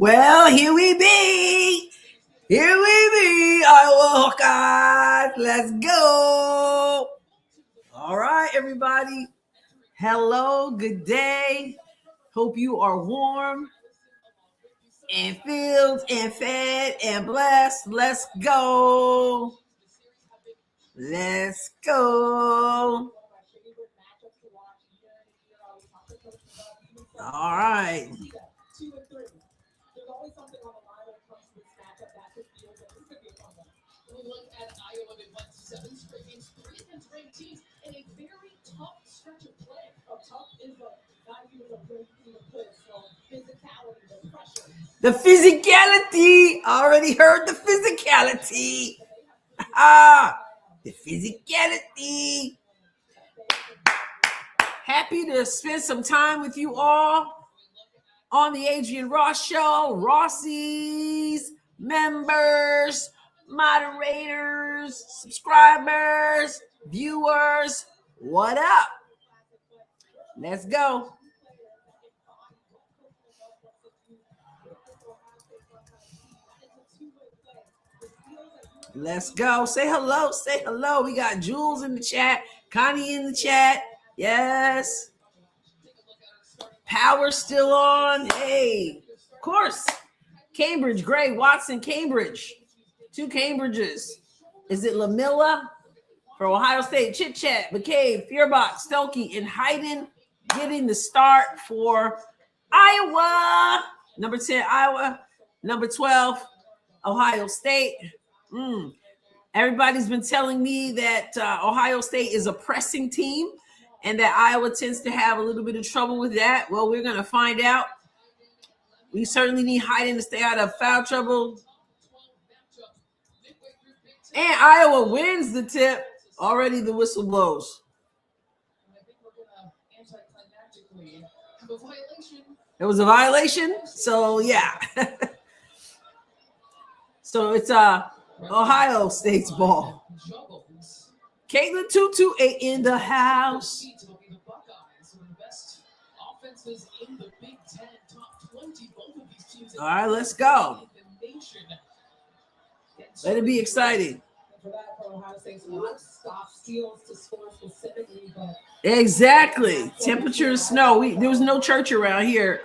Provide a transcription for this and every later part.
Well, here we be. Here we be, Iowa Hawkeyes. Let's go. All right, everybody. Hello, good day. Hope you are warm and filled and fed and blessed. Let's go. Let's go. All right. The physicality. Already heard the physicality. The physicality. Happy to spend some time with you all on the Adrienne Ross Show. Rossies, members, moderators, subscribers, viewers. What up? Let's go. Let's go. Say hello. Say hello. We got Jules in the chat. Connie in the chat. Yes. Power still on. Hey. Of course. Cambridge, Gray, Watson, Cambridge. 2 Cambridges. Is it Lamilla for Ohio State? Chit Chat, McCabe, Fearbach, Stokey, and Hayden getting the start for Iowa. Number 10, Iowa. Number 12, Ohio State. Everybody's been telling me that Ohio State is a pressing team and that Iowa tends to have a little bit of trouble with that. Well, we're going to find out. We certainly need Hayden to stay out of foul trouble. And Iowa wins the tip. Already the whistle blows. It was a violation. So, yeah. So, it's Ohio State's ball. Caitlin 228 in the house. All right, let's go. Let it be exciting. Exactly. Temperature, snow. There was no church around here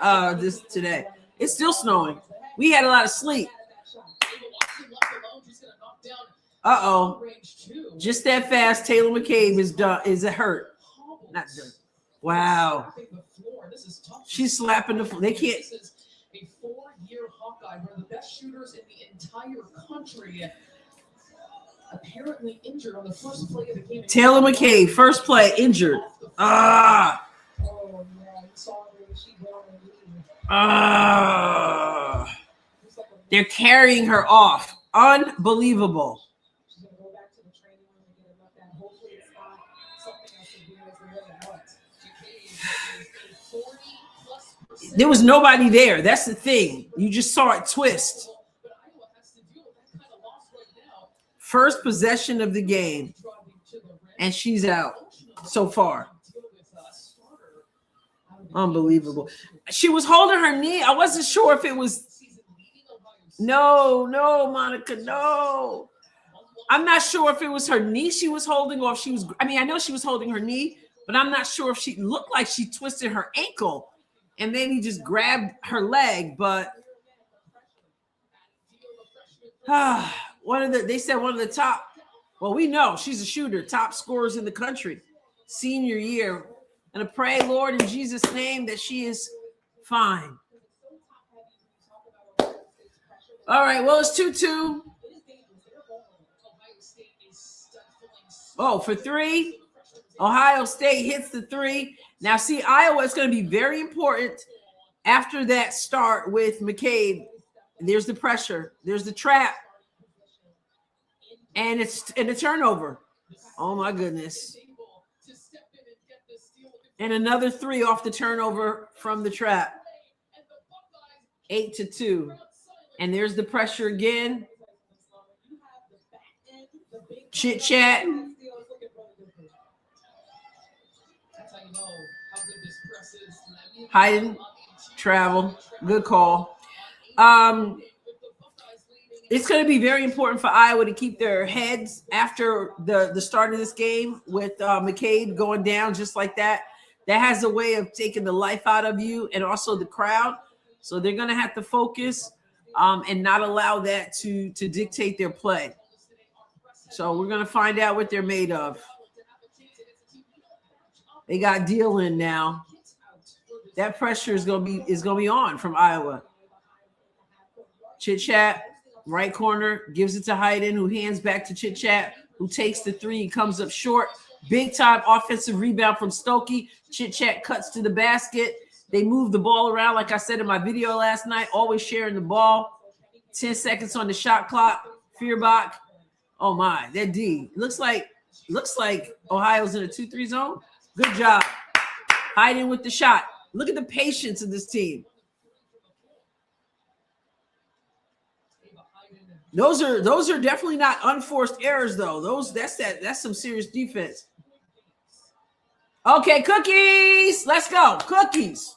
today. It's still snowing. We had a lot of sleep. Uh-oh. Just that fast, Taylor McCabe is done. Is it hurt? Not done. Wow. She's slapping the floor. They can't. A 4-year Hawkeye, one of the best shooters in the entire country, apparently injured on the first play of the game. Taylor McCabe, first play, injured. They're carrying her off. Unbelievable. There was nobody there. That's the thing. You just saw it twist. First possession of the game. And she's out so far. Unbelievable. She was holding her knee. I wasn't sure if it was. No, Monica, no. I'm not sure if it was her knee she was holding or if she was. I know she was holding her knee, but I'm not sure if she looked like she twisted her ankle. And then he just grabbed her leg, but they said one of the top, well, we know she's a shooter, top scorers in the country, senior year. And I pray, Lord, in Jesus' name, that she is fine. All right, well, it's 2-2. Oh, for 3. Ohio State hits the 3. Now, see, Iowa is going to be very important after that start with McCabe. There's the pressure. There's the trap. And it's in a turnover. Oh, my goodness. And another 3 off the turnover from the trap. 8-2. And there's the pressure again. Chit chat. Hayden, travel. Good call. It's going to be very important for Iowa to keep their heads after the start of this game with McCabe going down just like that. That has a way of taking the life out of you and also the crowd. So they're going to have to focus and not allow that to dictate their play. So we're going to find out what they're made of. They got Deal in now. That pressure is going to be on from Iowa. Chit Chat, right corner, gives it to Hayden, who hands back to Chit Chat, who takes the three and comes up short. Big time offensive rebound from Stokey. Chit Chat cuts to the basket. They move the ball around, like I said in my video last night, always sharing the ball. 10 seconds on the shot clock. Feuerbach. Oh my, that D. Looks like Ohio's in a 2-3 zone. Good job. Hayden with the shot. Look at the patience of this team. Those are definitely not unforced errors, though. That's some serious defense. Okay, cookies. Let's go. Cookies.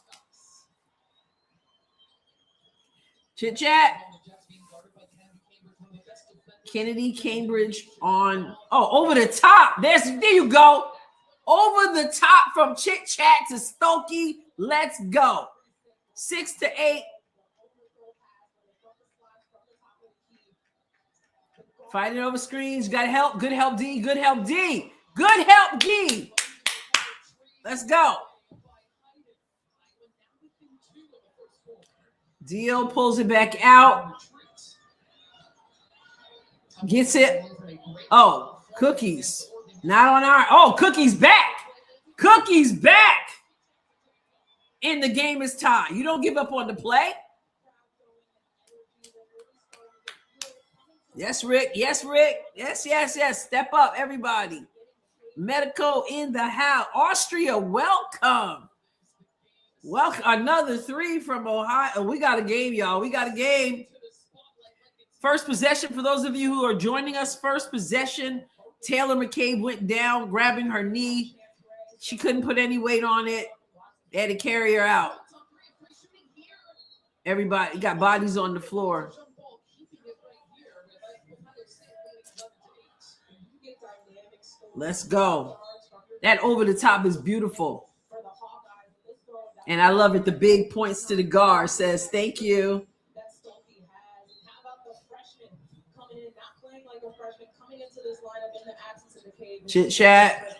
Chit Chat. Kennedy, Cambridge on. Oh, over the top. There you go. Over the top from Chit Chat to Stokey. Let's go. 6-8. Fighting over screens. Got help. Good help, D. Good help, D. Good help, D. Let's go. Deal pulls it back out. Gets it. Oh, Cookies. Not on our. Oh, Cookies back. Cookies back. And the game is tied. You don't give up on the play. Yes, Rick. Yes, Rick. Yes, yes, yes. Step up, everybody. Medico in the house. Austria, welcome. Welcome. Another three from Ohio. We got a game, y'all. We got a game. First possession for those of you who are joining us. First possession. Taylor McCabe went down, grabbing her knee. She couldn't put any weight on it. They had to carry her out. Everybody got bodies on the floor. Let's go. That over the top is beautiful. And I love it. The big points to the guard, says, thank you. Chit Chat.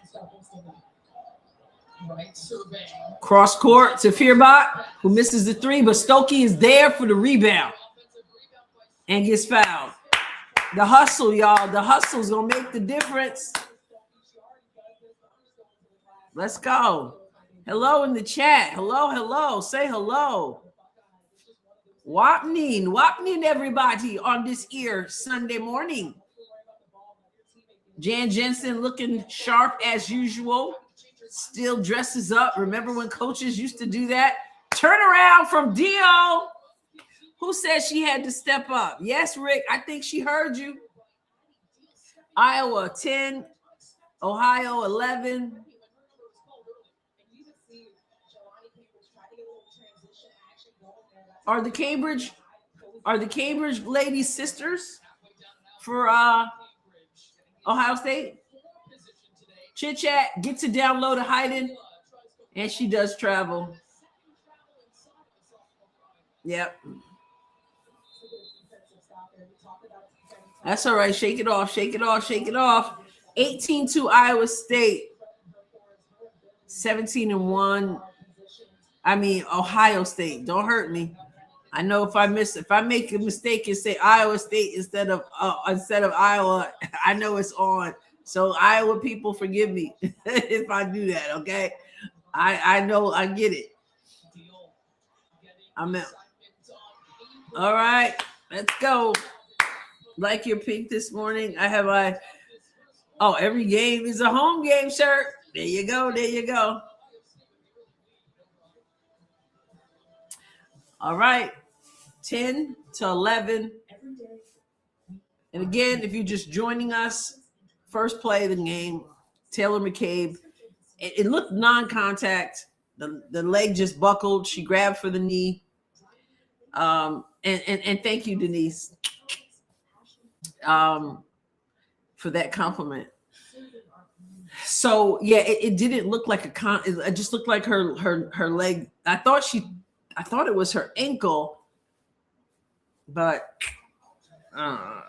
Cross court to Feuerbach, who misses the three, but Stokey is there for the rebound and gets fouled. The hustle, y'all. The hustle's going to make the difference. Let's go. Hello in the chat. Hello, hello. Say hello. Wapning everybody on this ear Sunday morning. Jan Jensen looking sharp as usual. Still dresses up. Remember when coaches used to do that? Turn around from Dio. Who said she had to step up? Yes, Rick. I think she heard you. Iowa 10, Ohio 11. Are the Cambridge ladies sisters for Ohio State? Chit Chat gets it down low to Hayden, and she does travel. Yep. That's all right. Shake it off. Shake it off. Shake it off. 18-2 Iowa State. 17-1. I mean, Ohio State. Don't hurt me. I know if I make a mistake and say Iowa State instead of Iowa, I know it's on. So Iowa people, forgive me if I do that. Okay, I know, I get it. I'm out. All right, let's go. Like your pink this morning. I have every game is a home game shirt. There you go. There you go. All right, 10-11. And again, if you're just joining us, first play of the game, Taylor McCabe. It looked non-contact. The leg just buckled. She grabbed for the knee. And thank you, Denise, for that compliment. So yeah, it didn't look like it just looked like her leg. I thought it was her ankle, but I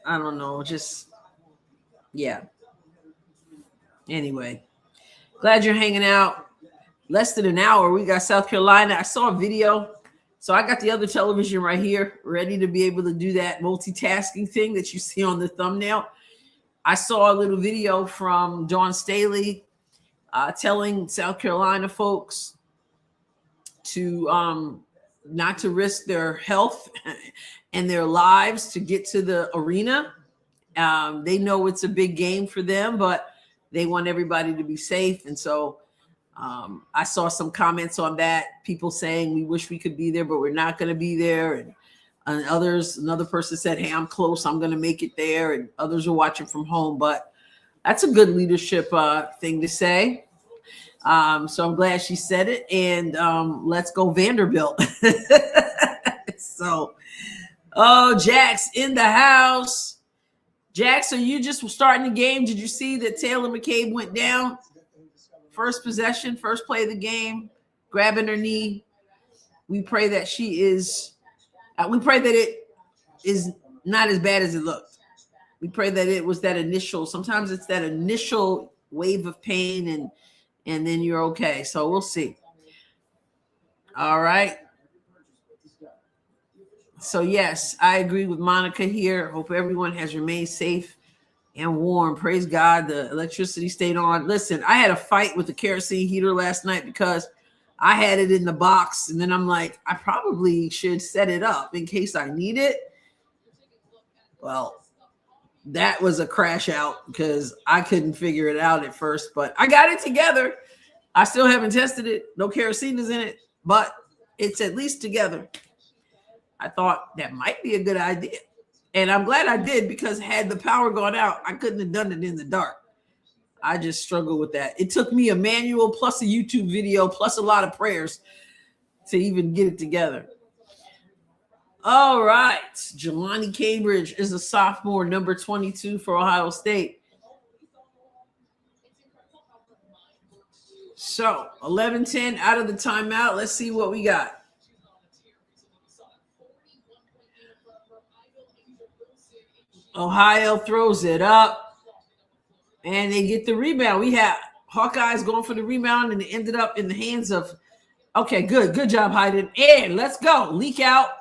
don't know. Just yeah. Anyway, glad you're hanging out. Less than an hour. We got South Carolina. I saw a video. So I got the other television right here, ready to be able to do that multitasking thing that you see on the thumbnail. I saw a little video from Dawn Staley telling South Carolina folks to not to risk their health and their lives to get to the arena. They know it's a big game for them, but they want everybody to be safe. And so I saw some comments on that, people saying we wish we could be there, but we're not going to be there. And another person said, hey, I'm close, I'm going to make it there. And others are watching from home, but that's a good leadership thing to say. So I'm glad she said it. And let's go Vanderbilt. So, Jax in the house. Jax, are you just starting the game? Did you see that Taylor McCabe went down? First possession, first play of the game, grabbing her knee. We pray that she is, we pray that it is not as bad as it looked. We pray that it was that initial, sometimes it's that initial wave of pain and then you're okay. So we'll see. All right. So yes, I agree with Monica here. Hope everyone has remained safe and warm. Praise God. The electricity stayed on. Listen, I had a fight with the kerosene heater last night because I had it in the box. And then I'm like, I probably should set it up in case I need it. Well, that was a crash out because I couldn't figure it out at first, but I got it together. I still haven't tested it. No kerosene is in it, but it's at least together. I thought that might be a good idea. And I'm glad I did, because had the power gone out, I couldn't have done it in the dark. I just struggled with that. It took me a manual plus a YouTube video plus a lot of prayers to even get it together. All right. Jelani Cambridge is a sophomore, number 22 for Ohio State. So 11-10 out of the timeout. Let's see what we got. Ohio throws it up, and they get the rebound. We have Hawkeyes going for the rebound, and it ended up in the hands of – okay, good job, Hayden. And let's go. Leak out.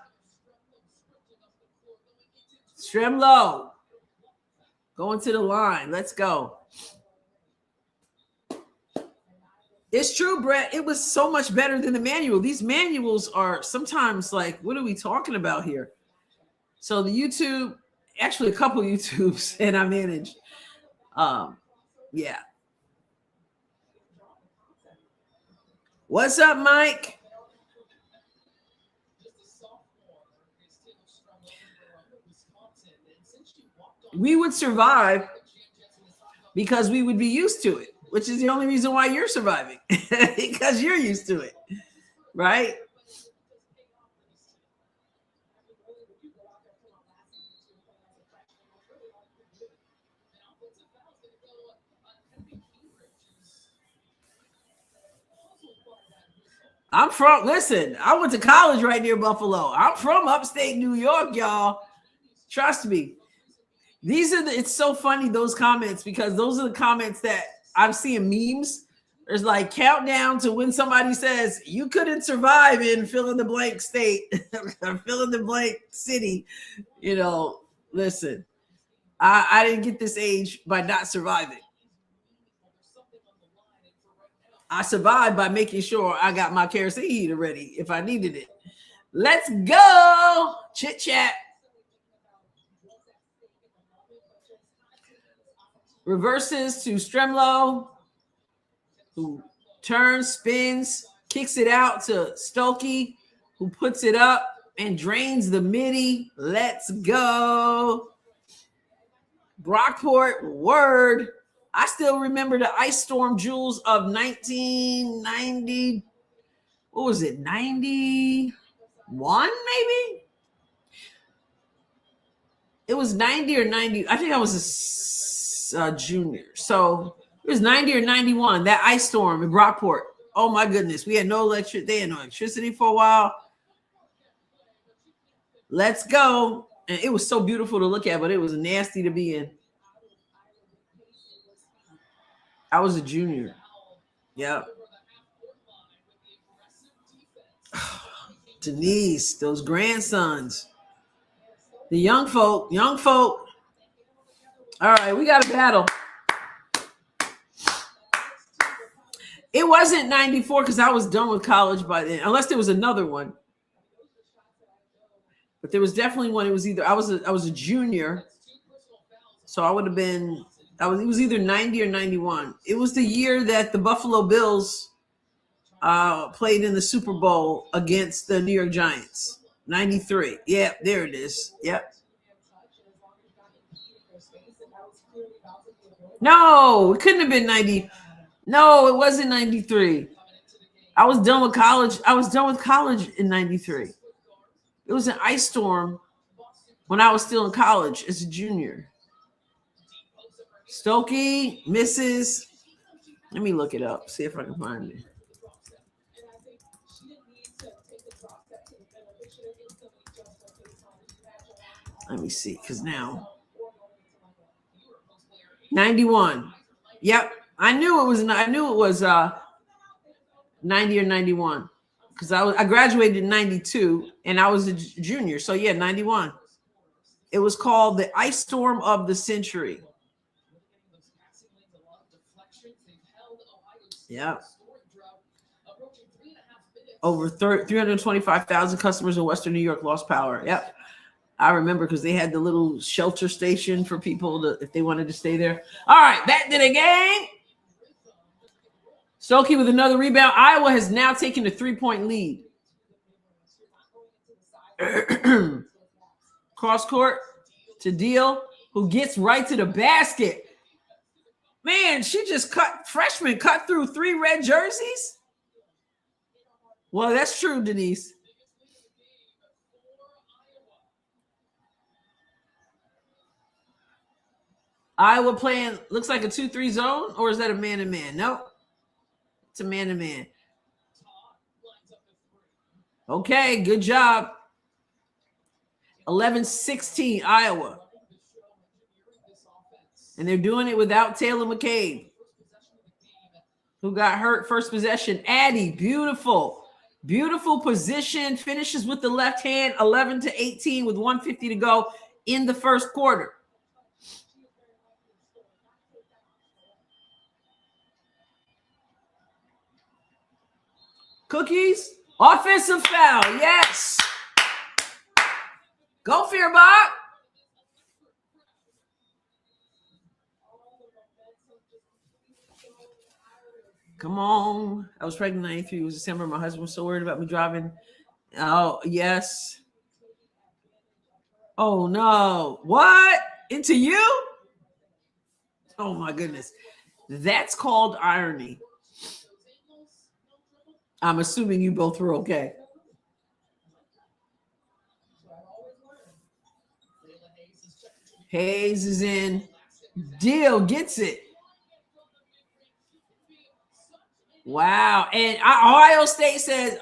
Stremlow going to the line. Let's go. It's true, Brett. It was so much better than the manual. These manuals are sometimes like, what are we talking about here? So the YouTube – actually a couple YouTubes, and I managed. Yeah. What's up, Mike? We would survive because we would be used to it, which is the only reason why you're surviving, because you're used to it, right? Listen, I went to college right near Buffalo. I'm from upstate New York, y'all. Trust me. It's so funny, those comments, because those are the comments that I'm seeing memes. There's like countdown to when somebody says you couldn't survive in fill in the blank state or fill in the blank city. You know, listen, I didn't get this age by not surviving. I survived by making sure I got my kerosene heater ready if I needed it. Let's go. Chit chat. Reverses to Stremlow, who turns, spins, kicks it out to Stokey, who puts it up and drains the midi. Let's go. Brockport, word. I still remember the ice storm jewels of 1990. What was it? 90, maybe. It was 90 or 90. I think I was a junior. So it was 90 or 91. That ice storm in Brockport. Oh my goodness. We had no electricity. They had no electricity for a while. Let's go. And it was so beautiful to look at, but it was nasty to be in. I was a junior. Yep. Denise, those grandsons. The young folk. All right, we got a battle. It wasn't 94 because I was done with college by then, unless there was another one. But there was definitely one. It was either I was a junior, so I would have been. It was either 90 or 91. It was the year that the Buffalo Bills played in the Super Bowl against the New York Giants. 93. Yep, there it is. Yep. No, it couldn't have been 90. No, it wasn't 93. I was done with college. I was done with college in 93. It was an ice storm when I was still in college as a junior. Stokey, Mrs. Let me look it up, see if I can find it. Let me see, because now 91. Yep, I knew it was 90 or 91 because I graduated in 92 and I was a junior. So yeah, 91. It was called the ice storm of the century. Yeah. Over 325,000 customers in Western New York lost power. Yep. I remember because they had the little shelter station for people if they wanted to stay there. All right, back to the game. Stokey with another rebound. Iowa has now taken a 3-point lead. Cross court to Deal, who gets right to the basket. Man, she just cut through 3 red jerseys. Well, that's true, Denise. Iowa playing, looks like a 2-3 zone, or is that a man-to-man? No, it's a man-to-man. Okay, good job. 11-16, Iowa. And they're doing it without Taylor McCabe, who got hurt first possession. Addie, beautiful position, finishes with the left hand, 11-18 with 1:50 to go in the first quarter. Cookies, offensive foul, yes. Go Fearbach. Come on. I was pregnant in 93. It was December. My husband was so worried about me driving. Oh, yes. Oh, no. What? Into you? Oh, my goodness. That's called irony. I'm assuming you both were okay. Hayes is in. Deal gets it. Wow. And Ohio State says,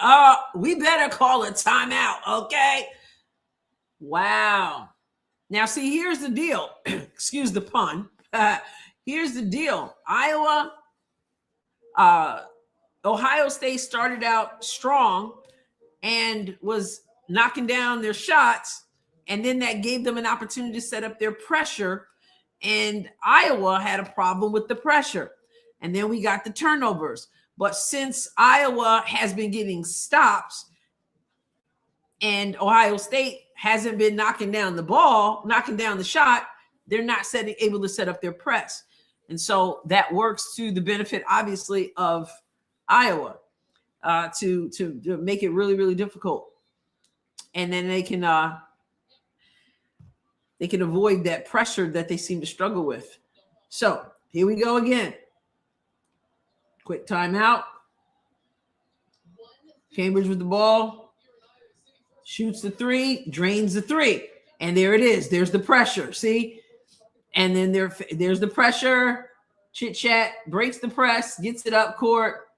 we better call a timeout, okay? Wow. Now, see, here's the deal. Excuse the pun. Here's the deal. Ohio State started out strong and was knocking down their shots, and then that gave them an opportunity to set up their pressure, and Iowa had a problem with the pressure, and then we got the turnovers. But since Iowa has been getting stops and Ohio State hasn't been knocking down the shot, they're not able to set up their press. And so that works to the benefit, obviously, of Iowa to make it really, really difficult. And then they can avoid that pressure that they seem to struggle with. So here we go again. Quick timeout. Cambridge with the ball. shoots the three, drains the three. And there it is. There's the pressure. See? And then there's the pressure. Chit chat, breaks the press, gets it up court.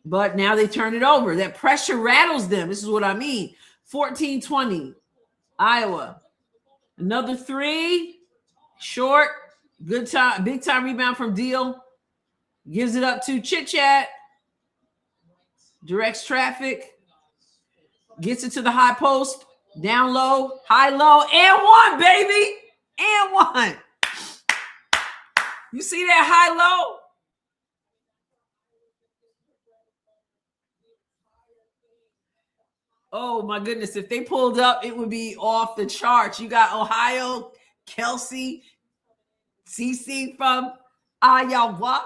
But now they turn it over. That pressure rattles them. This is what I mean. 14-20, Iowa. Another three, short, good time, big time rebound from Deal. Gives it up to Chit Chat. Directs traffic. Gets it to the high post. Down low, high low, and one, baby. And one. You see that high low? Oh my goodness. If they pulled up, it would be off the charts. You got Ohio, Kelsey, CC from Iowa.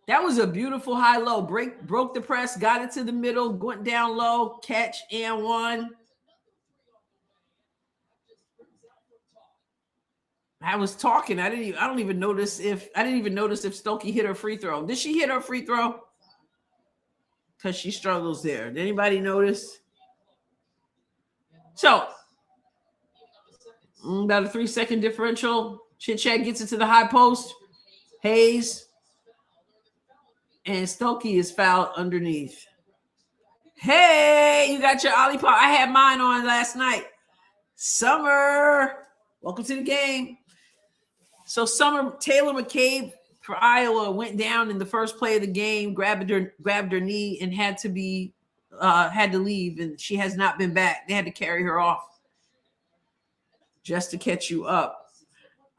That was a beautiful high low. Broke the press, got it to the middle, went down low, catch and one. I was talking. I didn't even notice if Stokey hit her free throw. Did she hit her free throw? Because she struggles there. Did anybody notice? So, about a 3-second differential. Chit Chat gets it to the high post. Hayes. And Stokey is fouled underneath. Hey, you got your Olipop. I had mine on last night. Summer. Welcome to the game. So Taylor McCabe for Iowa went down in the first play of the game, grabbed her knee, and had to leave, and she has not been back. They had to carry her off just to catch you up.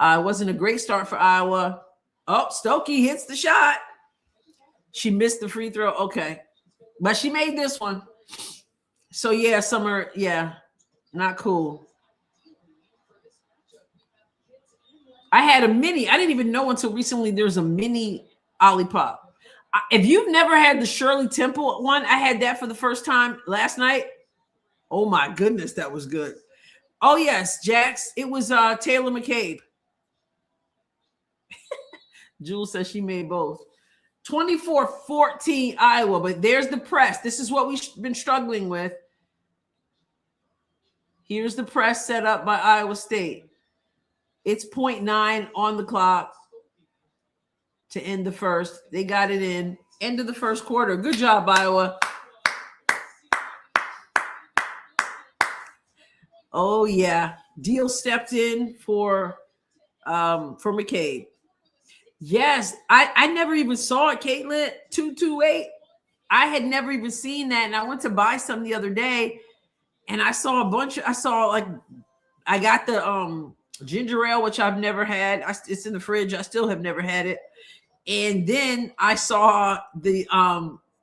It wasn't a great start for Iowa. Oh, Stokey hits the shot. She missed the free throw. Okay, but she made this one. So yeah, Summer, yeah, not cool. I had a mini. I didn't even know until recently there's a mini Olipop. If you've never had the Shirley Temple one, I had that for the first time last night. Oh my goodness, that was good. Oh yes, Jax. It was Taylor McCabe. Jules says she made both. 24-14 Iowa, but there's the press. This is what we've been struggling with. Here's the press set up by Iowa State. It's 0.9 on the clock to end the first. They got it in. End of the first quarter. Good job, Iowa. Oh, yeah. Deal stepped in for McCabe. Yes, I never even saw it, Caitlin. 228. I had never even seen that, and I went to buy some the other day, and I saw I got the ginger ale, which I've never had. It's in the fridge. I still have never had it. And then I saw the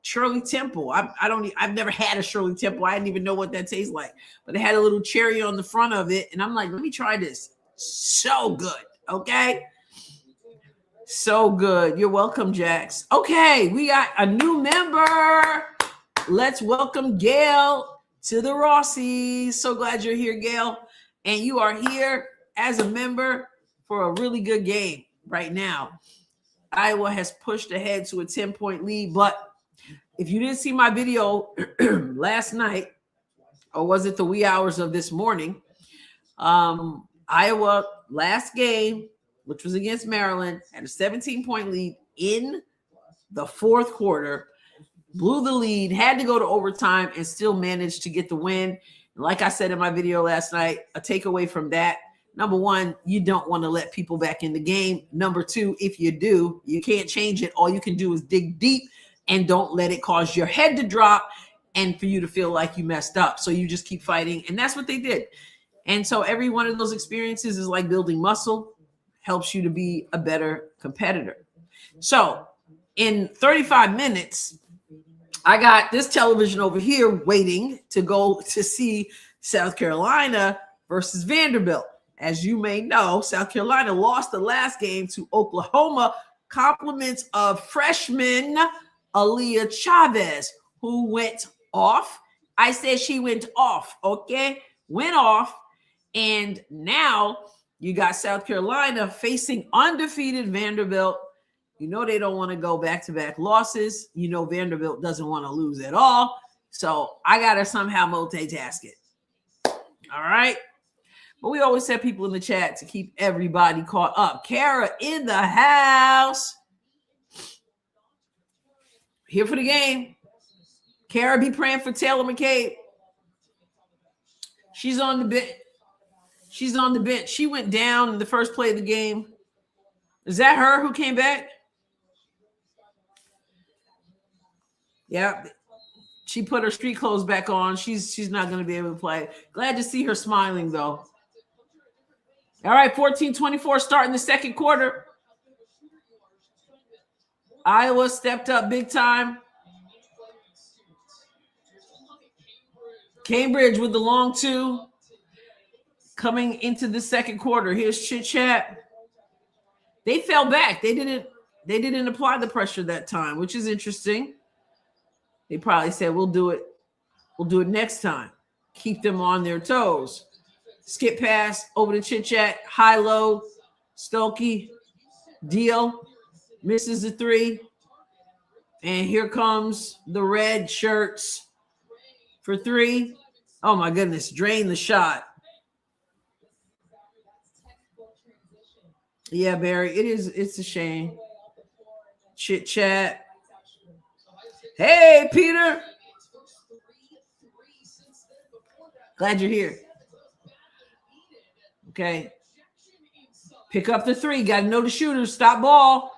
Shirley Temple. I've never had a Shirley Temple. I didn't even know what that tastes like. But it had a little cherry on the front of it. And I'm like, let me try this. So good. Okay. So good. You're welcome, Jax. Okay, we got a new member. Let's welcome Gail to the Rossies. So glad you're here, Gail. And you are here as a member for a really good game right now. Iowa has pushed ahead to a 10-point lead. But if you didn't see my video last night, or was it the wee hours of this morning, Iowa last game, which was against Maryland, had a 17-point lead in the fourth quarter, blew the lead, had to go to overtime, and still managed to get the win. Like I said in my video last night, a takeaway from that: number one, you don't want to let people back in the game. Number two, if you do, you can't change it. All you can do is dig deep and don't let it cause your head to drop and for you to feel like you messed up. So you just keep fighting. And that's what they did. And so every one of those experiences is like building muscle, helps you to be a better competitor. So in 35 minutes, I got this television over here waiting to go to see South Carolina versus Vanderbilt. As you may know, South Carolina lost the last game to Oklahoma. Compliments of freshman Aaliyah Chavez, who went off. I said she went off, okay? Went off. And now you got South Carolina facing undefeated Vanderbilt. You know they don't want to go back-to-back losses. You know Vanderbilt doesn't want to lose at all. So I got to somehow multitask it. All right. But we always have people in the chat to keep everybody caught up. Kara in the house. Here for the game. Kara, be praying for Taylor McCabe. She's on the bench. She's on the bench. She went down in the first play of the game. Is that her who came back? Yeah. She put her street clothes back on. She's not going to be able to play. Glad to see her smiling, though. All right, 14-24 starting the second quarter. Iowa stepped up big time. Cambridge with the long two coming into the second quarter. Here's Chit Chat. They fell back. They didn't apply the pressure that time, which is interesting. They probably said, we'll do it next time. Keep them on their toes. Skip pass over to Chit Chat. High low. Stokey. Deal. Misses the three. And here comes the red shirts for three. Oh my goodness. Drain the shot. Yeah, Barry. It's a shame. Chit Chat. Hey, Peter. Glad you're here. Okay. Pick up the three. Got to know the shooters. Stop ball.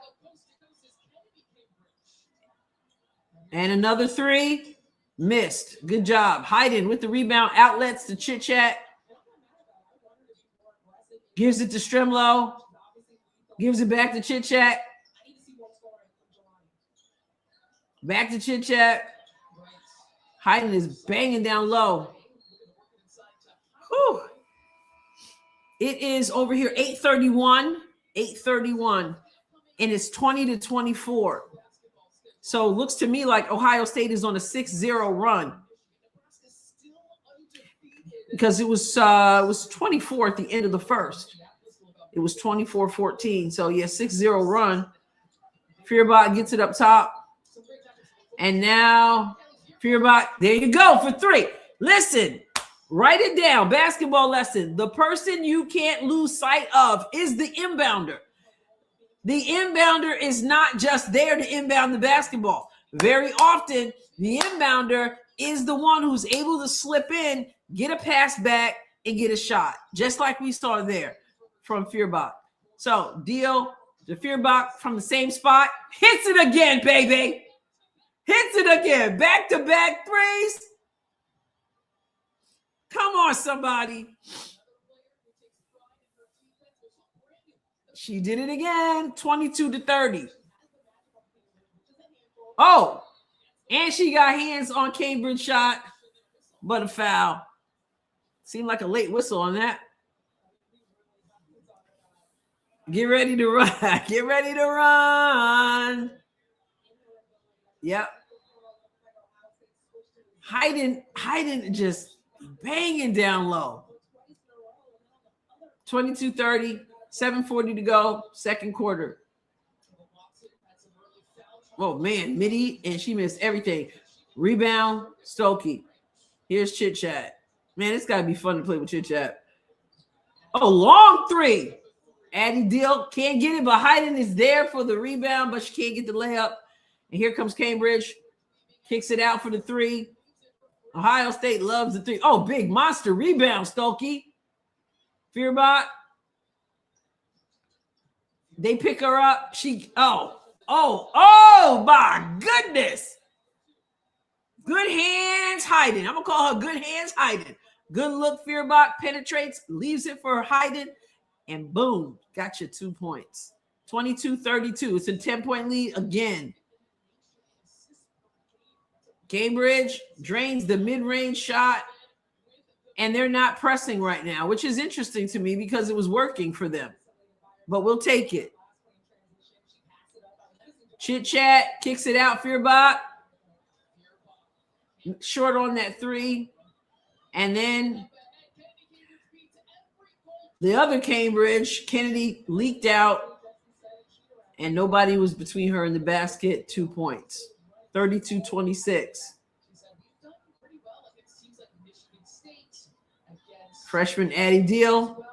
And another three. Missed. Good job. Hayden with the rebound. Outlets to Chit Chat. Gives it to Strimlow. Gives it back to Chit Chat. Back to Chit Chat. Hayden is banging down low. Whew. It is over here 8:31. And it's 20-24. So it looks to me like Ohio State is on a 6-0 run. Because it was 24 at the end of the first. It was 24-14. So yeah, 6-0 run. Fearbot gets it up top. And now Fearbot, there you go for three. Listen, write it down. Basketball lesson. The person you can't lose sight of is the inbounder. The inbounder is not just there to inbound the basketball. Very often, the inbounder is the one who's able to slip in, get a pass back, and get a shot. Just like we saw there from Fearbot. So, deal to Fearbot from the same spot. Hits it again, baby. Hits it again. Back-to-back threes. Come on, somebody. She did it again. 22-30. Oh, and she got hands on Cambridge shot, but a foul. Seemed like a late whistle on that. Get ready to run. Get ready to run. Yep. Hayden just banging down low. 22-30, 7:40 to go, second quarter. Oh, man, Mitty, and she missed everything. Rebound, Stokey. Here's Chit Chat. Man, it's got to be fun to play with Chit Chat. Oh, long three. Addie Deal can't get it, but Hayden is there for the rebound, but she can't get the layup. And here comes Cambridge. Kicks it out for the three. Ohio State loves the three. Oh, big monster rebound, Stokey. Fearbot. They pick her up. Oh, my goodness. Good hands, Hayden. I'm going to call her good hands, Hayden. Good look, Fearbot penetrates, leaves it for Hayden, and boom, got you 2 points. 22-32. It's a 10-point lead again. Cambridge drains the mid-range shot, and they're not pressing right now, which is interesting to me because it was working for them. But we'll take it. Chit Chat kicks it out, Fearbot. Short on that three. And then the other Cambridge, Kennedy leaked out, and nobody was between her and the basket. 2 points. 32-26. Freshman Addie Deal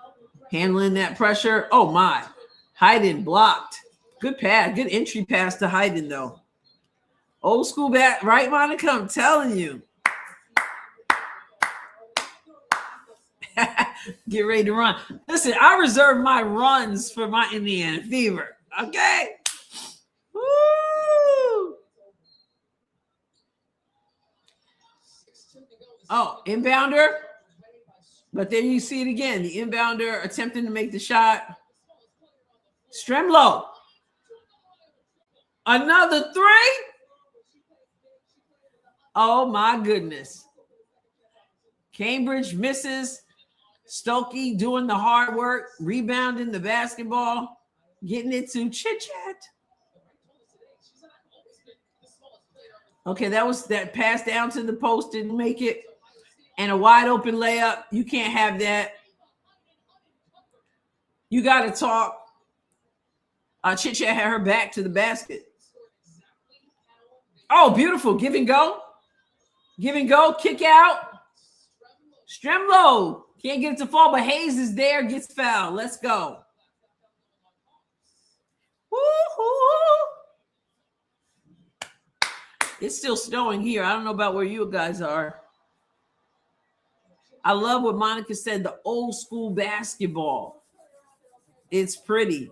handling that pressure. Oh my. Hayden blocked. Good pass. Good entry pass to Hayden though. Old school bat, right, Monica? I'm telling you. Get ready to run. Listen, I reserve my runs for my Indiana Fever. Okay? Woo! Oh, inbounder. But then you see it again. The inbounder attempting to make the shot. Stremlow. Another three. Oh, my goodness. Cambridge misses. Stokey doing the hard work, rebounding the basketball, getting it to Chit Chat. Okay, that pass down to the post, didn't make it. And a wide open layup. You can't have that. You got to talk. Chit Chat had her back to the basket. Oh, beautiful. Give and go. Give and go. Kick out. Stremlow. Can't get it to fall, but Hayes is there. Gets fouled. Let's go. Woo-hoo. It's still snowing here. I don't know about where you guys are. I love what Monica said, the old school basketball. It's pretty.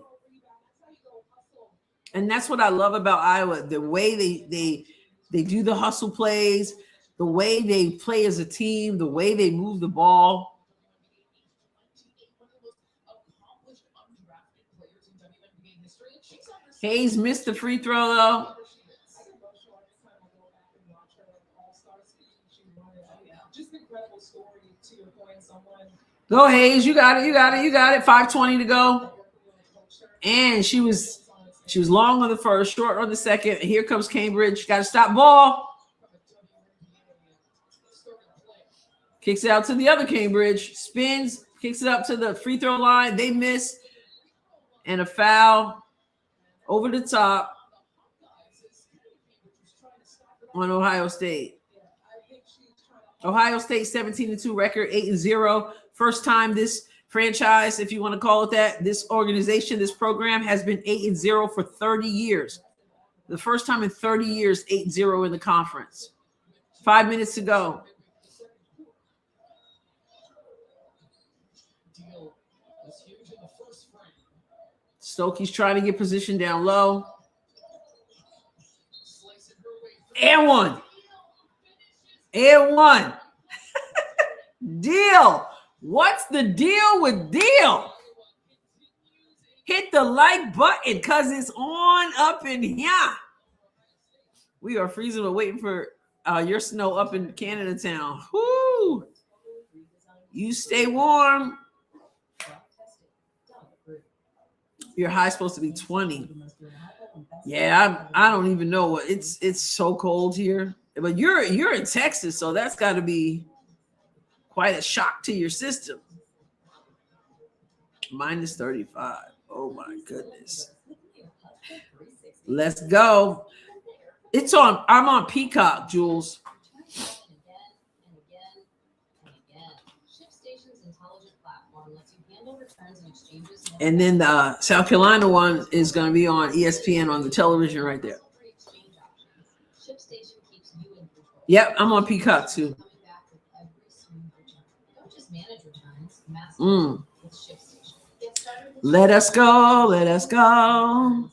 And that's what I love about Iowa, the way they do the hustle plays, the way they play as a team, the way they move the ball. Hayes missed the free throw, though. Go, Hayes. You got it. You got it. You got it. 5:20 to go. And she was long on the first, short on the second. Here comes Cambridge. Got to stop ball. Kicks it out to the other Cambridge. Spins. Kicks it up to the free throw line. They miss. And a foul. Over the top on Ohio State. Ohio State 17-2 record, 8-0. First time this franchise, if you want to call it that, this organization, this program has been 8-0 for 30 years. The first time in 30 years, 8-0 in the conference. 5 minutes to go. Stokey's trying to get position down low. And one. And one. Deal. What's the deal with Deal? Hit the like button because it's on up in here. We are freezing. We're waiting for your snow up in Canada town. Whoo. You stay warm. Your high supposed to be 20. Yeah, I don't even know what it's so cold here. But you're in Texas, so that's got to be quite a shock to your system. Minus 35. Oh my goodness. Let's go. I'm on Peacock, Jules. And then the South Carolina one is going to be on ESPN on the television right there. Yep, I'm on Peacock too. Let us go. Let us go.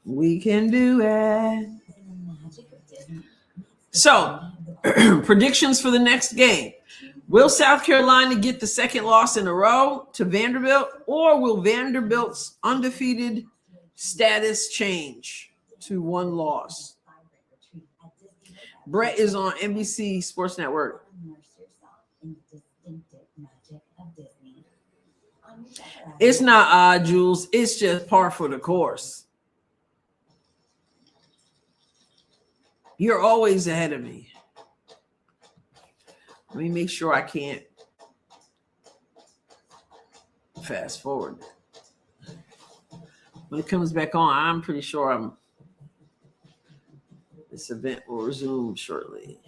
We can do it. So, predictions for the next game. Will South Carolina get the second loss in a row to Vanderbilt, or will Vanderbilt's undefeated status change to one loss? Brett is on NBC Sports Network. It's not odd, Jules. It's just par for the course. You're always ahead of me. Let me make sure I can't fast forward. When it comes back on, I'm pretty sure this event will resume shortly.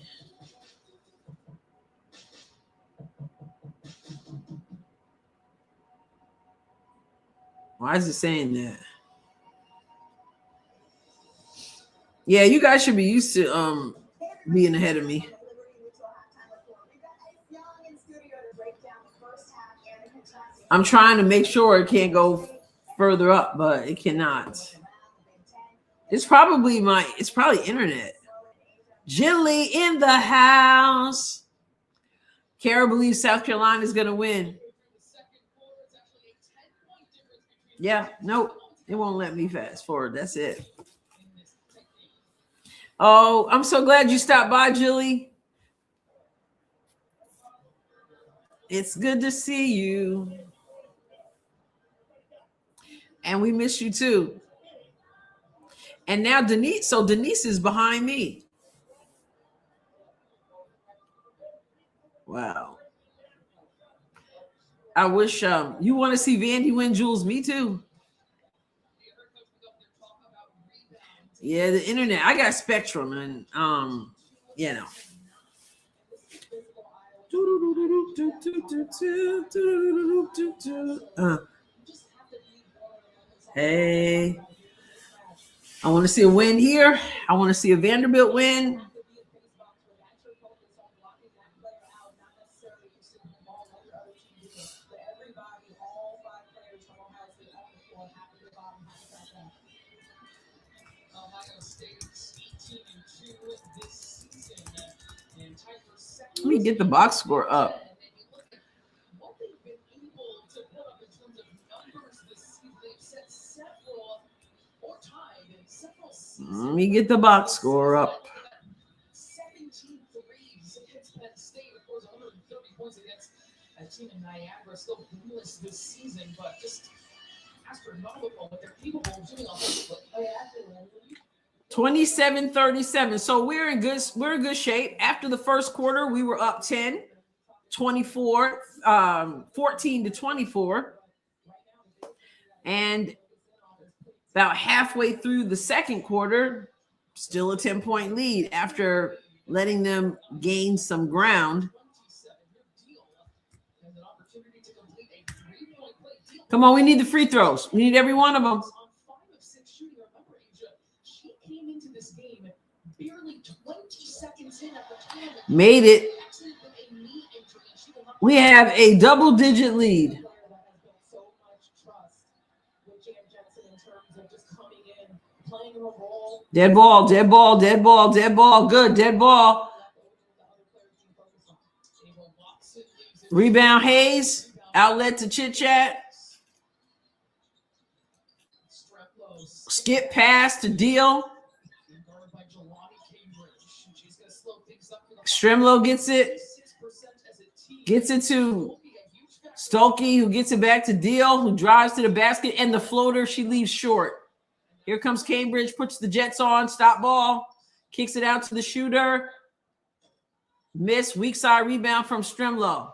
Why is it saying that? Yeah, you guys should be used to being ahead of me. I'm trying to make sure it can't go further up, but it cannot. It's probably internet. Jilly in the house. Kara believes South Carolina is going to win. Yeah, nope. It won't let me fast forward. That's it. Oh, I'm so glad you stopped by, Jilly. It's good to see you. And we miss you too. And now Denise is behind me. Wow. I wish you want to see Vandy win, Jules. Me too. Yeah, the internet. I got Spectrum, and you know. Hey, I want to see a win here. I want to see a Vanderbilt win. Let me get the box score up. Let me get the box score up. A team in Niagara still winless this season, but just astronomical what they're capable of doing on this. 27-37. So we're in good shape. After the first quarter, we were up 10, 24, 14-24. And about halfway through the second quarter, still a 10-point lead after letting them gain some ground. Come on, we need the free throws. We need every one of them. Made it. We have a double-digit lead. Dead ball, dead ball, dead ball, dead ball. Good, dead ball. Rebound Hayes. Outlet to Chit Chat. Skip pass to Deal. Strimlow gets it. Gets it to Stolke, who gets it back to Deal, who drives to the basket, and the floater she leaves short. Here comes Cambridge, puts the Jets on, stop ball, kicks it out to the shooter. Miss, weak side rebound from Strimlow.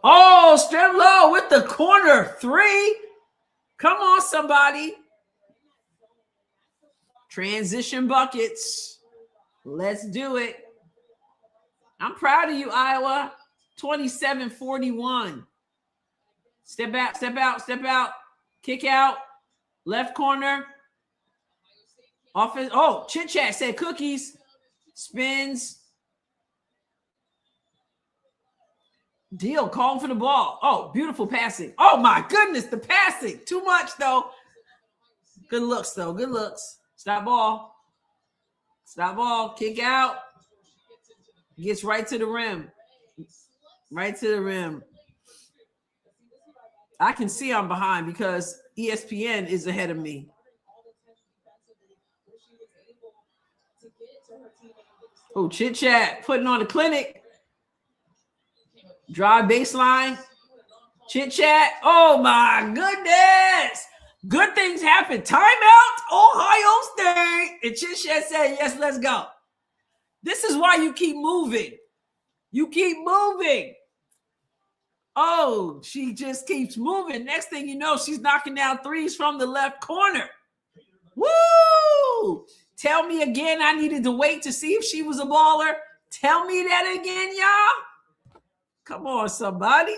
Oh, Strimlow with the corner three. Come on, somebody. Transition buckets. Let's do it. I'm proud of you, Iowa. 27-41. Step out, step out, step out. Kick out. Left corner. Offense. Oh, Chit Chat said cookies. Spins. Deal calling for the ball. Oh, beautiful passing. Oh, my goodness, the passing. Too much, though. Good looks, though. Good looks. Stop ball. Stop ball. Kick out. Gets right to the rim. Right to the rim. I can see I'm behind because ESPN is ahead of me. Oh, Chit Chat putting on a clinic. Drive baseline. Chit Chat. Oh, my goodness. Good things happen. Timeout, Ohio State. And Chit Chat said, yes, let's go. This is why you keep moving. You keep moving. Oh, she just keeps moving. Next thing you know, she's knocking down threes from the left corner. Woo! Tell me again I needed to wait to see if she was a baller. Tell me that again, y'all. Come on, somebody.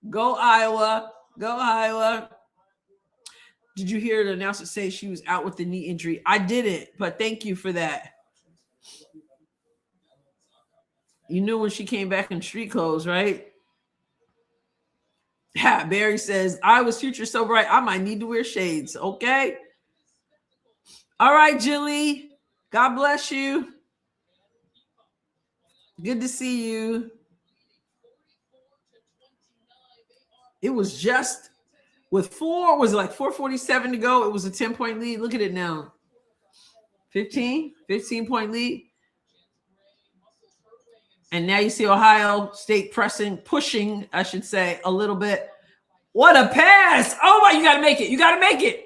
Go Iowa. Go Iowa. Did you hear the announcer say she was out with the knee injury? I didn't, but thank you for that. You knew when she came back in street clothes, right? Yeah, Barry says, Iowa's future so bright, I might need to wear shades. Okay. All right, Jilly. God bless you. Good to see you. It was just with 4:47 to go. It was a 10-point lead. Look at it now. 15-point lead. And now you see Ohio State pushing, I should say, a little bit. What a pass. Oh, my, you got to make it. You got to make it.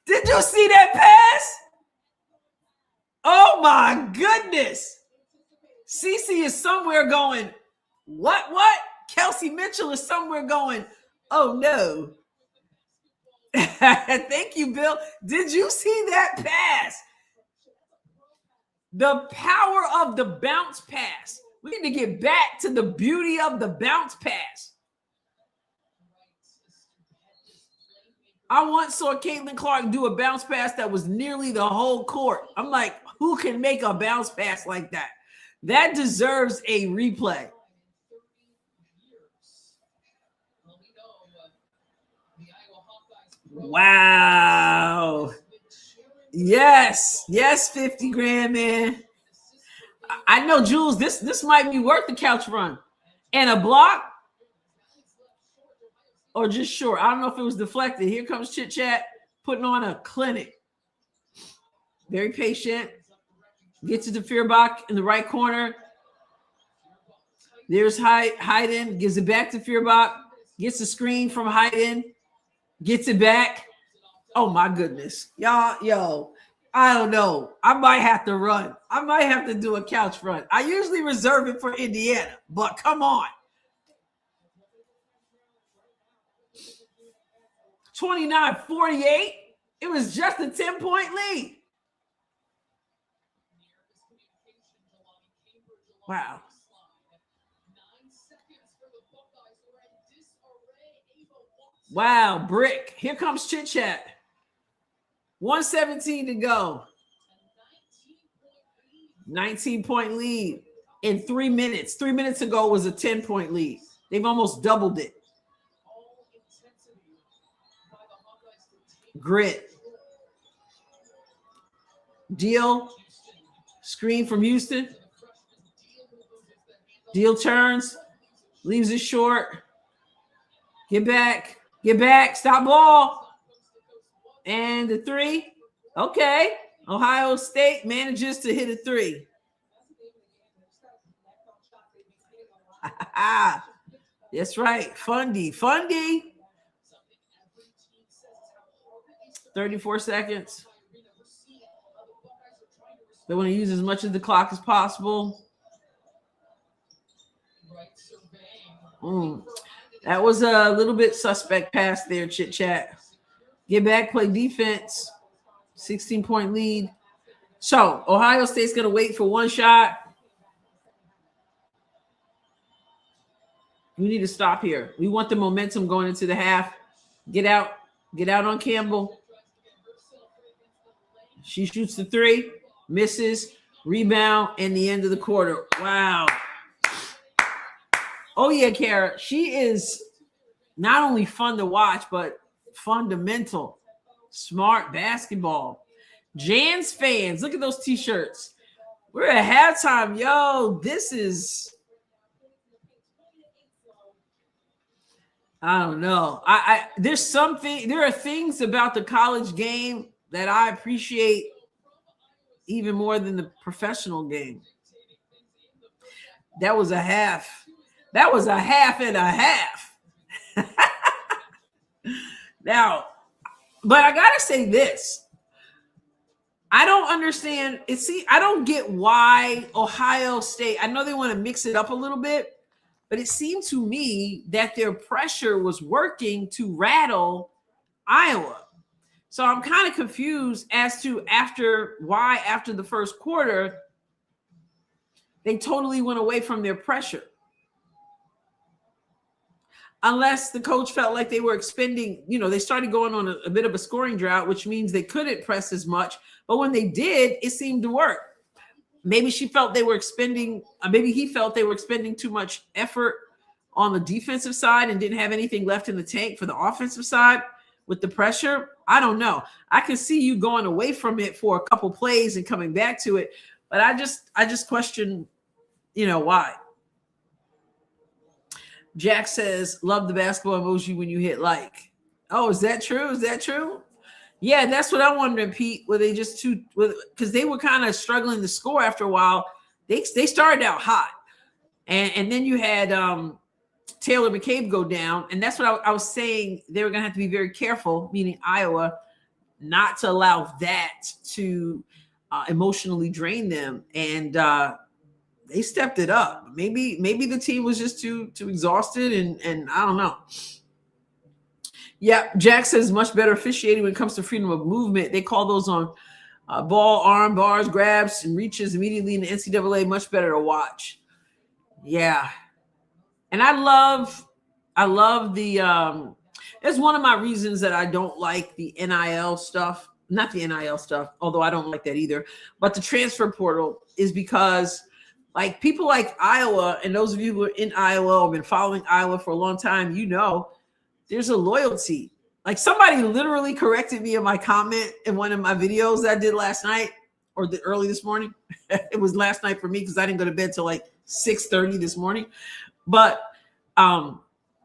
Did you see that pass? Oh, my goodness. Cece is somewhere going, what? Kelsey Mitchell is somewhere going, oh, no. Thank you, Bill. Did you see that pass? The power of the bounce pass. We need to get back to the beauty of the bounce pass. I once saw Caitlin Clark do a bounce pass that was nearly the whole court. I'm like, who can make a bounce pass like that? That deserves a replay. Wow. Yes, 50 grand, man. I know, Jules, this might be worth the couch run. And a block or just short. I don't know if it was deflected. Here comes Chit Chat putting on a clinic. Very patient. Gets to the Feuerbach in the right corner. There's Hayden. Gives it back to Feuerbach. Gets the screen from Hayden. Gets it back. Oh, my goodness. Yo, I don't know. I might have to run. I might have to do a couch run. I usually reserve it for Indiana, but come on. 29-48. It was just a 10-point lead. Wow. Wow, brick. Here comes Chit Chat. 1:17 to go. 19-point lead in 3 minutes. 3 minutes ago was a 10-point lead. They've almost doubled it. Grit. Deal. Screen from Houston. Deal turns. Leaves it short. Get back. Stop ball. And the three. Okay. Ohio State manages to hit a three. That's right. Fundy. 34 seconds. They want to use as much of the clock as possible. That was a little bit suspect pass there, Chit Chat. Get back, play defense. 16-point lead. So Ohio State's going to wait for one shot. We need to stop here. We want the momentum going into the half. Get out on Campbell. She shoots the three, misses, rebound, and the end of the quarter. Wow. Oh, yeah, Kara. She is not only fun to watch, but fundamental, smart basketball. Jan's fans, look at those T-shirts. We're at halftime. Yo, this is, I don't know. There are things about the college game that I appreciate even more than the professional game. That was a half. That was a half and a half. Now, but I got to say this. I don't understand. I don't get why Ohio State, I know they want to mix it up a little bit, but it seemed to me that their pressure was working to rattle Iowa. So I'm kind of confused as to after the first quarter, they totally went away from their pressure. Unless the coach felt like they were expending, they started going on a bit of a scoring drought, which means they couldn't press as much. But when they did, it seemed to work. Maybe she felt they were expending, maybe he felt they were expending too much effort on the defensive side and didn't have anything left in the tank for the offensive side with the pressure. I don't know. I can see you going away from it for a couple plays and coming back to it. But I just question, why. Jack says, love the basketball emoji when you hit like. Oh, is that true? Is that true? Yeah, that's what I'm wondering, Pete. Were they just because they were kind of struggling to score after a while. They started out hot. And then you had Taylor McCabe go down. And that's what I was saying. They were going to have to be very careful, meaning Iowa, not to allow that to emotionally drain them. And they stepped it up. Maybe the team was just too exhausted, and I don't know. Yeah, Jack says much better officiating when it comes to freedom of movement. They call those on ball, arm bars, grabs, and reaches immediately in the NCAA. Much better to watch. Yeah, and I love the. It's one of my reasons that I don't like the NIL stuff. Not the NIL stuff, although I don't like that either. But the transfer portal is because, like, people like Iowa, and those of you who are in Iowa or been following Iowa for a long time, there's a loyalty. Like, somebody literally corrected me in my comment in one of my videos that I did last night or early this morning. It was last night for me because I didn't go to bed till like 6:30 this morning. But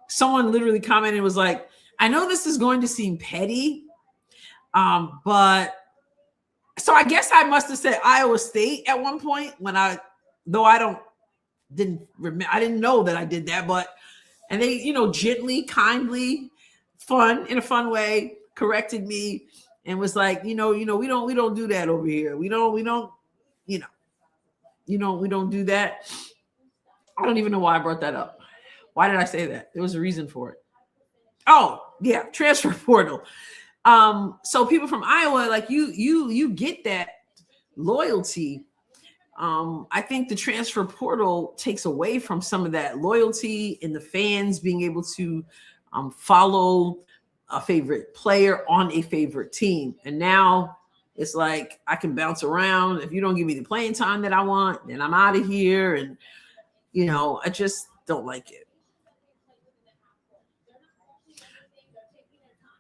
someone literally commented and was like, I know this is going to seem petty, but so I guess I must have said Iowa State at one point when I didn't know that I did that, but and they, gently, kindly, in a fun way, corrected me and was like, we don't do that over here. We don't do that. I don't even know why I brought that up. Why did I say that? There was a reason for it. Oh, yeah, transfer portal. So people from Iowa, like you get that loyalty. I think the transfer portal takes away from some of that loyalty and the fans being able to follow a favorite player on a favorite team. And now it's like I can bounce around. If you don't give me the playing time that I want, then I'm out of here. And, I just don't like it.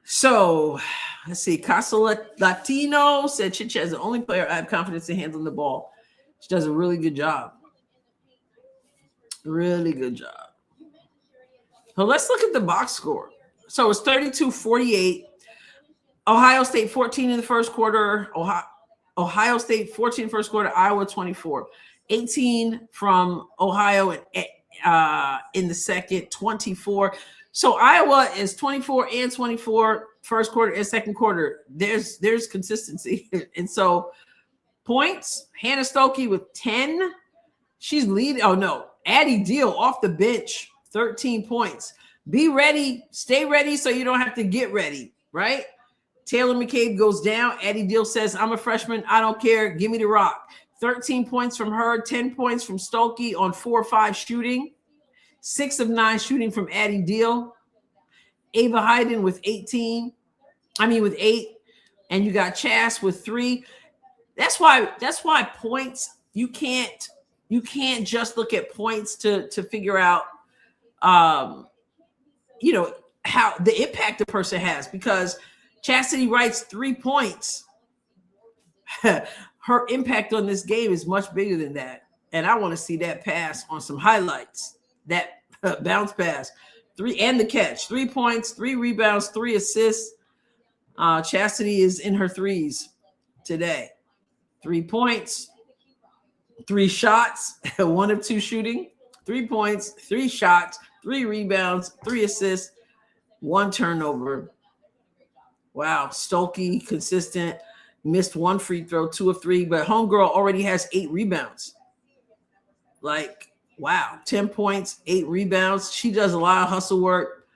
So let's see. Casa Latino said Chicha is the only player I have confidence in handling the ball. She does a really good job. Really good job. So let's look at the box score. So it's 32-48. Ohio State 14 in the first quarter. Ohio State 14 in the first quarter. Iowa 24. 18 from Ohio in the second. 24. So Iowa is 24 and 24 first quarter and second quarter. There's consistency. And so points, Hannah Stokey with 10. She's leading. Oh, no. Addie Deal off the bench, 13 points. Be ready. Stay ready so you don't have to get ready, right? Taylor McCabe goes down. Addie Deal says, I'm a freshman. I don't care. Give me the rock. 13 points from her, 10 points from Stokey on 4 or 5 shooting. 6 of 9 shooting from Addie Deal. Ava Hayden with 8. And you got Chas with 3. That's why points, you can't just look at points to figure out how the impact a person has, because Chastity Wright's 3 points. Her impact on this game is much bigger than that. And I want to see that pass on some highlights. That bounce pass. 3 and the catch. 3 points, 3 rebounds, 3 assists. Chastity is in her threes today. 3 points, 3 shots, 1 of 2 shooting, 3 points, 3 shots, 3 rebounds, 3 assists, 1 turnover. Wow, Stokey consistent, missed 1 free throw, 2 of 3, but homegirl already has 8 rebounds. Like, wow, 10 points, 8 rebounds. She does a lot of hustle work.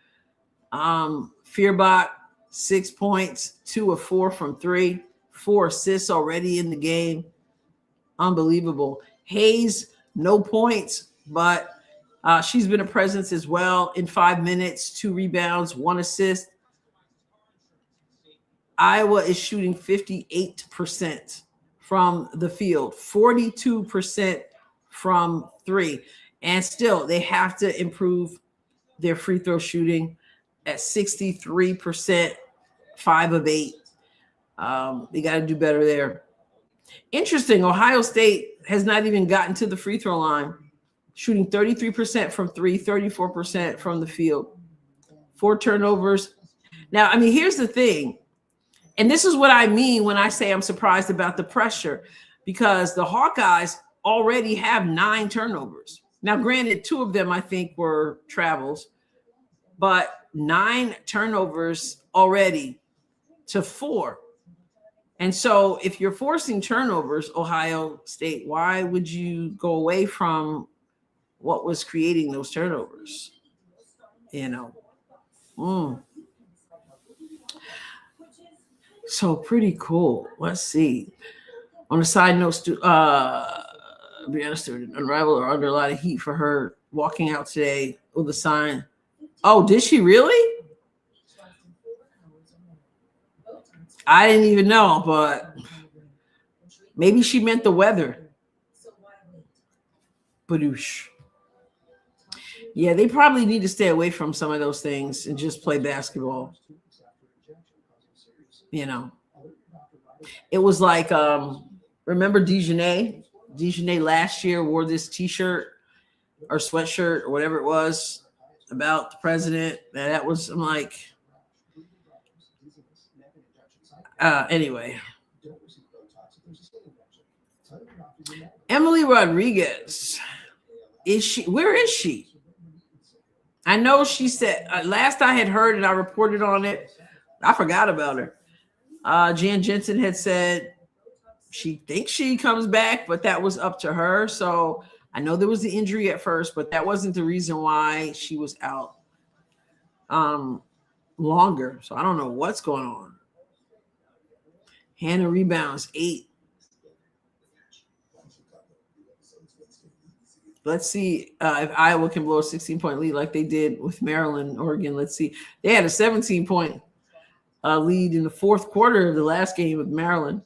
Fearbot, 6 points, 2 of 4 from 3, 4 assists already in the game. Unbelievable. Hayes, no points, but she's been a presence as well in 5 minutes, 2 rebounds, 1 assist. Iowa is shooting 58% from the field, 42% from 3. And still, they have to improve their free throw shooting at 63%, 5 of 8. They got to do better there. Interesting, Ohio State has not even gotten to the free throw line, shooting 33% from 3, 34% from the field, 4 turnovers. Now, I mean, here's the thing, and this is what I mean when I say I'm surprised about the pressure, because the Hawkeyes already have 9 turnovers. Now, granted, 2 of them I think were travels, but 9 turnovers already to 4. And so if you're forcing turnovers, Ohio State, why would you go away from what was creating those turnovers? You know. So pretty cool. Let's see. On a side note, Brianna Stewart, Unrivaled, are under a lot of heat for her walking out today with a sign. Oh, did she really? I didn't even know, but maybe she meant the weather. Badoosh. Yeah, they probably need to stay away from some of those things and just play basketball. You know, it was like, remember Dejanay? Dejanay last year wore this T-shirt or sweatshirt or whatever it was about the president. That was, I'm like, anyway. Emily Rodriguez, where is she? I know she said, last I had heard and I reported on it, I forgot about her. Jan Jensen had said she thinks she comes back, but that was up to her. So I know there was the injury at first, but that wasn't the reason why she was out longer. So I don't know what's going on. Hannah rebounds 8. Let's see if Iowa can blow a 16-point lead like they did with Maryland, Oregon. Let's see. They had a 17-point lead in the 4th quarter of the last game with Maryland.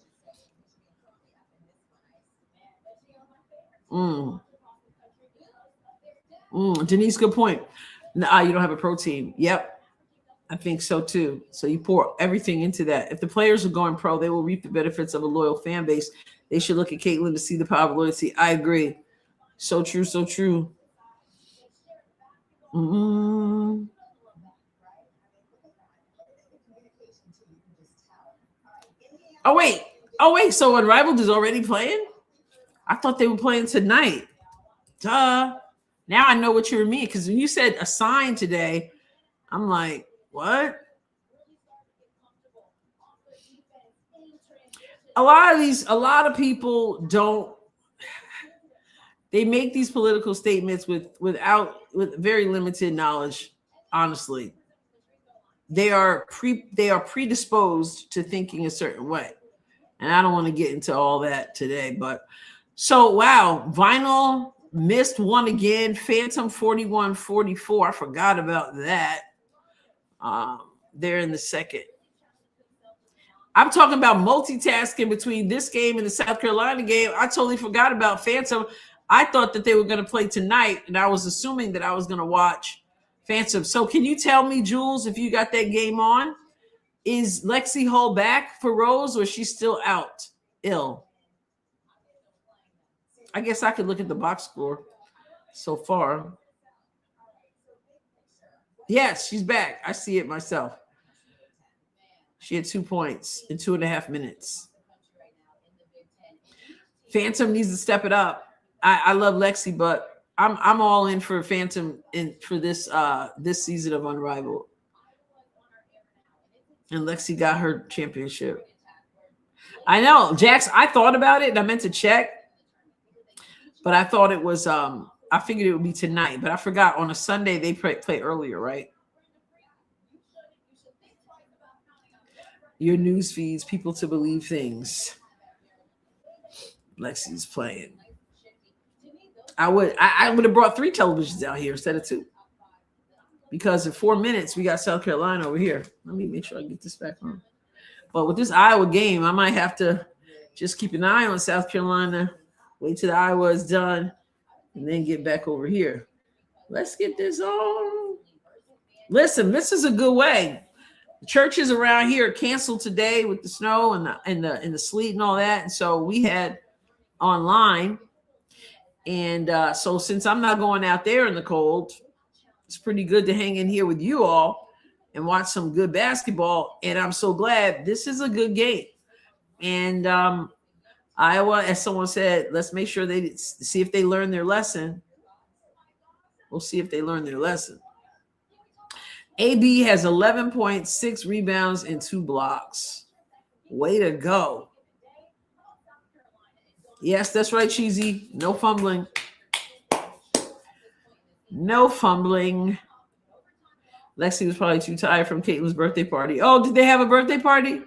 Denise, good point. Nah, you don't have a pro team. Yep, I think so too. So you pour everything into that. If the players are going pro, they will reap the benefits of a loyal fan base. They should look at Caitlin to see the power of loyalty. I agree. So true, so true. Oh, wait. So Unrivaled is already playing? I thought they were playing tonight. Duh. Now I know what you mean, because when you said assigned today, I'm like, what? A lot of people don't. They make these political statements with very limited knowledge. Honestly, they are predisposed to thinking a certain way, and I don't want to get into all that today. But so wow, Vinyl missed one again. Phantom 41-44. I forgot about that. They're in the second. I'm talking about multitasking between this game and the South Carolina game. I totally forgot about Phantom. I thought that they were going to play tonight, and I was assuming that I was going to watch Phantom. So can you tell me, Jules, if you got that game on, is Lexi Hull back for Rose, or is she still out ill? I guess I could look at the box score so far. Yes, she's back. I see it myself. She had 2 points in 2.5 minutes. Phantom needs to step it up. I love Lexi, but I'm all in for Phantom for this season of Unrivaled. And Lexi got her championship. I know, Jax. I thought about it and I meant to check, but I thought it was I figured it would be tonight, but I forgot on a Sunday they play earlier, right? your news feeds people to believe things. Lexi's playing. I would have brought 3 televisions out here instead of 2. Because in 4 minutes, we got South Carolina over here. Let me make sure I get this back on. But with this Iowa game, I might have to just keep an eye on South Carolina, wait till the Iowa is done, and then get back over here. Let's get this on. Listen, this is a good way. The churches around here canceled today with the snow and the sleet and all that. And so we had online. And so since I'm not going out there in the cold, it's pretty good to hang in here with you all and watch some good basketball. And I'm so glad this is a good game. And Iowa, as someone said, let's make sure they see if they learn their lesson. We'll see if they learn their lesson. AB has 11.6 rebounds and 2 blocks. Way to go. Yes, that's right, Cheesy. No fumbling. No fumbling. Lexi was probably too tired from Caitlin's birthday party. Oh, did they have a birthday party?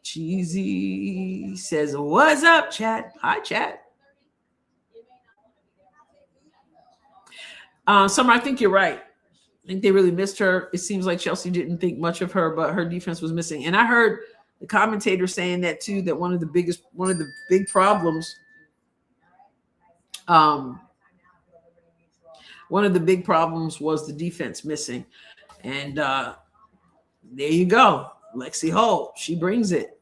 Cheesy says, what's up, chat? Hi, chat. Summer, I think you're right. I think they really missed her. It seems like Chelsea didn't think much of her, but her defense was missing. And I heard the commentator saying that too, that one of the big problems, was the defense missing. And there you go. Lexi Hull, she brings it.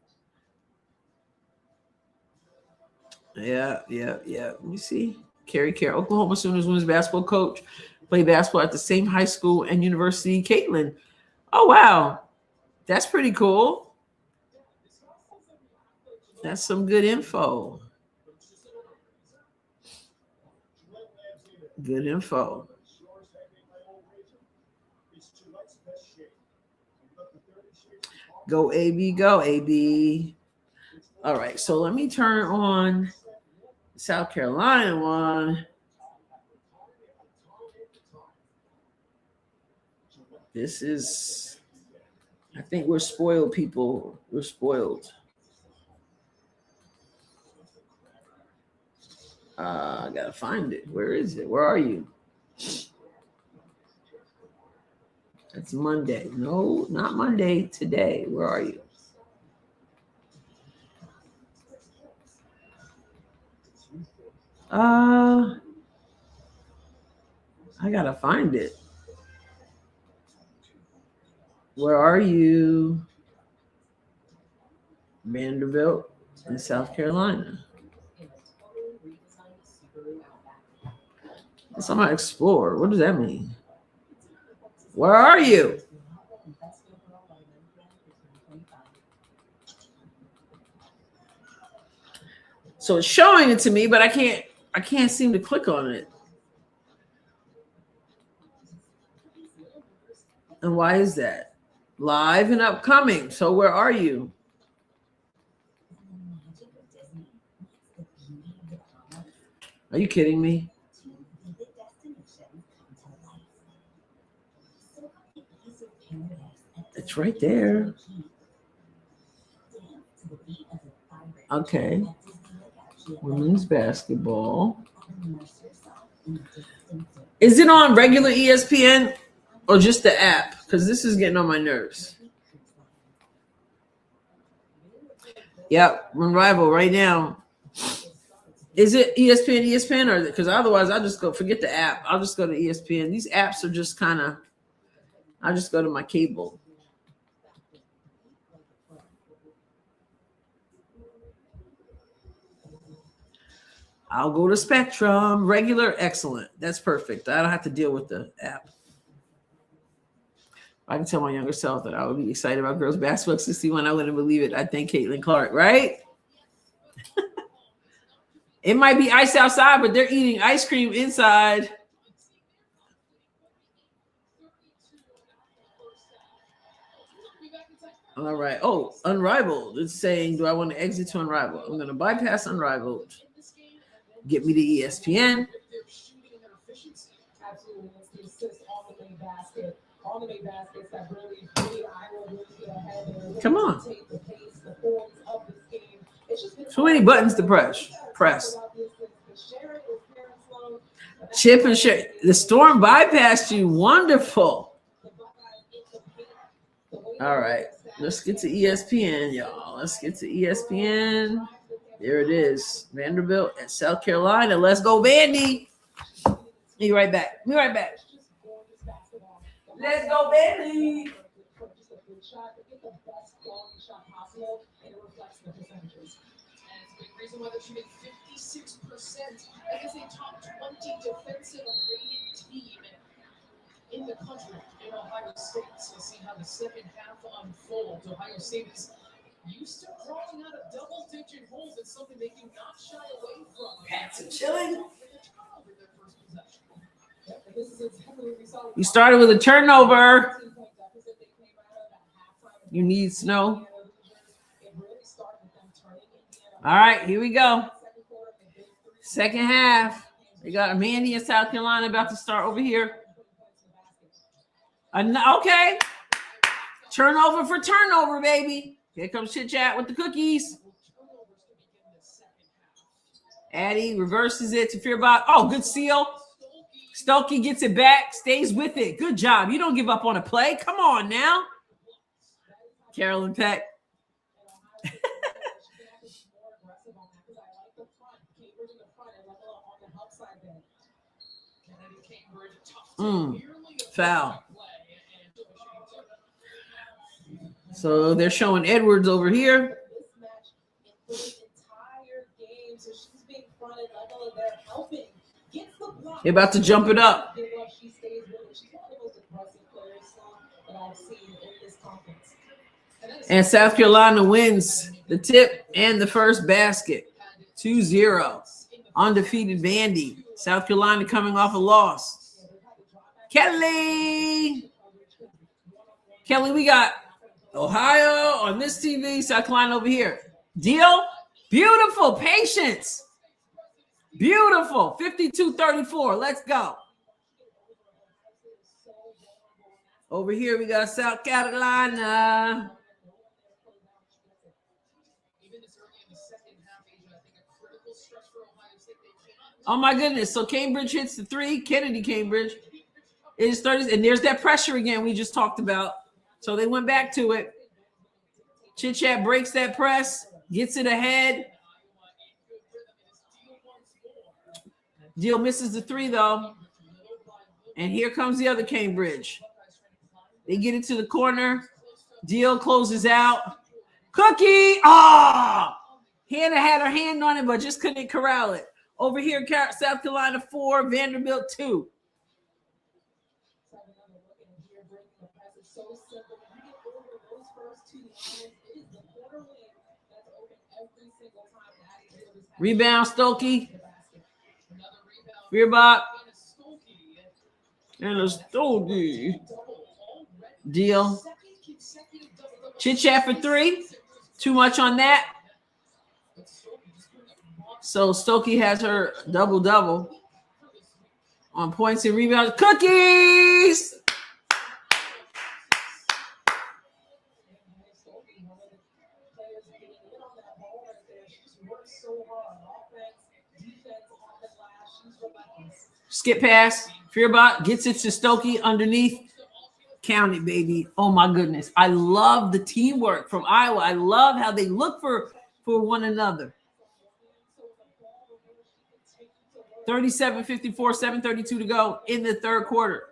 Yeah. Let me see. Carrie Care, Oklahoma Sooners women's basketball coach, played basketball at the same high school and university. Caitlin. Oh, wow. That's pretty cool. That's some good info. Good info. Go, AB. Go, AB. All right. So let me turn on South Carolina one. This is, I think we're spoiled people. We're spoiled. I gotta find it. Where is it? Where are you? That's Monday. No, not Monday. Today. Where are you? I gotta find it. Where are you? Vanderbilt in South Carolina. Somehow explore. What does that mean? Where are you? So it's showing it to me, but I can't seem to click on it. And why is that? Live and upcoming. So where are you? Are you kidding me? It's right there. Okay. Women's basketball. Is it on regular ESPN or just the app? Because this is getting on my nerves. Yep, Unrivaled right now. Is it ESPN or because otherwise I'll just go forget the app. I'll just go to ESPN. These apps are just kind of, I'll just go to my cable. I'll go to Spectrum, regular, excellent. That's perfect. I don't have to deal with the app. I can tell my younger self that I would be excited about girls basketball 61. I wouldn't believe it. I think Caitlin Clark, right? It might be ice outside, but they're eating ice cream inside. All right. Oh, Unrivaled. It's saying, do I want to exit to Unrivaled? I'm going to bypass Unrivaled. Get me to ESPN. Come on. Too many buttons to press. Chip and share. The storm bypassed you. Wonderful. All right. Let's get to ESPN, y'all. Let's get to ESPN. There it is. Vanderbilt and South Carolina. Let's go, Vandy. Be right back. Let's go, Vandy. Reason why they're shooting 56% against a top 20 defensive rated team in the country in Ohio State. So see how the second half unfolds. Ohio State is used to crawling out of double-digit holes. It's something they do not shy away from. Pats and chilling. We started with a turnover. You need snow. All right, here we go. Second half. We got Mandy in South Carolina about to start over here. Okay. Turnover for turnover, baby. Here comes Chit Chat with the cookies. Addie reverses it to Fearbot. Oh, good seal. Stokey gets it back, stays with it. Good job. You don't give up on a play. Come on now. Carolyn Peck. Foul. So they're showing Edwards over here. They're about to jump it up. And South Carolina wins the tip and the first basket. 2-0. Undefeated Vandy. South Carolina coming off a loss. Kelly, we got Ohio on this TV, South Carolina over here. Deal? Beautiful. Patience. Beautiful. 52-34. Let's go. Over here, we got South Carolina. Oh, my goodness. So Cambridge hits the three. Kennedy Cambridge. It is 30, and there's that pressure again we just talked about. So they went back to it. Chit Chat breaks that press, gets it ahead. Deal misses the three, though. And here comes the other Cambridge. They get it to the corner. Deal closes out. Cookie! Ah! Hannah had her hand on it, but just couldn't corral it. Over here, South Carolina 4, Vanderbilt 2. Rebound, Stokey. Fearbot. And a Stokey. Deal. Chit Chat for 3. Too much on that. So Stokey has her double-double on points and rebounds. Cookies! Skip pass. Fearbot gets it to Stokey underneath. Count it, baby. Oh, my goodness. I love the teamwork from Iowa. I love how they look for one another. 37-54, 7:32 to go in the third quarter.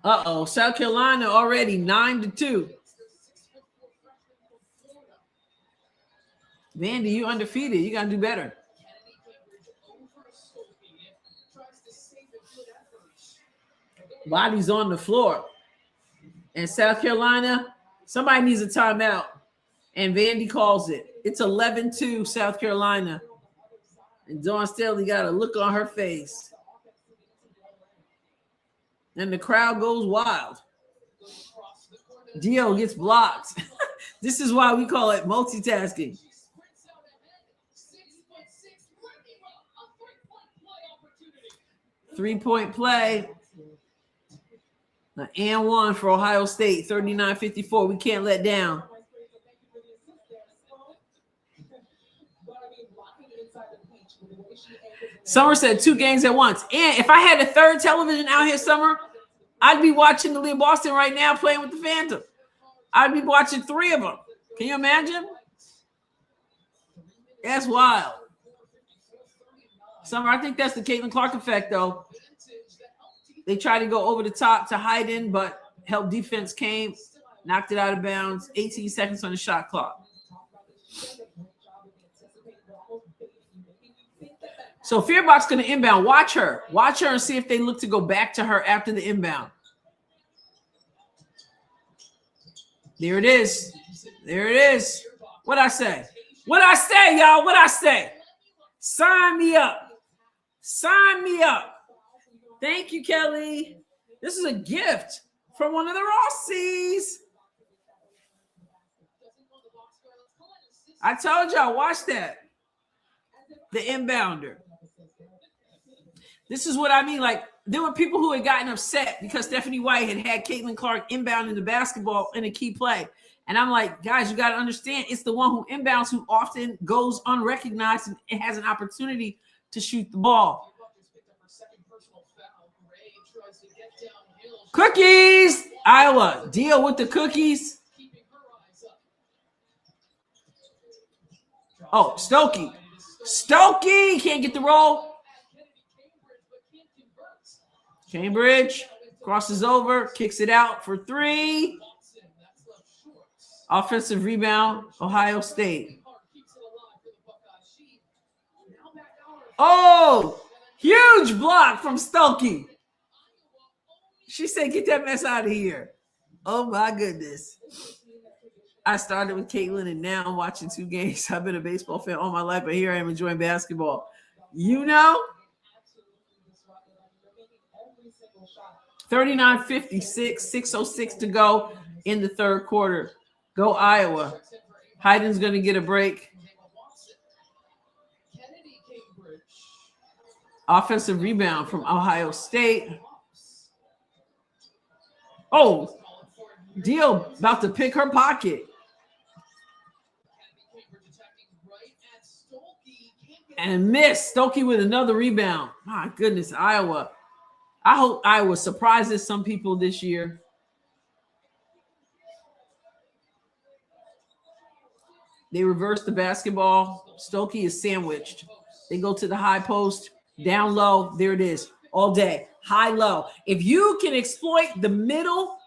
Uh-oh. South Carolina already 9-2. Vandy, you undefeated. You got to do better. Body's on the floor. And South Carolina, somebody needs a timeout. And Vandy calls it. It's 11-2 South Carolina. And Dawn Staley got a look on her face. And the crowd goes wild. Dio gets blocked. This is why we call it multitasking. Three-point play. And one for Ohio State, 39-54. We can't let down. Summer said 2 games at once. And if I had a third television out here, Summer, I'd be watching the League of Boston right now playing with the Phantom. I'd be watching 3 of them. Can you imagine? That's wild. Summer, I think that's the Caitlin Clark effect, though. They tried to go over the top to Hayden, but help defense came, knocked it out of bounds. 18 seconds on the shot clock. So Fearbach's going to inbound. Watch her. Watch her and see if they look to go back to her after the inbound. There it is. There it is. What'd I say? What'd I say, y'all? What'd I say? Sign me up. Sign me up. Thank you, Kelly. This is a gift from one of the Rossies. I told y'all, watch that. The inbounder. This is what I mean. Like, there were people who had gotten upset because Stephanie White had Caitlin Clark inbound in the basketball in a key play. And I'm like, guys, you got to understand, it's the one who inbounds who often goes unrecognized and has an opportunity to shoot the ball. Cookies! Iowa, deal with the cookies. Oh, Stokey. Stokey can't get the roll. Cambridge crosses over, kicks it out for 3. Offensive rebound, Ohio State. Oh, huge block from Stokey. She said, get that mess out of here. Oh, my goodness. I started with Caitlin, and now I'm watching 2 games. I've been a baseball fan all my life, but here I am enjoying basketball. You know? 39-56, 6:06 to go in the third quarter. Go Iowa. Hayden's going to get a break. Offensive rebound from Ohio State. Oh, Deal about to pick her pocket. And miss. Stokey with another rebound. My goodness, Iowa. I hope Iowa surprises some people this year. They reverse the basketball. Stokey is sandwiched. They go to the high post. Down low. There it is. All day. High, low. If you can exploit the middle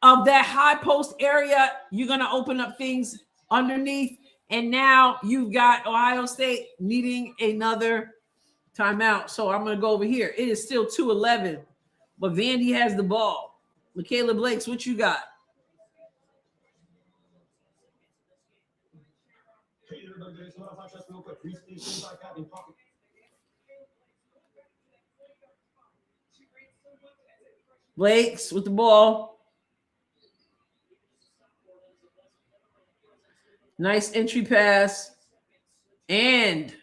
of that high post area, you're going to open up things underneath. And now you've got Ohio State needing another timeout. So I'm going to go over here. It is still 2-11, but Vandy has the ball. Michaela Blakes, what you got? Blakes with the ball. Nice entry pass. And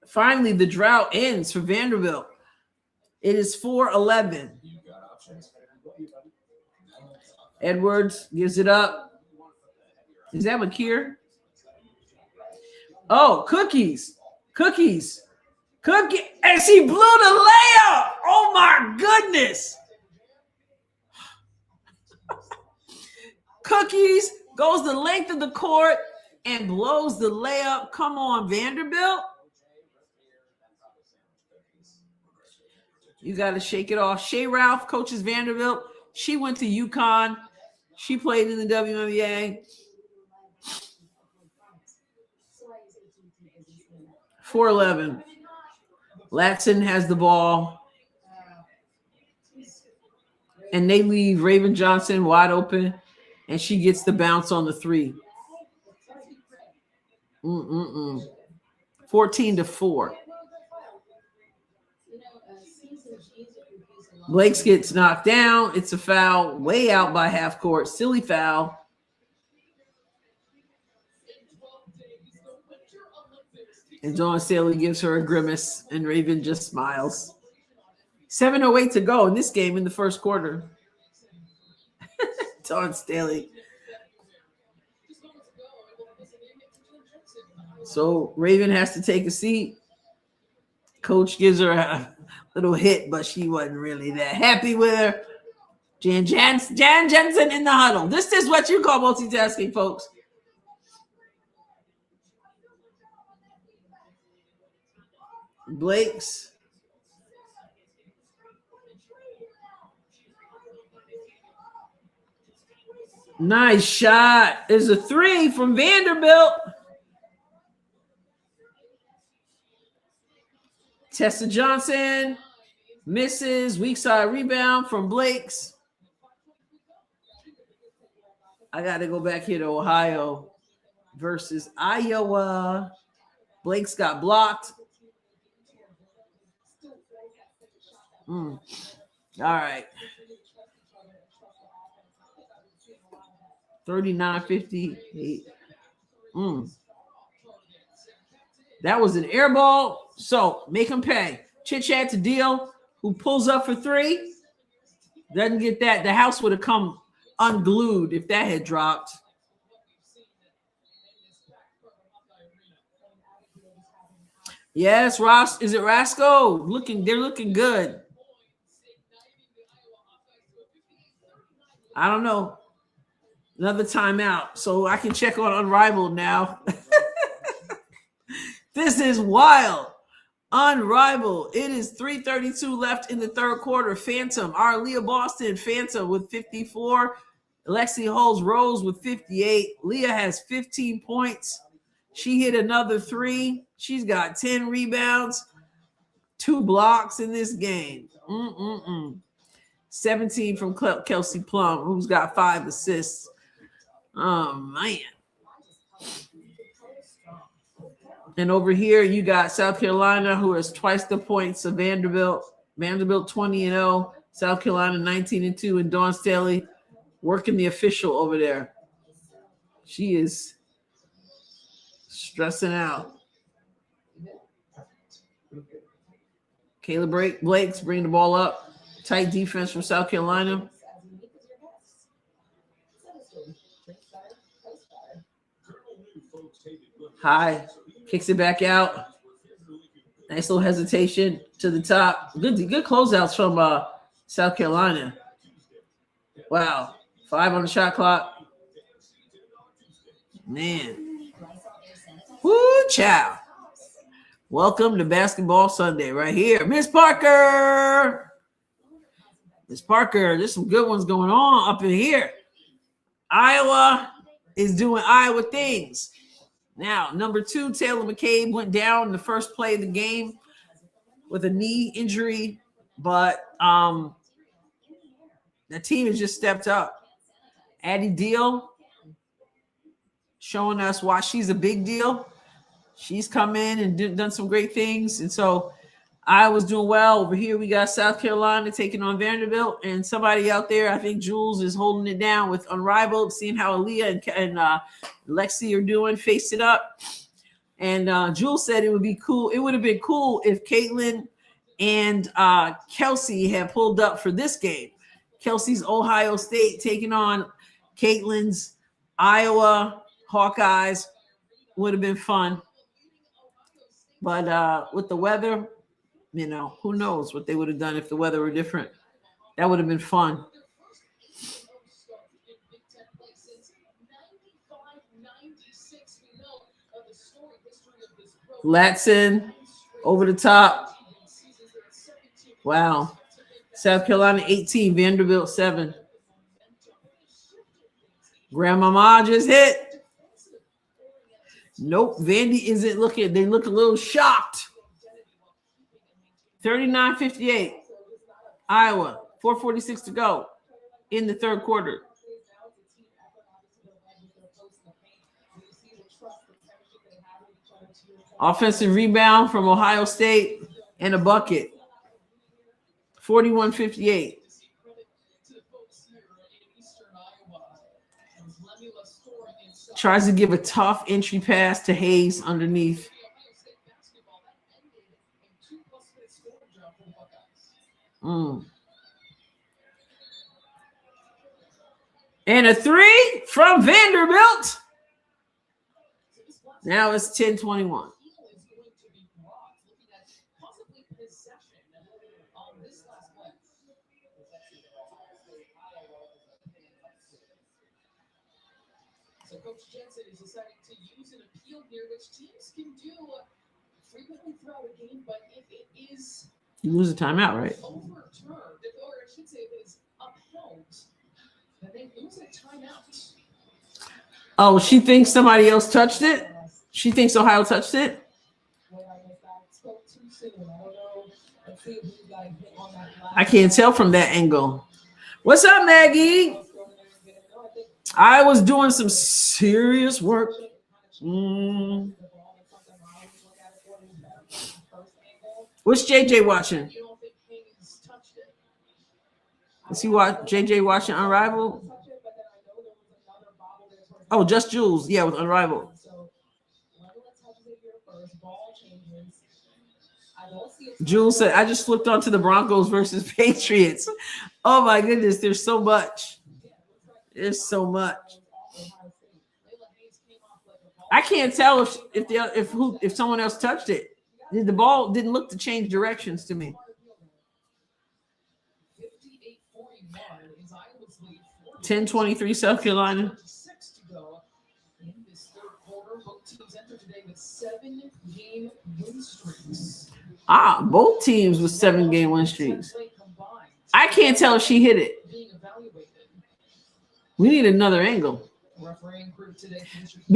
finally, the drought ends for Vanderbilt. It is 4-11. Edwards gives it up. Is that McKeer? Oh, Cookies. Cookies. Cookie. And she blew the layup. Oh, my goodness. Cookies goes the length of the court and blows the layup. Come on, Vanderbilt. You got to shake it off. Shay Ralph coaches Vanderbilt. She went to UConn. She played in the WNBA. 4-11. Latson has the ball. And they leave Raven Johnson wide open. And she gets the bounce on the 3. 14-4. Blakes gets knocked down. It's a foul way out by half court. Silly foul. And Dawn Staley gives her a grimace, and Raven just smiles. 7:08 to go in this game in the first quarter. Dawn Staley. So Raven has to take a seat. Coach gives her a little hit, but she wasn't really that happy with her. Jan Jensen in the huddle. This is what you call multitasking, folks. Blake's. Nice shot. There's a 3 from Vanderbilt. Tessa Johnson misses. Weak side rebound from Blake's. I got to go back here to Ohio versus Iowa. Blake's got blocked. All right. 39-58. That was an air ball. So make him pay. Chit chat to deal. Who pulls up for 3? Doesn't get that. The house would have come unglued if that had dropped. Yes, Ross. Is it Rasco? They're looking good. I don't know. Another timeout. So I can check on Unrivaled now. This is wild. Unrivaled. It is 3:32 left in the third quarter. Phantom. Our Leah Boston. Phantom with 54. Lexi Holmes Rose with 58. Leah has 15 points. She hit another 3. She's got 10 rebounds, 2 blocks in this game. 17 from Kelsey Plum, who's got 5 assists. Oh, man. And over here, you got South Carolina, who has twice the points of Vanderbilt. Vanderbilt 20-0. South Carolina 19-2. And Dawn Staley working the official over there. She is stressing out. Kayla Blake's bringing the ball up. Tight defense from South Carolina. High. Kicks it back out. Nice little hesitation to the top. Good closeouts from South Carolina. Wow. 5 on the shot clock. Man. Woo, child. Welcome to Basketball Sunday right here. Miss Parker. Miss Parker, there's some good ones going on up in here. Iowa is doing Iowa things. Now, number 2, Taylor McCabe went down in the first play of the game with a knee injury, but the team has just stepped up. Addie Deal showing us why she's a big deal. She's come in and done some great things. And so Iowa's doing well. Over here, we got South Carolina taking on Vanderbilt. And somebody out there, I think Jules is holding it down with Unrivaled, seeing how Aaliyah and Lexi are doing, face it up. And Jules said it would be cool. It would have been cool if Caitlin and Kelsey had pulled up for this game. Kelsey's Ohio State taking on Caitlin's Iowa Hawkeyes. Would have been fun. But with the weather, who knows what they would have done if the weather were different. That would have been fun. Latson over the top. Wow. South Carolina 18, Vanderbilt 7. Grandmama just hit. Nope. Vandy isn't looking. They look a little shocked. 39-58. Iowa. 4:46 to go in the third quarter. Offensive rebound from Ohio State and a bucket. 41-58. Tries to give a tough entry pass to Hayes underneath. And a 3 from Vanderbilt. Now it's 10-21. So Coach Jensen is deciding to use an appeal here, which teams can do frequently throughout a game, but if it is You lose a timeout, right? overturned, or I should say if it is upheld, then they lose a timeout. Oh, she thinks somebody else touched it? She thinks Ohio touched it? I can't tell from that angle. What's up, Maggie? I was doing some serious work. What's JJ watching? Is he JJ watching Unrivaled? Oh, just Jules. Yeah, with Unrivaled. Jules said, I just flipped onto the Broncos versus Patriots. Oh my goodness, there's so much. There's so much. I can't tell if someone else touched it. The ball didn't look to change directions to me. 10-23 South Carolina. Both teams with 7-game win streaks. I can't tell if she hit it. We need another angle.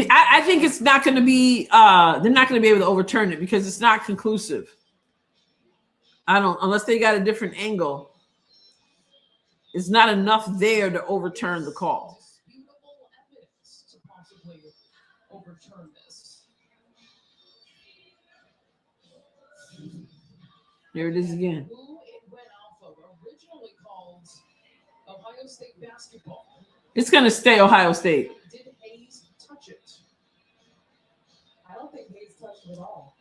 I think it's not going to be. They're not going to be able to overturn it because it's not conclusive. Unless they got a different angle. It's not enough there to overturn the call. Here it is again. Ohio State basketball. It's going to stay Ohio State. Did Hayes touch it? I don't think Hayes touched it at all.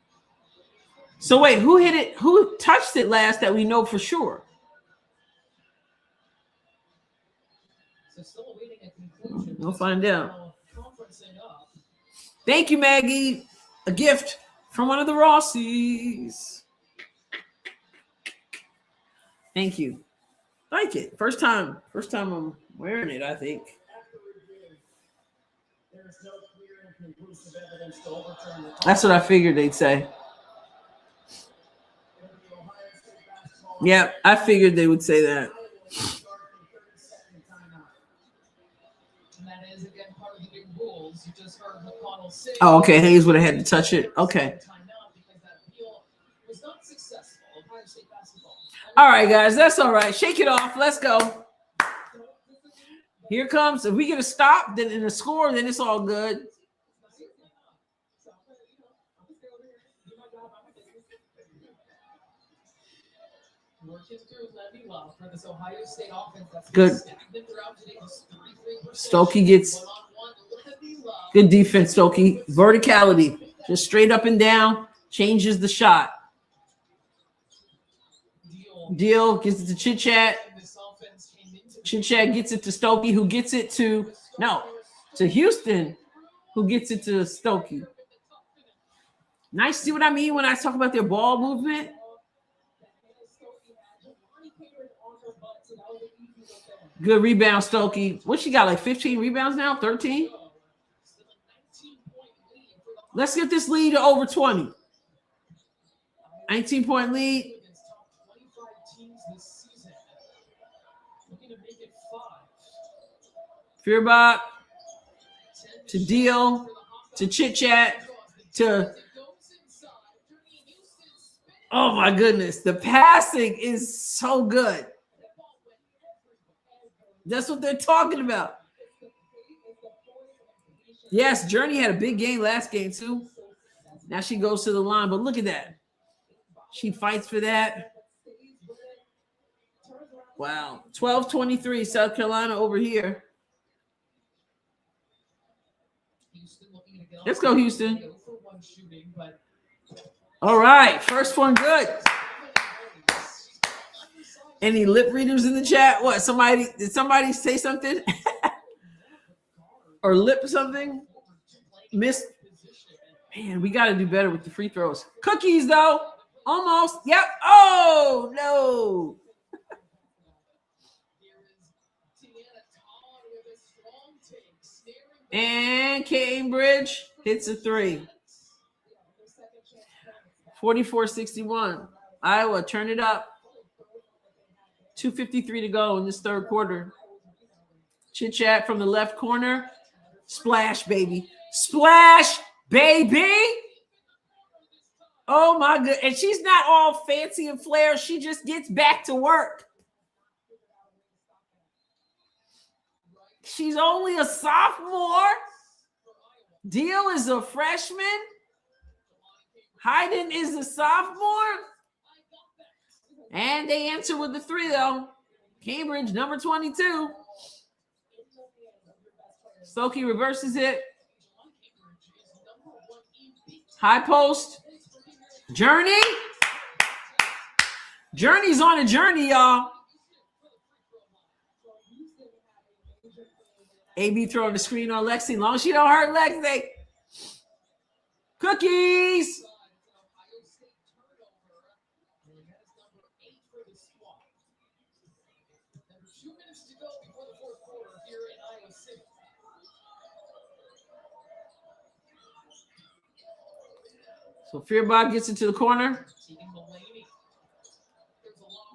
So wait, who hit it? Who touched it last that we know for sure? So still awaiting a conclusion. We'll find out. Thank you, Maggie. A gift from one of the Rossies. Thank you. Like it. First time I'm wearing it, I think. That's what I figured they'd say. Yeah, I figured they would say that. Oh, okay. Hayes would have had to touch it. Okay. All right, guys. That's all right. Shake it off. Let's go. Here comes. If we get a stop, then in the score, then it's all good. Good. Stokey gets good defense. Stokey verticality, just straight up and down, changes the shot. Deal gets it to Chit Chat. Chit Chat gets it to Stokey, who gets it to Houston, who gets it to Stokey. Nice. See what I mean when I talk about their ball movement? Good rebound, Stokey. What she got, like 15 rebounds now? 13? Let's get this lead to over 20. 19-point lead. Fearbot to Deal to Chit Chat to. Oh my goodness, the passing is so good. That's what they're talking about. Yes, Journey had a big game last game too. Now she goes to the line, but look at that. She fights for that. Wow. 12-23, South Carolina over here. Let's go, Houston. All right. First one good. Any lip readers in the chat? What? Did somebody say something? or lip something. Missed. Man, we got to do better with the free throws. Cookies, though. Almost. Yep. Oh, no. And Cambridge hits a three. 44-61. Iowa, turn it up. 2:53 to go in this third quarter. Chit chat from the left corner. Splash, baby. Splash, baby. Oh, my God. And she's not all fancy and flair. She just gets back to work. She's only a sophomore. Deal is a freshman. Hayden is a sophomore. And they answer with the three, though. Cambridge, number 22. Stokey reverses it. High post. Journey. Journey's on a journey, y'all. AB throwing the screen on Lexi. Long as she don't hurt Lexi. Cookies. So Fearbot gets into the corner.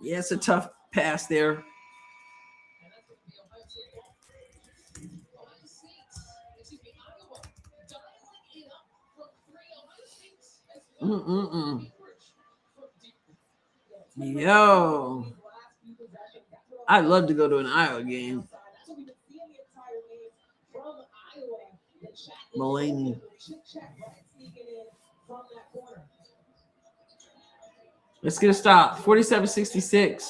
Yeah, it's a tough pass there. Yo. I'd love to go to an Iowa game. Mulaney. Let's get a stop. 47-66.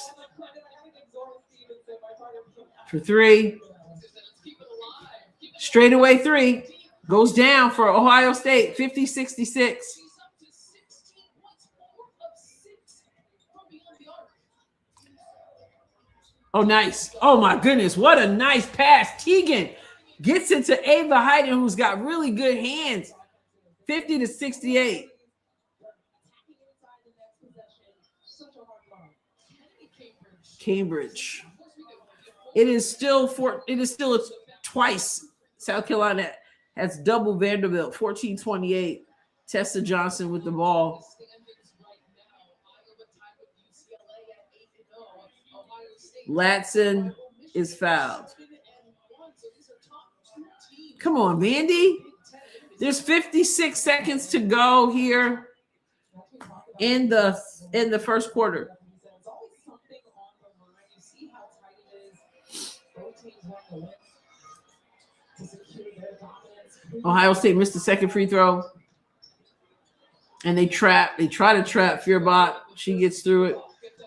For three. Straightaway three. Goes down for Ohio State. 50-66. Oh, nice. Oh, my goodness. What a nice pass. Teagan gets into Ava Hayden, who's got really good hands. 50-68. Cambridge. It is still twice. South Carolina has double Vanderbilt. 14-28. Tessa Johnson with the ball. Latson is fouled. Come on, Vandy. There's 56 seconds to go here in the first quarter. Ohio State missed the second free throw. And they try to trap Fearbot. She gets through it,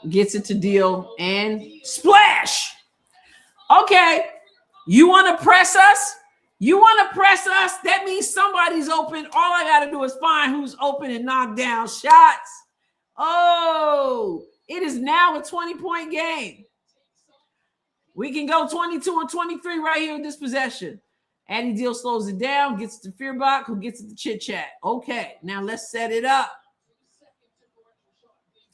gets it to Deal, and splash. Okay. You want to press us? That means somebody's open. All I got to do is find who's open and knock down shots. Oh, it is now a 20-point game. We can go 22 and 23 right here in this possession. Addie Deal slows it down, gets to Fearbot, who gets it to Chit Chat. Okay, now let's set it up.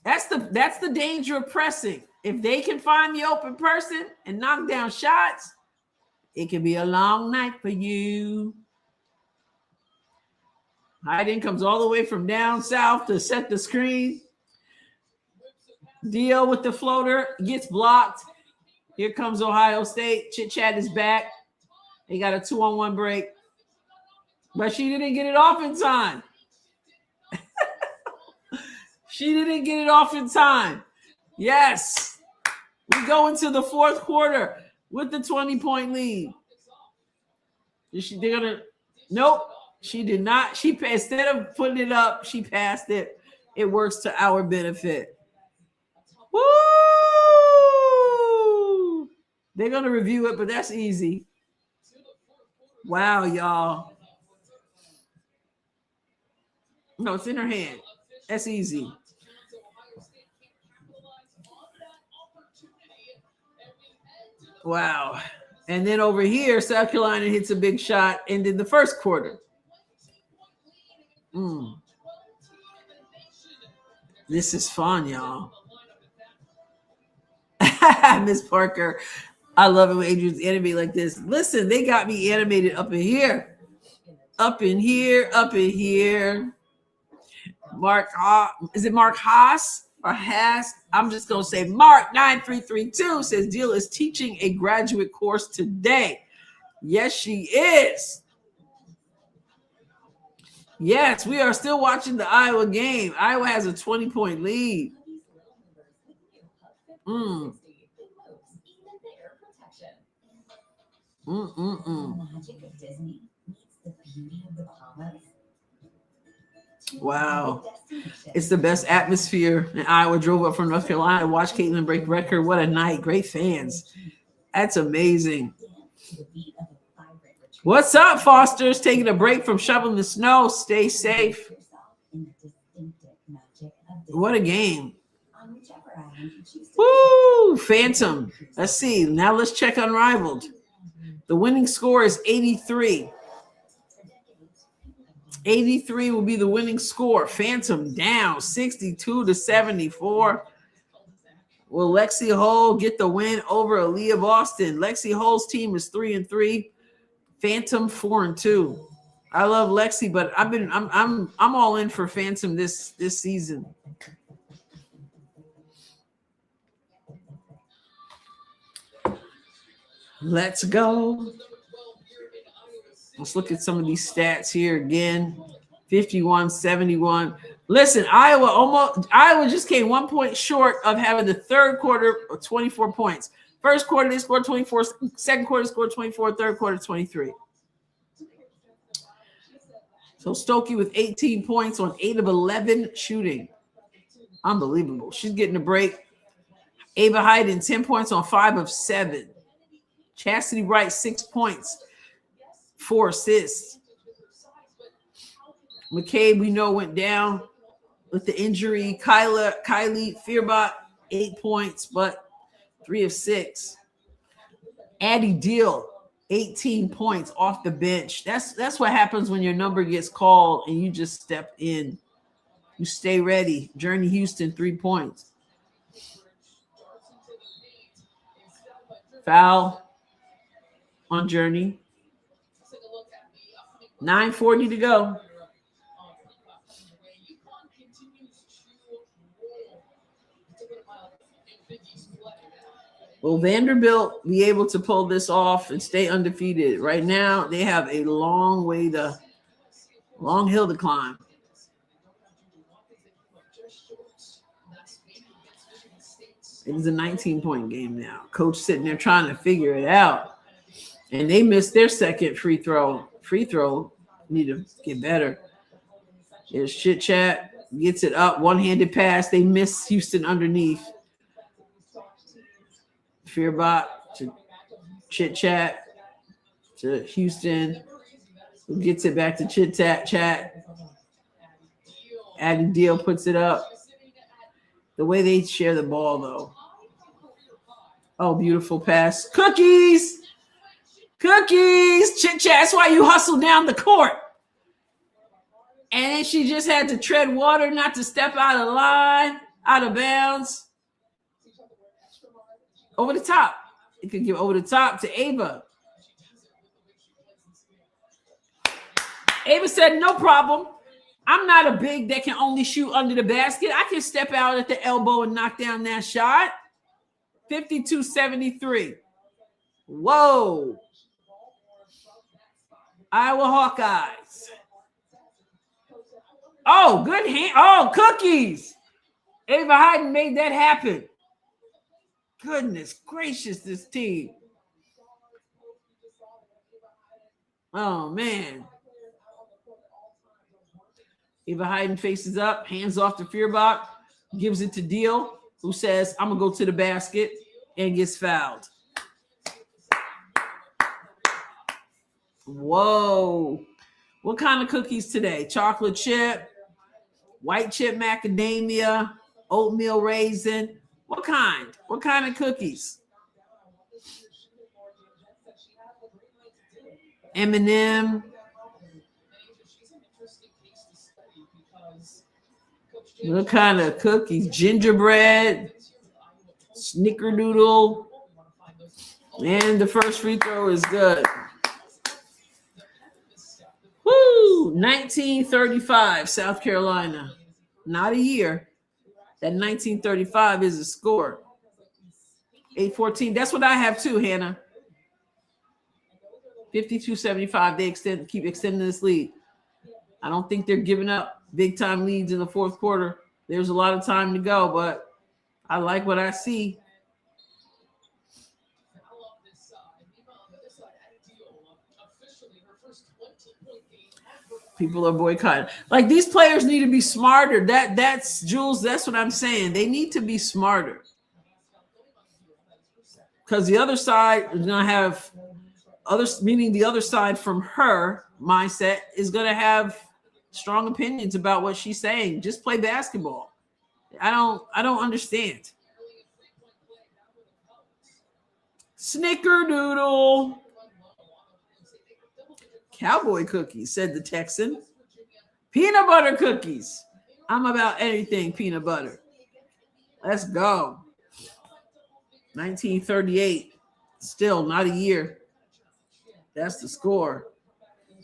That's the danger of pressing. If they can find the open person and knock down shots, it can be a long night for you. Hayden comes all the way from down south to set the screen. Deal with the floater, gets blocked. Here comes Ohio State. Chit Chat is back. They got a 2-on-1 break. But she didn't get it off in time. She didn't get it off in time. Yes. We go into the fourth quarter with the 20-point lead. Nope. She did not. Instead of putting it up, she passed it. It works to our benefit. Woo! They're going to review it, but that's easy. Wow, y'all. No, it's in her hand. That's easy. Wow. And then over here, South Carolina hits a big shot, ended the first quarter. This is fun, y'all. Miss Parker, I love it when Adrienne's animated like this. Listen, they got me animated up in here. Up in here, up in here. Mark, is it Mark Haas or Haas? I'm just going to say Mark 9332 says Deal is teaching a graduate course today. Yes, she is. Yes, we are still watching the Iowa game. Iowa has a 20-point lead. Wow. It's the best atmosphere. And Iowa drove up from North Carolina, watched Caitlin break record. What a night. Great fans. That's amazing. What's up, Foster's? Taking a break from shoveling the snow. Stay safe. What a game. Woo! Phantom. Let's see. Now let's check Unrivaled. The winning score is 83. 83 will be the winning score. Phantom down 62-74. Will Lexi Hull get the win over Aaliyah Boston? Lexi Hull's team is 3-3. Phantom 4-2. I love Lexi, but I'm all in for Phantom this season. Let's go. Let's look at some of these stats here again. 51-71. Listen, Iowa just came 1 point short of having the third quarter of 24 points. First quarter, they scored 24. Second quarter, scored 24. Third quarter, 23. So Stokey with 18 points on 8 of 11 shooting. Unbelievable. She's getting a break. Ava Hayden, 10 points on 5 of 7. Chastity Wright, 6 points, 4 assists. McCabe, we know, went down with the injury. Kylie Fearbot, 8 points, but 3 of 6. Addie Deal, 18 points off the bench. That's what happens when your number gets called and you just step in. You stay ready. Journey Houston, 3 points. Foul on Journey. 9:40 to go. Will Vanderbilt be able to pull this off and stay undefeated? Right now, they have a long hill to climb. It is a 19-point game now. Coach sitting there trying to figure it out. And they missed their second free throw. Free throw need to get better. There's Chit Chat. Gets it up. One-handed pass. They miss Houston underneath. Fearbot to Chit Chat to Houston. Who gets it back to Chit Chat. Addie Deal puts it up. The way they share the ball, though. Oh, beautiful pass. Cookies. Cookies. Chit Chat. That's why you hustle down the court. And then she just had to tread water not to step out of line, out of bounds. Over the top. It could give over the top to Ava. Ava said, no problem. I'm not a big that can only shoot under the basket. I can step out at the elbow and knock down that shot. 52-73. Whoa. Iowa Hawkeyes. Oh, good hand. Oh, cookies. Ava Hayden made that happen. Goodness gracious, this team. Oh, man. Ava Hayden faces up, hands off to Fearbot, gives it to Deal, who says, I'm going to go to the basket, and gets fouled. Whoa. What kind of cookies today? Chocolate chip, white chip macadamia, oatmeal raisin. What kind? What kind of cookies? Eminem. What kind of cookies? Gingerbread, snickerdoodle, and the first free throw is good. Woo! 1935, South Carolina. Not a year. That 1935 is a score. 8-14. That's what I have too, Hannah. 52-75. They keep extending this lead. I don't think they're giving up big time leads in the fourth quarter. There's a lot of time to go, but I like what I see. People are boycotting. Like, these players need to be smarter. That's Jules. That's what I'm saying. They need to be smarter. Because the other side is going to have others, meaning the other side from her mindset is going to have strong opinions about what she's saying. Just play basketball. I don't understand. Snickerdoodle. Cowboy cookies, said the Texan. Peanut butter cookies. I'm about anything peanut butter. Let's go. 1938. Still not a year. That's the score.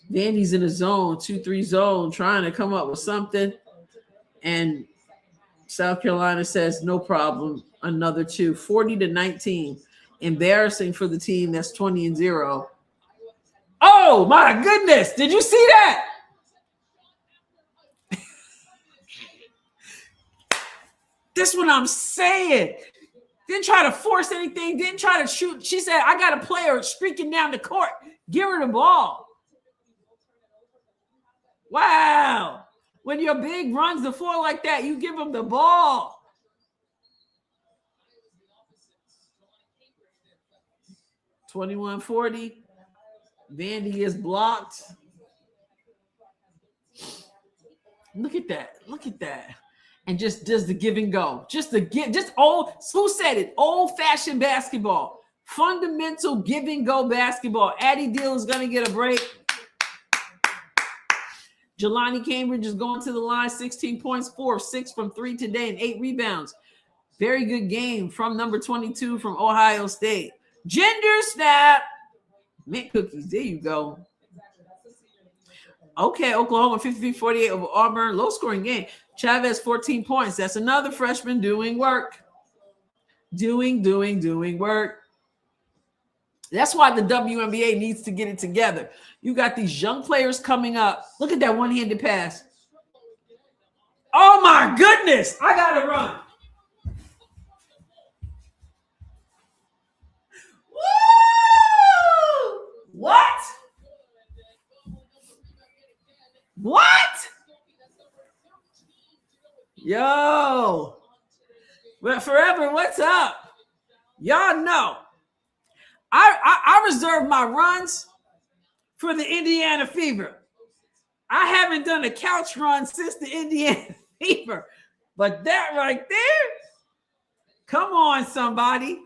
Vandy's in a zone, 2-3 zone, trying to come up with something. And South Carolina says, no problem. Another 2. 40-19. Embarrassing for the team that's 20-0. Oh, my goodness. Did you see that? This is what I'm saying. Didn't try to force anything. Didn't try to shoot. She said, I got a player streaking down the court. Give her the ball. Wow. When your big runs the floor like that, you give him the ball. (21-40). Vandy is blocked. Look at that. Look at that. And just does the give and go. Just old, who said it? Old-fashioned basketball. Fundamental give and go basketball. Addie Deal is going to get a break. Jelani Cambridge is going to the line, 16 points, 4 of 6 from 3 today, and 8 rebounds. Very good game from number 22 from Ohio State. Gender snap. Mint cookies. There you go. Okay, Oklahoma 53-48 over Auburn. Low-scoring game. Chavez, 14 points. That's another freshman doing work. Doing work. That's why the WNBA needs to get it together. You got these young players coming up. Look at that one-handed pass. Oh, my goodness. I got to run. Woo! What? Yo. But Forever, what's up? Y'all know. I reserve my runs for the Indiana Fever. I haven't done a couch run since the Indiana Fever. But that right there, come on, somebody.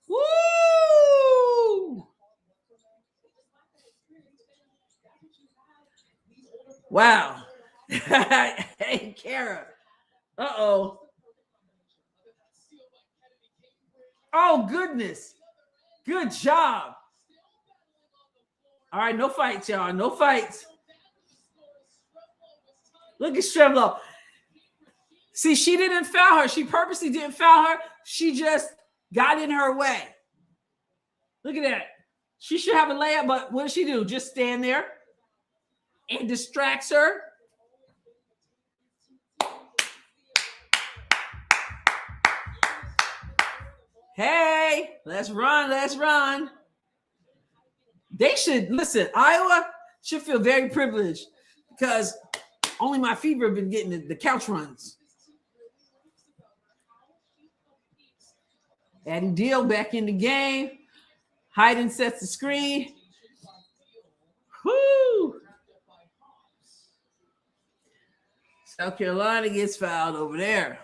Woo! Wow. Hey, Kara. Uh-oh. Oh, goodness. Good job. All right, no fights, y'all. No fights. Look at Stremlo. See, she didn't foul her. She purposely didn't foul her. She just got in her way. Look at that. She should have a layup, but what does she do? Just stand there and distracts her. Hey, let's run. They should, listen, Iowa should feel very privileged because only my Fever have been getting the couch runs. Addie Deal back in the game. Hayden sets the screen. Whoo! South Carolina gets fouled over there.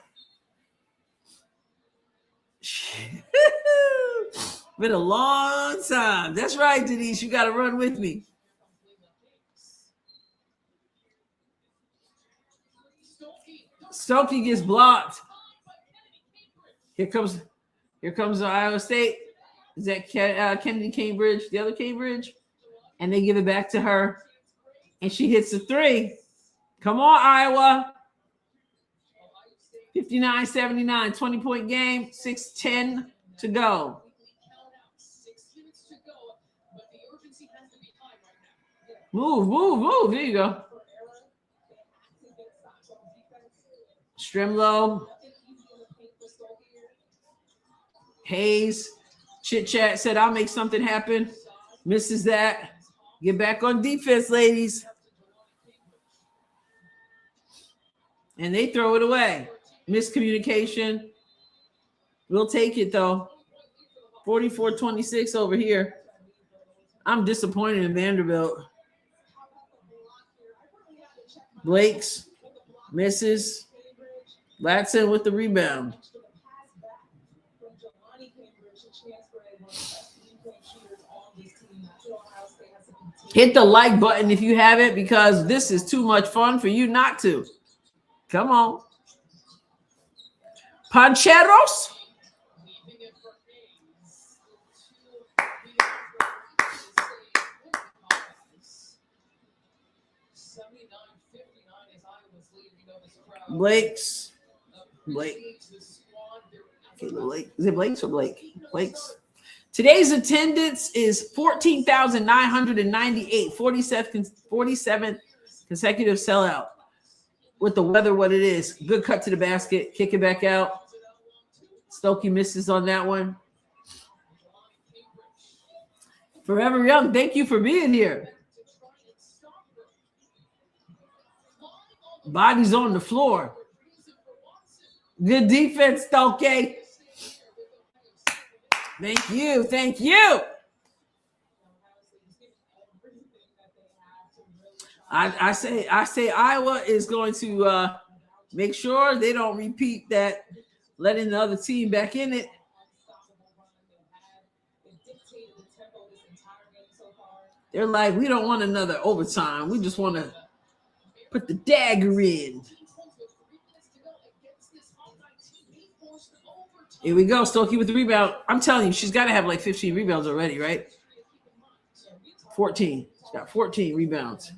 Been a long time. That's right, Denise. You got to run with me. Stokey gets blocked. Here comes Iowa State. Is that Kennedy Cambridge, the other Cambridge? And they give it back to her. And she hits a three. Come on, Iowa. 59-79, 20-point game, 6:10 to go. Move. There you go. Strimlow. Hayes. Chit Chat said, I'll make something happen. Misses that. Get back on defense, ladies. And they throw it away. Miscommunication. We'll take it, though. 44-26 over here. I'm disappointed in Vanderbilt. Blake's misses. Latson with the rebound. Hit the like button if you haven't, because this is too much fun for you not to. Come on. Pancheros. Blake. Okay, is it Blake's or Blake? Blake's. Today's attendance is 14,998, 47th consecutive sellout. With the weather, what it is. Good cut to the basket. Kick it back out. Stokey misses on that one. Forever Young, thank you for being here. Bodies on the floor. Good defense, Stokey. Thank you. I say Iowa is going to make sure they don't repeat that, letting the other team back in it. They're like, we don't want another overtime. We just want to put the dagger in. Here we go. Stokey with the rebound. I'm telling you, she's got to have like 15 rebounds already, right? 14. She's got 14 rebounds.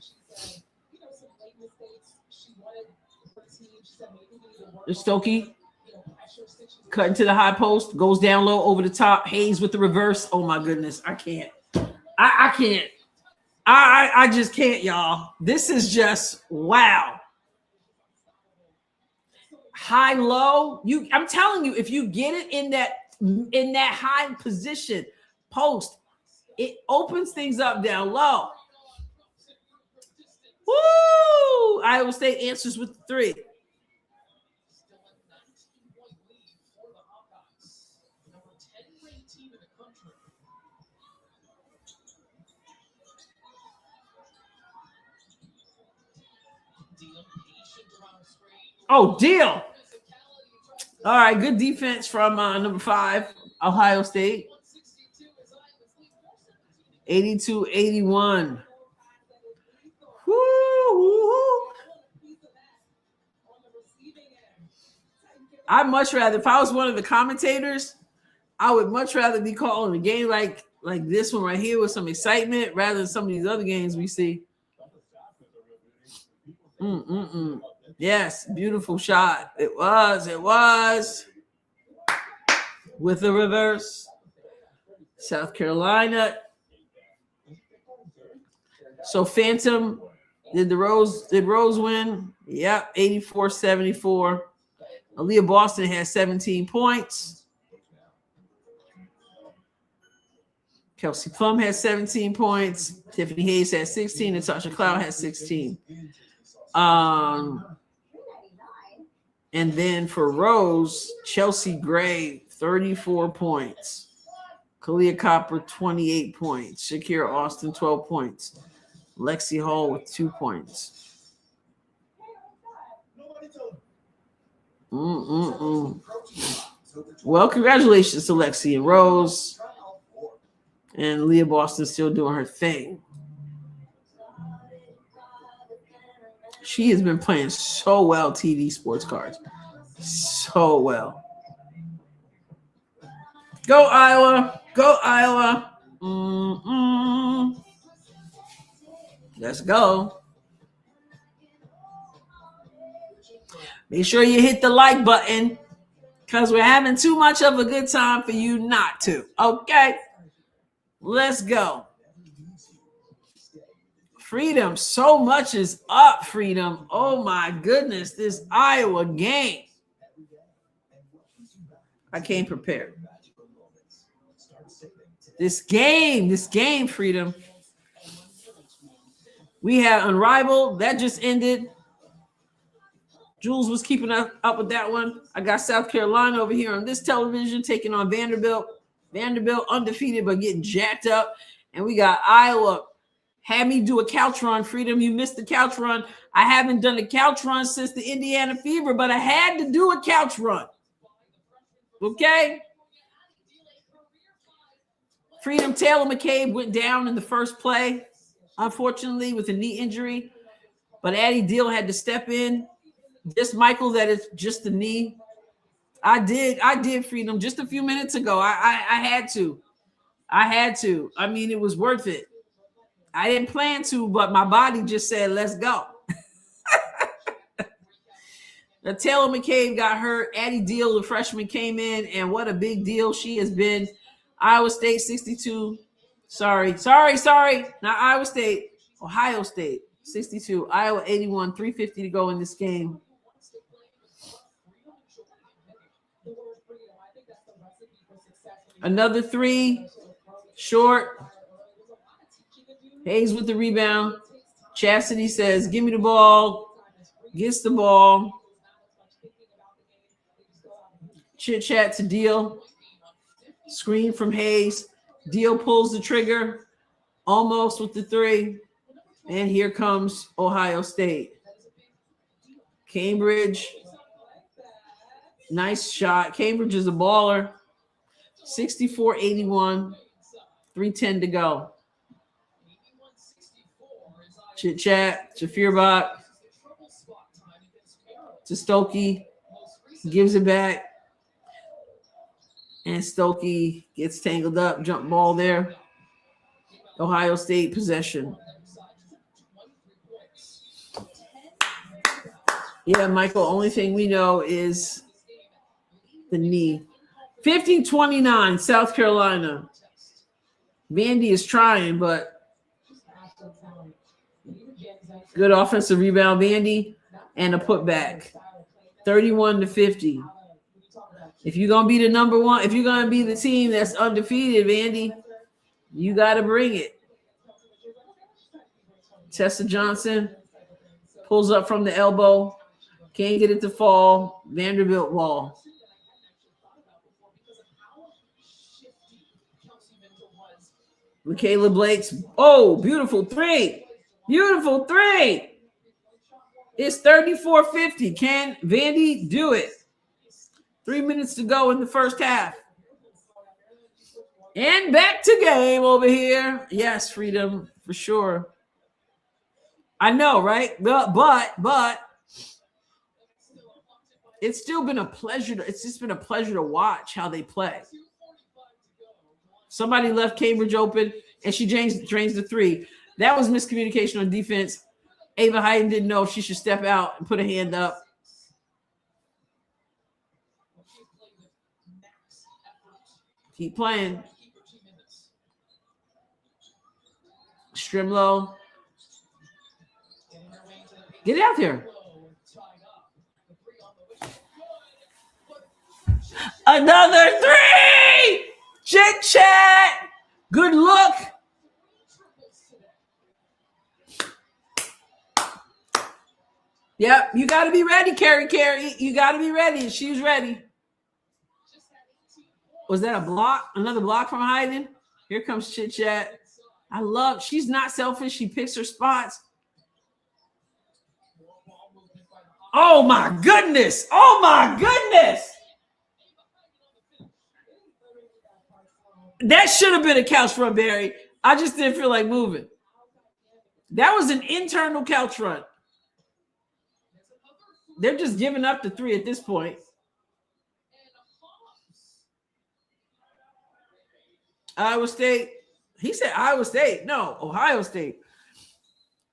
There's Stokey. Cutting to the high post. Goes down low over the top. Hayes with the reverse. Oh, my goodness. I can't. I can't. I just can't, y'all. This is just wow. High low. I'm telling you, if you get it in that high position post, it opens things up down low. Woo! Iowa State answers with the three. Oh, deal. All right, good defense from number 5, Ohio State. 82-81. Woo! I'd much rather, if I was one of the commentators, I would much rather be calling a game like this one right here with some excitement rather than some of these other games we see. Yes, beautiful shot. It was. With the reverse. South Carolina. So Phantom, did Rose win? Yep, 84-74. Aaliyah Boston has 17 points. Kelsey Plum has 17 points. Tiffany Hayes has 16. Natasha Cloud has 16. And then for Rose, Chelsea Gray, 34 points. Kalia Copper, 28 points. Shakira Austin, 12 points. Lexi Hall with 2 points. Well, congratulations to Lexi and Rose. And Leah Boston's still doing her thing. She has been playing so well TD sports cards. So well. Go Iowa. Go Iowa. Let's go. Make sure you hit the like button because we're having too much of a good time for you not to. Okay? Let's go. Freedom. So much is up, Freedom. Oh my goodness. This Iowa game. I came prepared. This game, Freedom. We had Unrivaled. That just ended. Jules was keeping up with that one. I got South Carolina over here on this television taking on Vanderbilt. Vanderbilt undefeated but getting jacked up. And we got Iowa. Had me do a couch run, Freedom. You missed the couch run. I haven't done a couch run since the Indiana Fever, but I had to do a couch run. Okay? Freedom. Taylor McCabe went down in the first play, unfortunately, with a knee injury. But Addie Deal had to step in. Just Michael, that is just the knee. I did, Freedom, just a few minutes ago. I had to. I mean, it was worth it. I didn't plan to, but my body just said, let's go. Now, Taylor McCabe got hurt. Addie Deal, the freshman, came in, and what a big deal she has been. Iowa State 62. Sorry. Not Iowa State. Ohio State 62. Iowa 81. 3:50 to go in this game. Another three. Short. Hayes with the rebound. Chastity says, give me the ball. Gets the ball. Chit chat to Deal. Screen from Hayes. Deal pulls the trigger. Almost with the three. And here comes Ohio State. Cambridge. Nice shot. Cambridge is a baller. 64-81. 3:10 to go. Chit chat to Feuerbach. To Stokey. Gives it back. And Stokey gets tangled up. Jump ball there. Ohio State possession. Yeah, Michael, only thing we know is the knee. 15-29, South Carolina. Vandy is trying, but good offensive rebound, Vandy, and a putback. 31-50. If you're going to be the number one, if you're going to be the team that's undefeated, Vandy, you got to bring it. Tessa Johnson pulls up from the elbow. Can't get it to fall. Vanderbilt wall. Michaela Blake's. Oh, beautiful three. Beautiful three. It's 34-50. Can Vandy do it? 3 minutes to go in the first half. And back to game over here. Yes, Freedom, for sure. I know, right? But it's still been a pleasure. It's just been a pleasure to watch how they play. Somebody left Cambridge open, and she drains the three. That was miscommunication on defense. Ava Hayden didn't know if she should step out and put a hand up. Keep playing. Strimlow. Get out there. Another three. Chit chat. Good look. Yep, you got to be ready, Carrie. You got to be ready. She's ready. Was that a block? Another block from Hayden? Here comes Chit Chat. She's not selfish. She picks her spots. Oh, my goodness. Oh, my goodness. That should have been a couch run, Barry. I just didn't feel like moving. That was an internal couch run. They're just giving up the 3 at this point. Iowa State. He said Iowa State. No, Ohio State.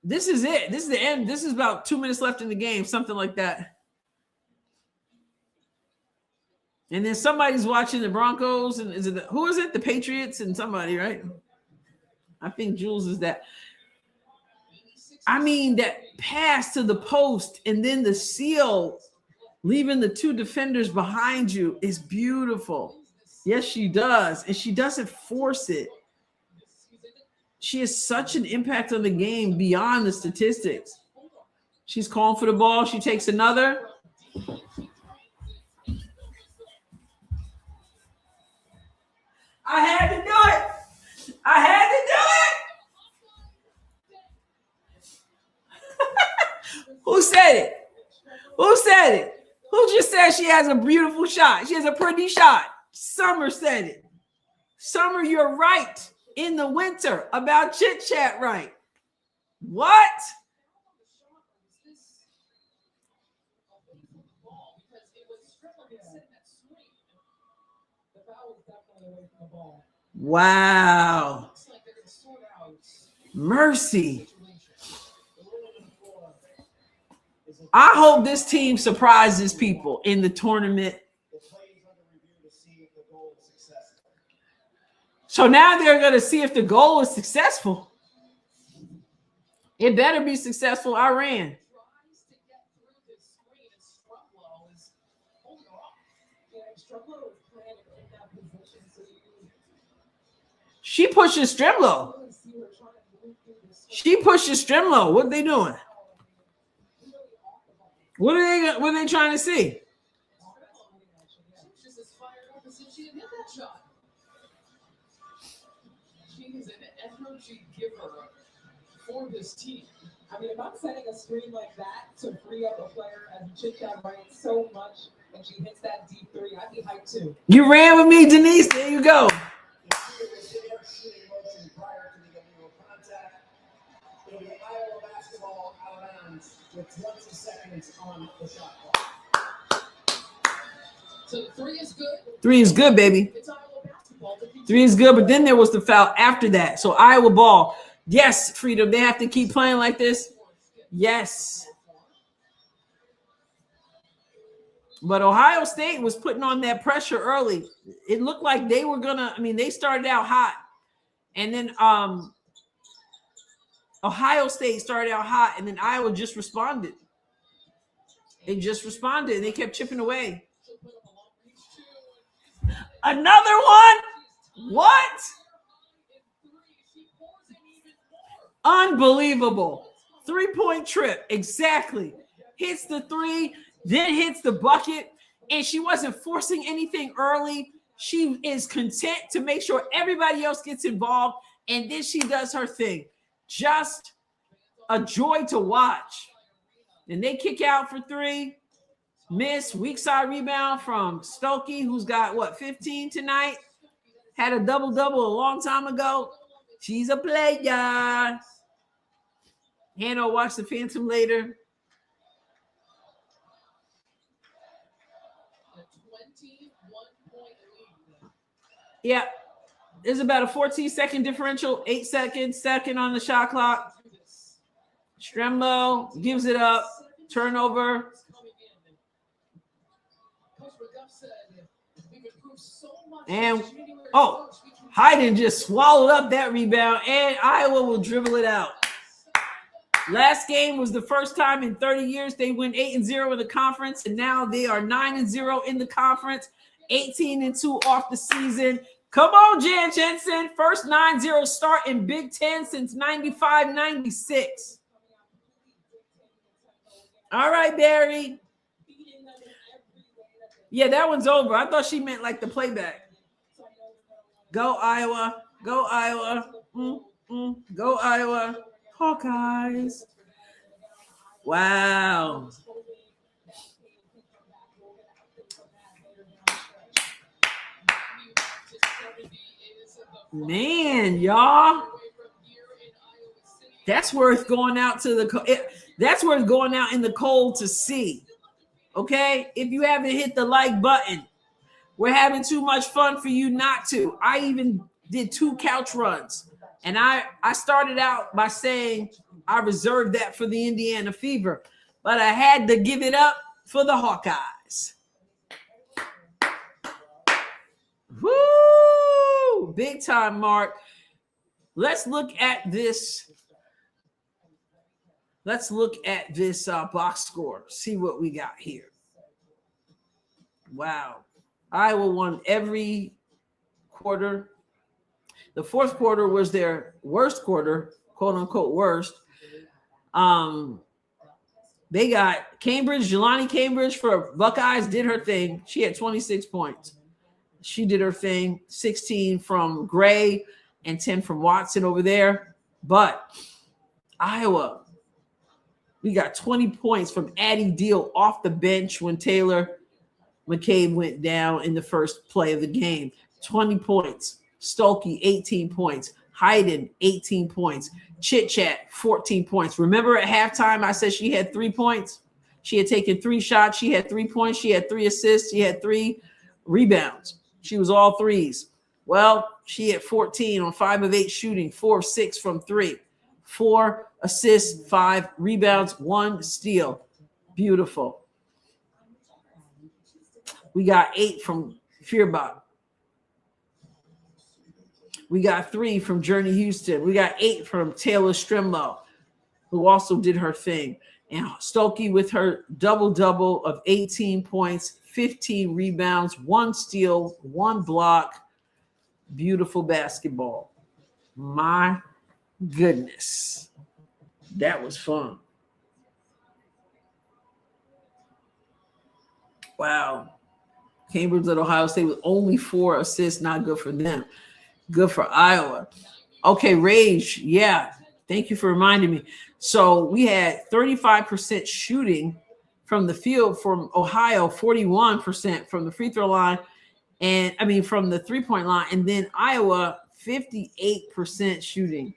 This is it. This is the end. This is about 2 minutes left in the game, something like that. And then somebody's watching the Broncos, and who is it? The Patriots and somebody, right? I think Jules is that. I mean, that pass to the post and then the seal, leaving the 2 defenders behind you is beautiful. Yes, she does. And she doesn't force it. She has such an impact on the game beyond the statistics. She's calling for the ball. She takes another. I had to do it. I had to do it. Who said it? Who said it? Who just said she has a beautiful shot? She has a pretty shot. Summer said it. Summer, you're right. In the winter about chit chat, right? What? Wow. Mercy. I hope this team surprises people in the tournament. So now they're going to see if the goal is successful. It better be successful. I ran. She pushes Strimlow. She pushes Strimlow. What are they doing? What are they trying to see? She's an energy giver for this team. I mean, if I'm setting a screen like that to free up a player as a chit chat right so much, and she hits that deep 3, I'd be hyped too. You ran with me, Denise. There you go. With 20 seconds on the shot clock. So 3 is good. 3 is good, baby. 3 is good, but then there was the foul after that. So Iowa ball. Yes, Freedom. They have to keep playing like this. Yes. But Ohio State was putting on that pressure early. It looked like they were gonna. I mean, they started out hot, and then Ohio State started out hot, and then Iowa just responded. They just responded, and they kept chipping away. Another one? What? Unbelievable. 3-point trip. Exactly. Hits the 3, then hits the bucket, and she wasn't forcing anything early. She is content to make sure everybody else gets involved, and then she does her thing. Just a joy to watch. And they kick out for 3. Miss. Weak side rebound from Stokey, who's got, 15 tonight? Had a double-double a long time ago. She's a player. Hannah will watch the Phantom later. Yeah. There's about a 14-second differential. 8 seconds. Second on the shot clock. Stremlow gives it up. Turnover. And, Hayden just swallowed up that rebound, and Iowa will dribble it out. Last game was the first time in 30 years they went 8-0 in the conference, and now they are 9-0 in the conference, 18-2 off the season. Come on, Jan Jensen. First 9-0 start in Big Ten since 95-96. All right, Barry. Yeah, that one's over. I thought she meant like the playback. Go, Iowa. Go, Iowa. Go, Iowa. Hawkeyes. Wow. Man, y'all. That's worth going out to that's worth going out in the cold to see. Okay? If you haven't hit the like button, we're having too much fun for you not to. I even did 2 couch runs. And I started out by saying I reserved that for the Indiana Fever, but I had to give it up for the Hawkeyes. Woo! Big time, Mark. Let's look at this. Let's look at this box score. See what we got here. Wow. Iowa won every quarter. The fourth quarter was their worst quarter, quote unquote worst. They got Cambridge, Jelani Cambridge for Buckeyes did her thing. She had 26 points. She did her thing. 16 from Gray and 10 from Watson over there. But Iowa, we got 20 points from Addie Deal off the bench when Taylor McCabe went down in the first play of the game. 20 points. Stolke, 18 points. Hayden, 18 points. Chit Chat, 14 points. Remember at halftime, I said she had 3 points? She had taken 3 shots. She had 3 points. She had 3 assists. She had 3 rebounds. She was all threes. Well, she had 14 on 5 of 8 shooting, 4 of 6 from 3. 4 assists, 5 rebounds, 1 steal. Beautiful. We got 8 from Fearbach. We got 3 from Journey Houston. We got 8 from Taylor Strimbo, who also did her thing. And Stolke with her double-double of 18 points, 15 rebounds, 1 steal, 1 block. Beautiful basketball. My goodness. That was fun. Wow. Cambridge at Ohio State with only 4 assists. Not good for them. Good for Iowa. Okay, Rage. Yeah. Thank you for reminding me. So we had 35% shooting from the field from Ohio, 41% from the free throw line, and from the 3-point line. And then Iowa, 58% shooting,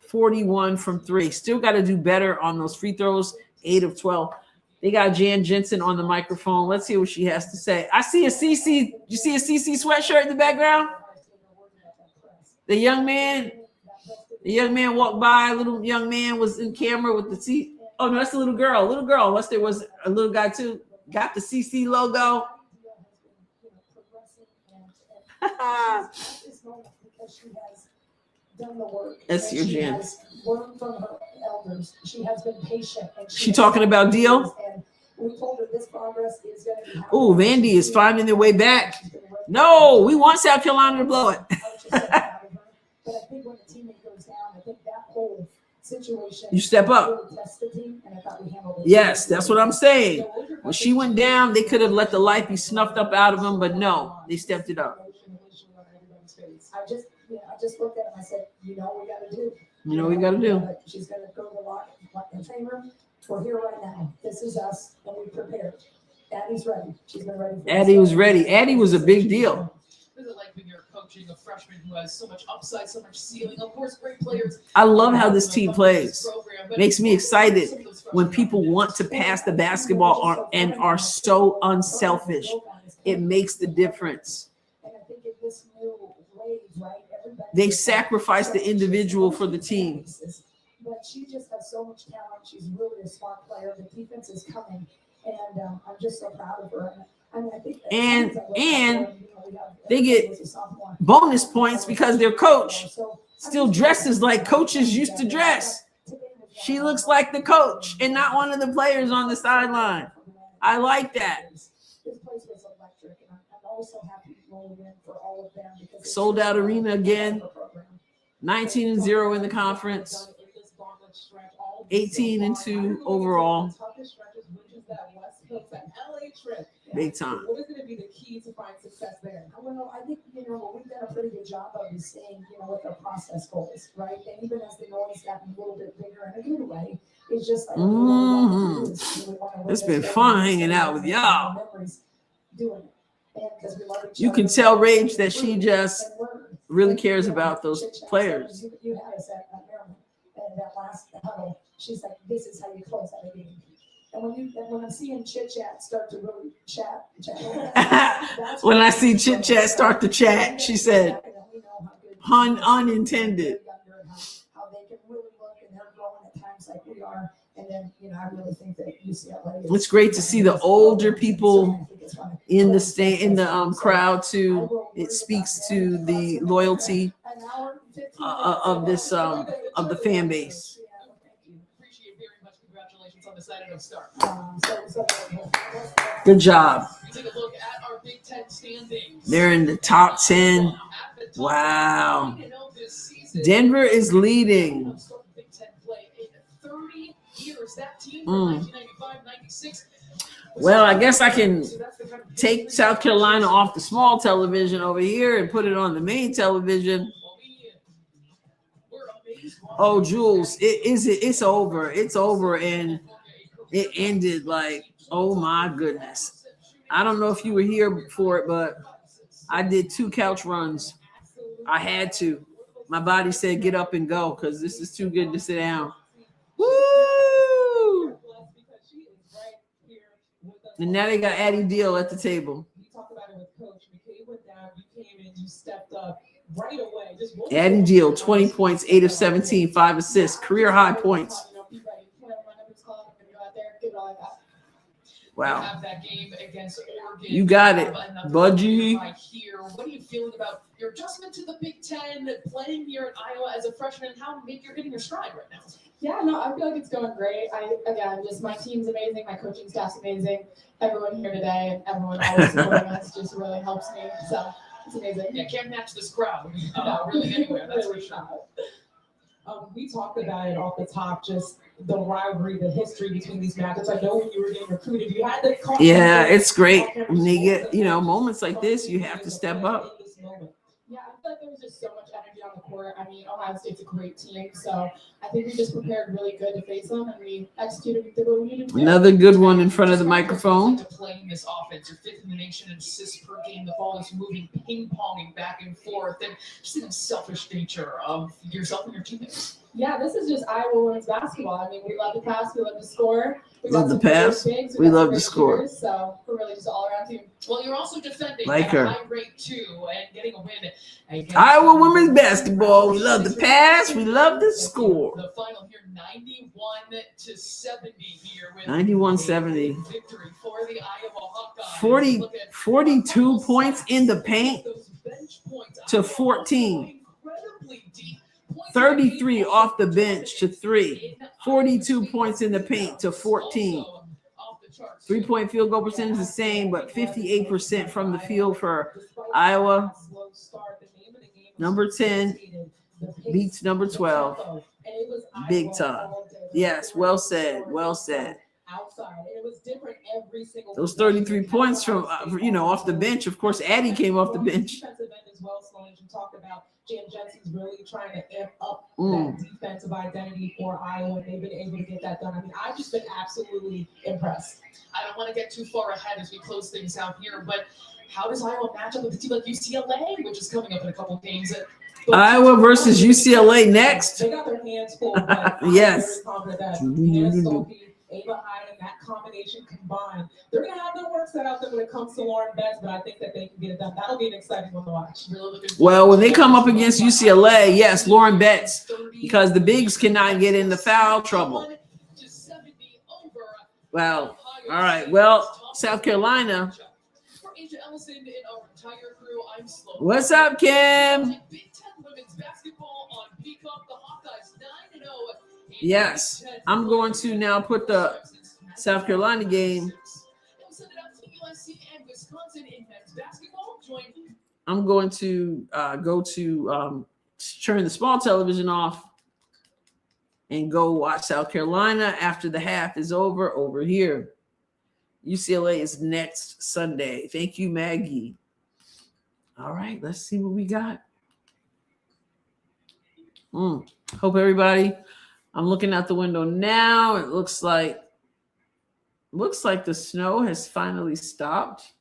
41 from 3. Still got to do better on those free throws, 8 of 12. They got Jan Jensen on the microphone. Let's hear what she has to say. I see a CC. You see a CC sweatshirt in the background? The young man walked by. A little young man was in camera with the C. Oh, no, that's a little girl. Unless there was a little guy too. Got the CC logo. That's your Jan. She has been patient. She talking about Deal? We told her this progress is going to be. Oh, Vandy is finding their way back. No, we want South Carolina to blow it. But I think when the teammate goes down, I think that whole situation. You step up. Yes, that's what I'm saying. When she went down, they could have let the life be snuffed up out of them, but no, they stepped it up. I just looked at him. I said, we got to do. We got to do. She's going to go to the locker room. We're here right now. This is us, and we prepared. Addie's ready. She's been ready. Addie was ready. Addie was a big deal. Really like when you're coaching a freshman who has so much upside, so much ceiling. Of course, great players. I love how this team plays. Makes me excited when people want to pass the basketball and are so unselfish. It makes the difference. They sacrifice the individual for the team. But she just has so much talent. She's really a smart player. The defense is coming, and I'm just so proud of her. I think and they get bonus points because their coach still dresses like coaches used to dress. She looks like the coach and not one of the players on the sideline. I like that. Sold out arena again. 19-0 in the conference. 18-2 overall. Big time. What is going to be the key to find success there? Well, I think, we've done a pretty good job of staying, with our process goals, right? And even as the noise gotten a little bit bigger in a good way, it's just like, it's been fun hanging out with y'all. You can tell Rage that she just really cares about those players. You had us at Maryland, and that last huddle, she's like, "This is how you close out a game." And when I'm seeing chit chat start to really chat when I see chit chat start to chat, she said, pun unintended. How they can really look, and they're growing at times like we are. And then, I really think that UCLA. It's great to see the older people in the crowd too. It speaks to the loyalty of this of the fan base. Appreciate very much. Congratulations on the Saturday start. Good job. Take a look at our Big Ten standings. They're in the top 10. Wow. Denver is leading. Big Ten play in 30 years. That team from 1995-96. Well, I guess I can take South Carolina off the small television over here and put it on the main television. Oh, Jules, it's over. It's over, and it ended like, oh my goodness. I don't know if you were here for it, but I did 2 couch runs. I had to. My body said get up and go because this is too good to sit down. Woo! And now they got Addie Deal at the table. You talk about it with Coach. McCabe went down, you came in, you stepped up right away. Addie Deal, 20 points, 8 of 17, 5 assists, career high points. Wow. Have that game against Oregon. You got it, Budgie. What are you feeling about your adjustment to the Big Ten, playing here at Iowa as a freshman, and how maybe you're getting your stride right now? Yeah, no, I feel like it's going great. Just my team's amazing, my coaching staff's amazing. Everyone here today and everyone always supporting us just really helps me. So it's amazing. Yeah, can't match this crowd really anywhere. That's for sure. We talked about it off the top, just the rivalry, the history between these matchups. I know when you were getting recruited, you had to call. Yeah, it's great. When you get, moments like this, you have to step up. Yeah, I feel like there was just so much energy on the court. I mean, Ohio State's a great team, so I think we just prepared really good to face them, and we executed what we needed to do. Another good one in front of the microphone. Playing this offense, you're 5th in the nation in assists per game. The ball is moving, ping-ponging back and forth, and just the selfish nature of yourself and your teammates. Yeah, this is just Iowa women's basketball. I mean, we love to pass, we love to score. We love to pass, we love to score. So we're really just all around team. Well, you're also defending like at her. a high rate too, and getting a win. Iowa women's basketball. We love to pass, we love to score. The final here, 91-70 here. 91-70. Victory for the Iowa Hawkeyes. 42 points in the paint to 14. 33 off the bench to 3. 42 points in the paint to 14. 3-point field goal percentage is the same, but 58% from the field for Iowa. Number 10 beats number 12. Big time. Yes, well said. Well said. Those 33 points from off the bench. Of course, Addie came off the bench. Jan Jensen's really trying to amp up that defensive identity for Iowa, and they've been able to get that done. I mean, I've just been absolutely impressed. I don't want to get too far ahead as we close things out here, but how does Iowa match up with a team like UCLA, which is coming up in a couple of games? Iowa versus UCLA next. They got their hands full. Yes. Ava Hyde and that combination combined, they're going to have their work set out there when it comes to Lauren Betts, but I think that they can get it done. That'll be an exciting one to watch. Well, when they come up against UCLA, yes, Lauren Betts, because the bigs cannot get into foul trouble. Well, all right. Well, South Carolina. What's up, Kim? Yes, I'm going to now put the South Carolina game. I'm going to go to turn the small television off and go watch South Carolina after the half is over here. UCLA is next Sunday. Thank you, Maggie. All right, let's see what we got. Hope everybody. I'm looking out the window now. It looks like the snow has finally stopped.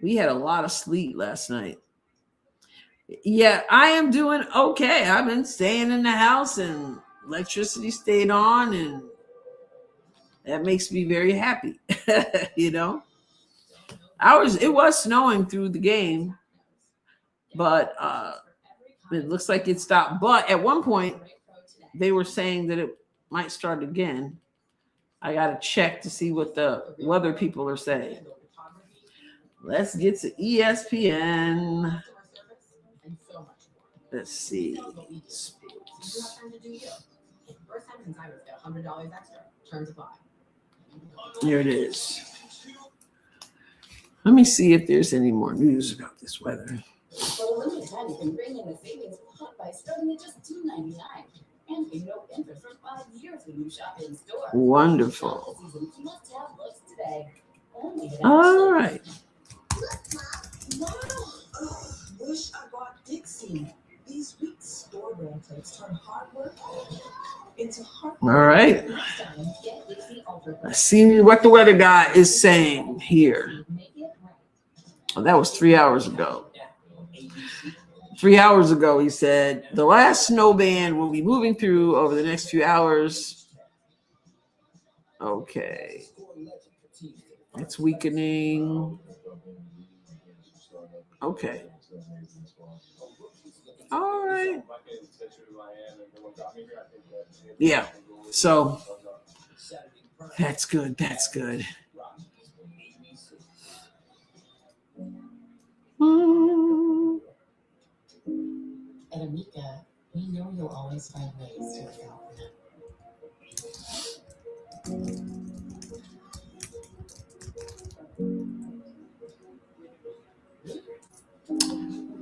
We had a lot of sleet last night. Yeah, I am doing okay. I've been staying in the house and electricity stayed on, and that makes me very happy. You know, it was snowing through the game, but it looks like it stopped. But at one point, they were saying that it might start again. I got to check to see what the weather people are saying. Let's get to ESPN. Let's see. Sports. There it is. Let me see if there's any more news about this weather. For a limited time, you can bring in a savings pot by starting at just $2.99 and pay no interest for 5 years when you shop in store. Wonderful. Must-have looks today. All right. Wow. Oh, wish I bought Dixie. These weeks store brand plates turn hard work into hard work. All right. Let's see what the weather guy is saying here. Oh, that was 3 hours ago. 3 hours ago, he said, the last snow band will be moving through over the next few hours. Okay. It's weakening. Okay. All right. Yeah. So that's good. That's good. At Amica, we know you'll always find ways to account for them.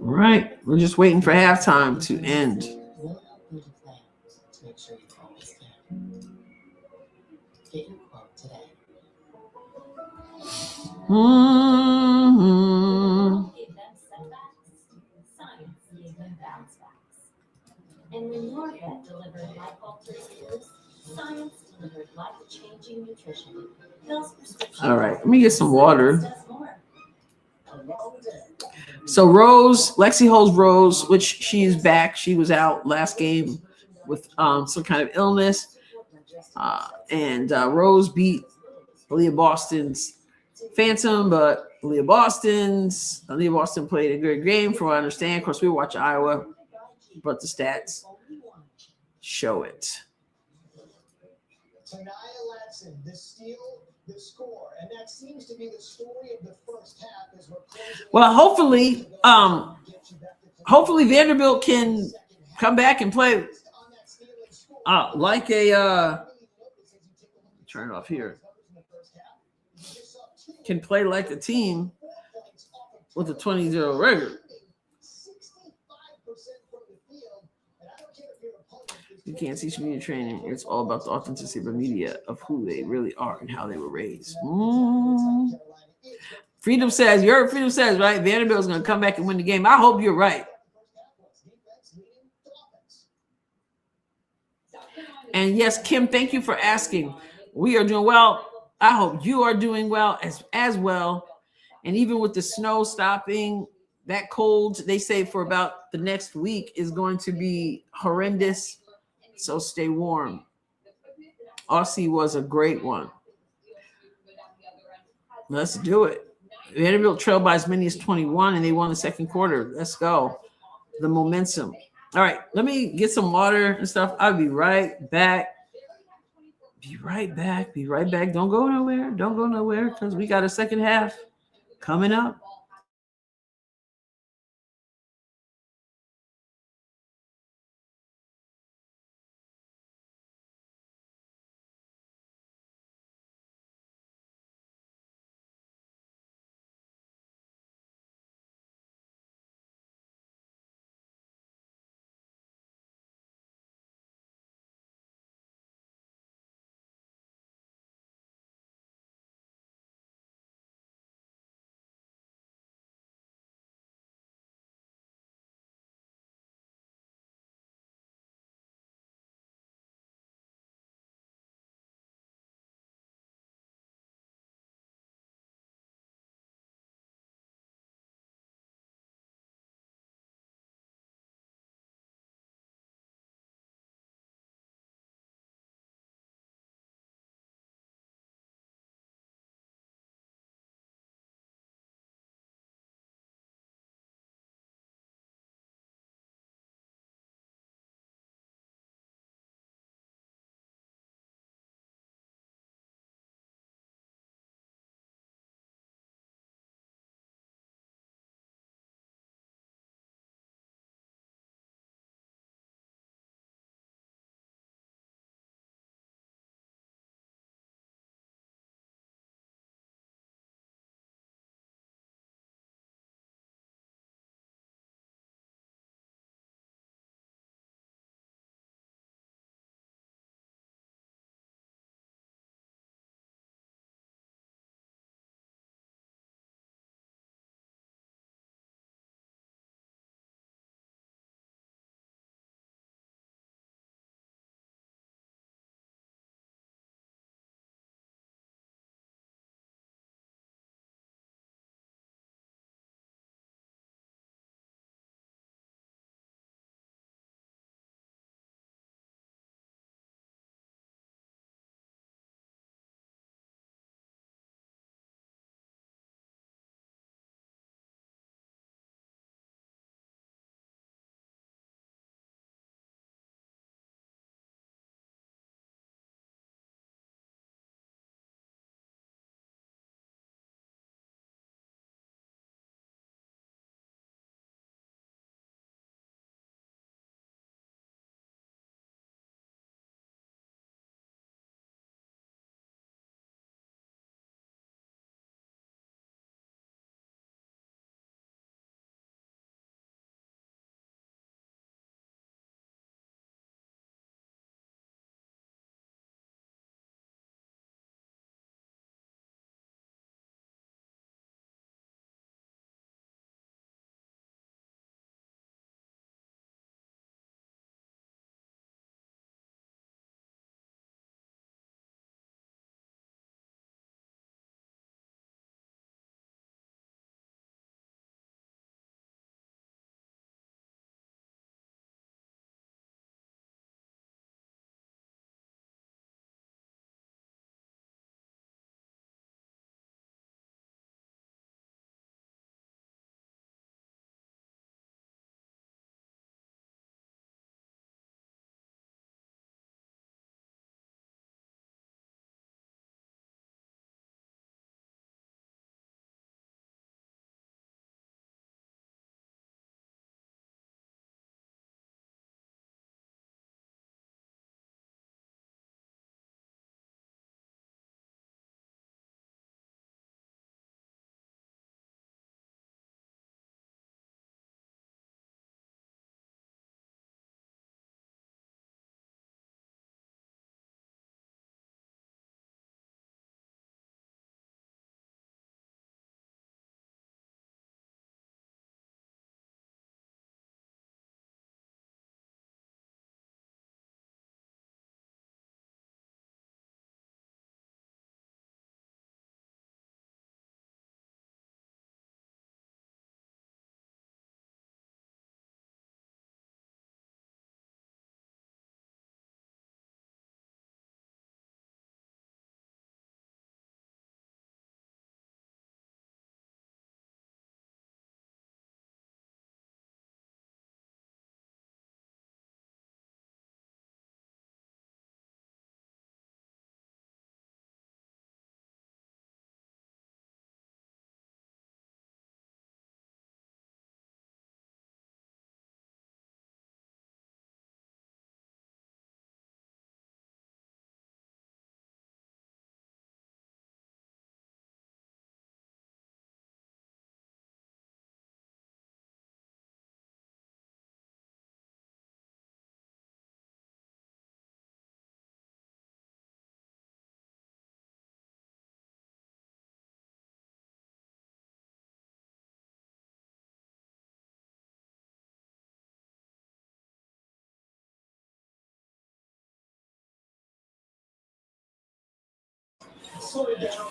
All right. We're just waiting for halftime to end. We'll help you to plan to make sure you always can. Get your quote today. Give them setbacks. Science gave them bounce backs. And when your vet delivered life-altering news, science delivered life-changing nutrition. All right. Let me get some water. So Lexi holds Rose, which she's back. She was out last game with some kind of illness. And Rose beat Leah Boston's Phantom, but Leah Boston played a good game from what I understand. Of course, we watch Iowa, but the stats show it. Tanaya Latson, the steal, the score, and that seems to be the story of the first half as we're closing. Well, hopefully Vanderbilt can come back and play like a turn it off here. Can play like a team with a 20-0 record. You can't teach media training. It's all about the authenticity of the media, of who they really are and how they were raised. Freedom says, right? Vanderbilt's going to come back and win the game. I hope you're right. And yes, Kim, thank you for asking. We are doing well. I hope you are doing well as well. And even with the snow stopping, that cold, they say for about the next week is going to be horrendous. So stay warm. Aussie was a great one. Let's do it. Vanderbilt trailed by as many as 21, and they won the second quarter. Let's go. The momentum. All right, let me get some water and stuff. I'll be right back. Be right back. Don't go nowhere because we got a second half coming up.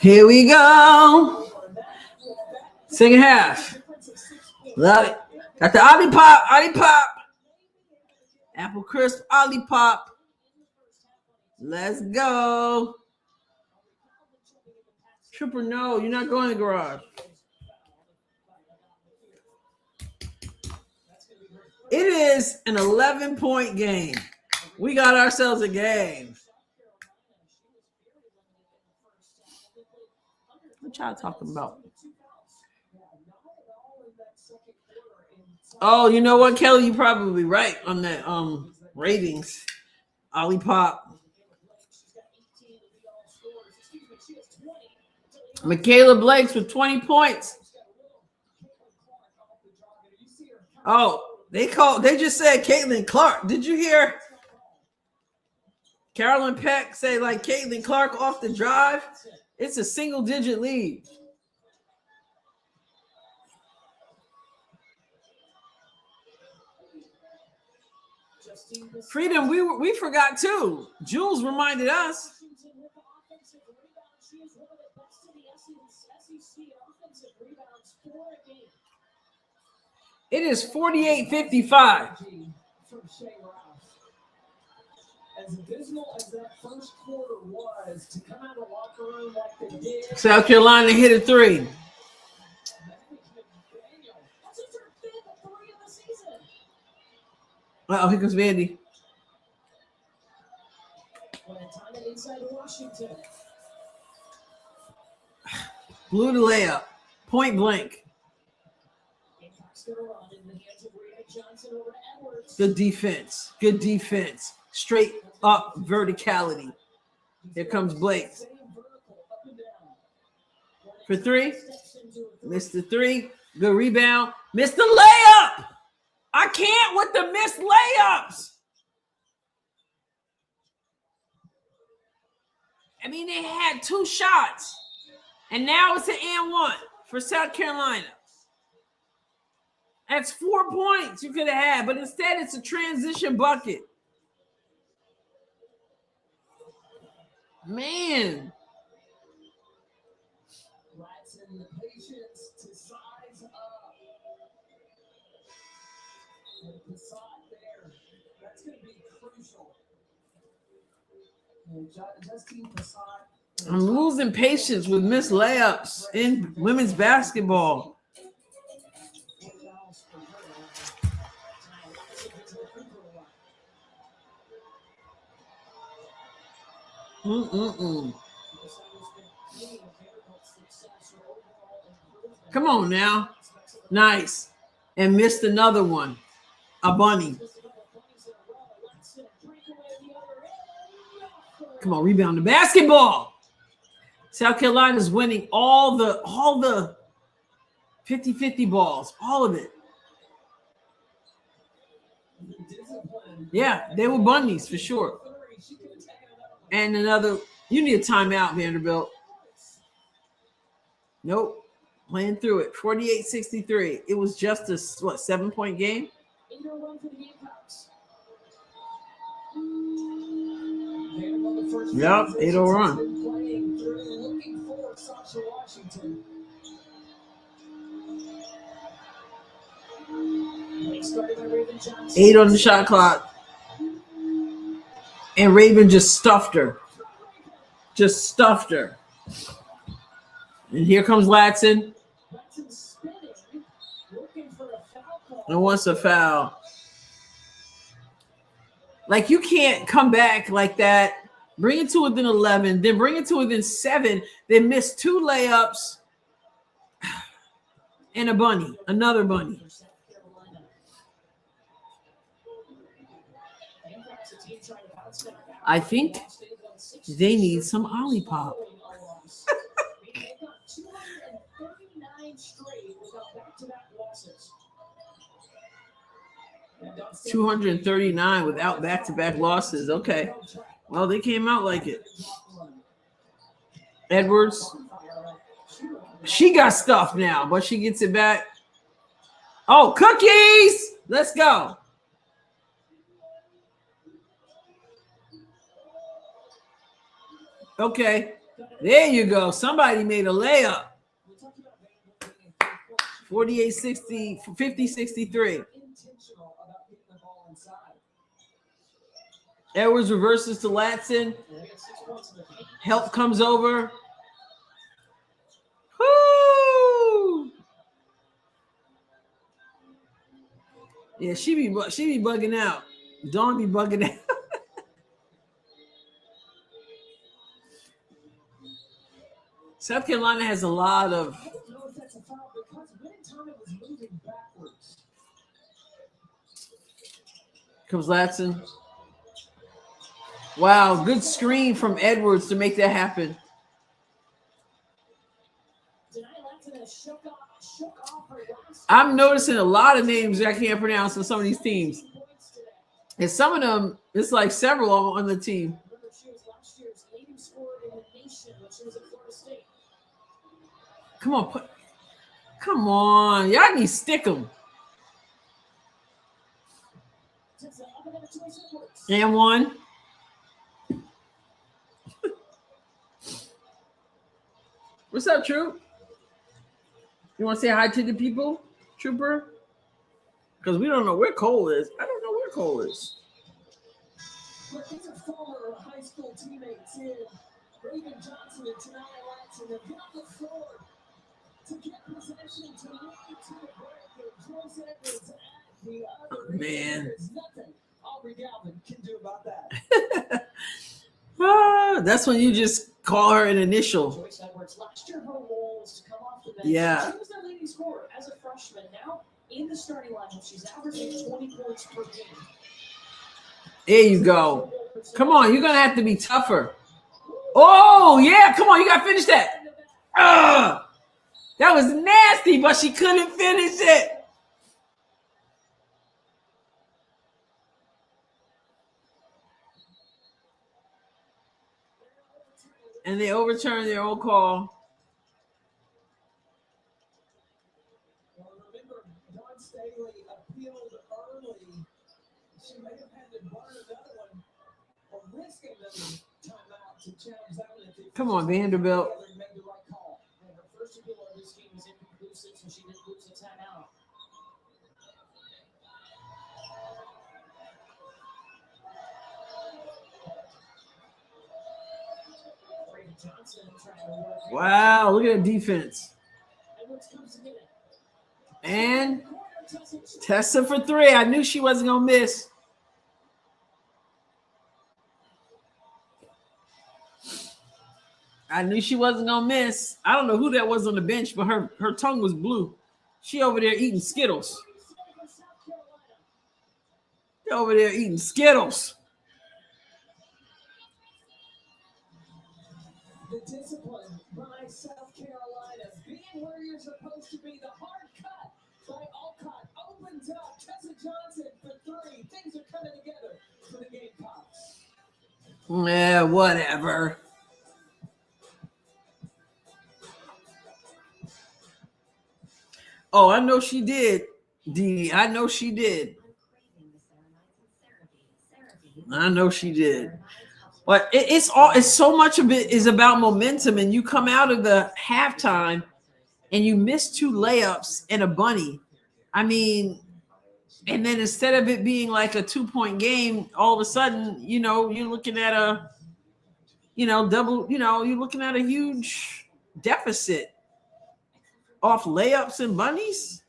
Here we go. Second half. Love it. Got the Olipop. Apple crisp Olipop. Let's go. Trooper, no, you're not going to the garage. It is an 11-point game. We got ourselves a game. What y'all talking about? Oh, you know what, Kelly? You're probably right on that ratings. Olipop. Michaela Blakes with 20 points. Oh, they just said Caitlin Clark. Did you hear Carolyn Peck say like Caitlin Clark off the drive? It's a single-digit lead. Freedom, we forgot too. Jules reminded us. It is 48-55. As abysmal as that first quarter was, to come out of the locker room like they did. South Carolina hit a three. That's just their fifth 3 of the season. Oh, here comes Vandy. When time inside Washington. Blew the layup. Point blank. Good defense. Good defense. Straight up verticality. Here comes Blake. For three. Missed the three. Good rebound. Missed the layup. I can't with the missed layups. I mean, they had 2 shots. And now it's an and 1 for South Carolina. That's 4 points you could have had, but instead it's a transition bucket. Man. Lacking the patience to size up. And Passat there. That's going to be crucial. And Justine Passat. I'm losing patience with missed layups in women's basketball. Come on now. Nice. And missed another one. A bunny. Come on, rebound the basketball. South Carolina's winning all the 50-50 balls. All of it. Yeah, they were bunnies for sure. And another, you need a timeout, Vanderbilt. Nope. Playing through it. 48-63. It was just a 7-point game? Yep, 8-0 run. 8 on the shot clock. And Raven just stuffed her. And here comes Latson. And wants a foul. Like, you can't come back like that. Bring it to within 11, then bring it to within 7, then miss 2 layups and a bunny, another bunny. I think they need some Olipop. 239 without back-to-back losses. Okay. Well, they came out like it. Edwards. She got stuff now, but she gets it back. Oh, cookies! Let's go. Okay. There you go. Somebody made a layup. 48-60, 50-63. Edwards reverses to Latson. Help comes over. Woo! Yeah, she be bugging out. Dawn be bugging out. South Carolina has a lot of. I don't know if that's a foul because anytime it was moving backwards. Comes Latson. Wow, good screen from Edwards to make that happen. I'm noticing a lot of names that I can't pronounce on some of these teams. And some of them, it's like several on the team. Come on, come on. Y'all need to stick them. And one. What's up, Troop? You want to say hi to the people, Trooper? Because we don't know where Cole is. I don't know where Cole is. But these are former high school teammates in Raven Johnson and Tanaya Latson have got the floor to get possession to lead to the break. And Joyce Edwards at the other end. Man. There's nothing Aubrey Galvin can do about that. That's when you just call her an initial. Joyce Edwards, last year her role was to come off the bench. Yeah. She was their leading scorer as a freshman. Now in the starting lineup, she's averaging 20 points per game. There you go. Come on, you're gonna have to be tougher. Oh yeah, come on, you gotta finish that. That was nasty, but she couldn't finish it. And they overturned their own call. Well, remember, Dawn Staley appealed early. She may have had to burn another one or risk another timeout to challenge that one. Come on, Vanderbilt. Made the right call. And her first appeal of this game was inconclusive, so she didn't lose the timeout. Wow, look at the defense. And Tessa for three. I knew she wasn't going to miss. I knew she wasn't going to miss. I don't know who that was on the bench, but her tongue was blue. She over there eating Skittles. She over there eating Skittles. The discipline by South Carolina, being where you're supposed to be. The hard cut by Alcott opens up. Tessa Johnson for three. Things are coming together for the Gamecocks. Yeah, whatever. Oh, I know she did, Dee. I know she did. I know she did. But it's so much of it is about momentum, and you come out of the halftime and you miss two layups and a bunny. I mean, and then instead of it being like a 2-point game, all of a sudden, you're looking at a, double, you're looking at a huge deficit off layups and bunnies.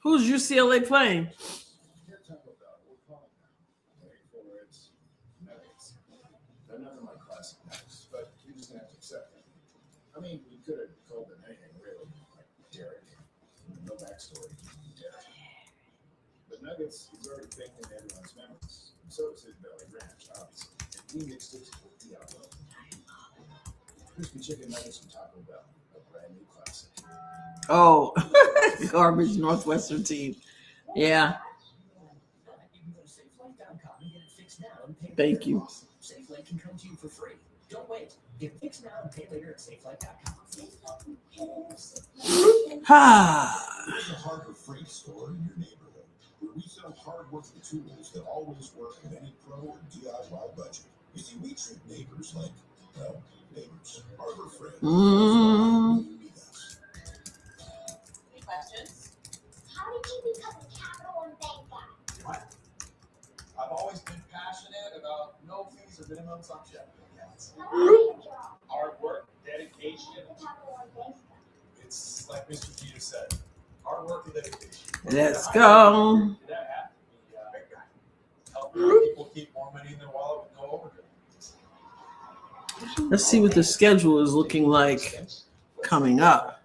Who's UCLA playing? I mean, we could have called it anything, really. Like Derek. No backstory. Derek. But Nuggets is already baked into everyone's memories. So is his Belly Ranch, obviously. And he mixed it with Diablo. Crispy chicken nuggets from Taco Bell. A brand new classic. Oh, garbage Northwestern team. Yeah. Thank you. SafeLink can come to you for free. Don't wait. Get fixed now and pay later at SafeLink.com. There's a Harbor Freight store in your neighborhood where we sell hard-working tools that always work with any pro or DIY budget. You see, we treat neighbors like, well, neighbors. Harbor friends. Any questions? How did you become a capital and bank guy? What? I've always been passionate about no fees or minimums on checking accounts. How do you get your job? Hard work, dedication. The capital and bank guy. It's like Mr. Peter said, hard work and dedication. Let's go. That have to be helping people keep more money in their wallet with no overdraft. Let's see what the schedule is looking like coming up.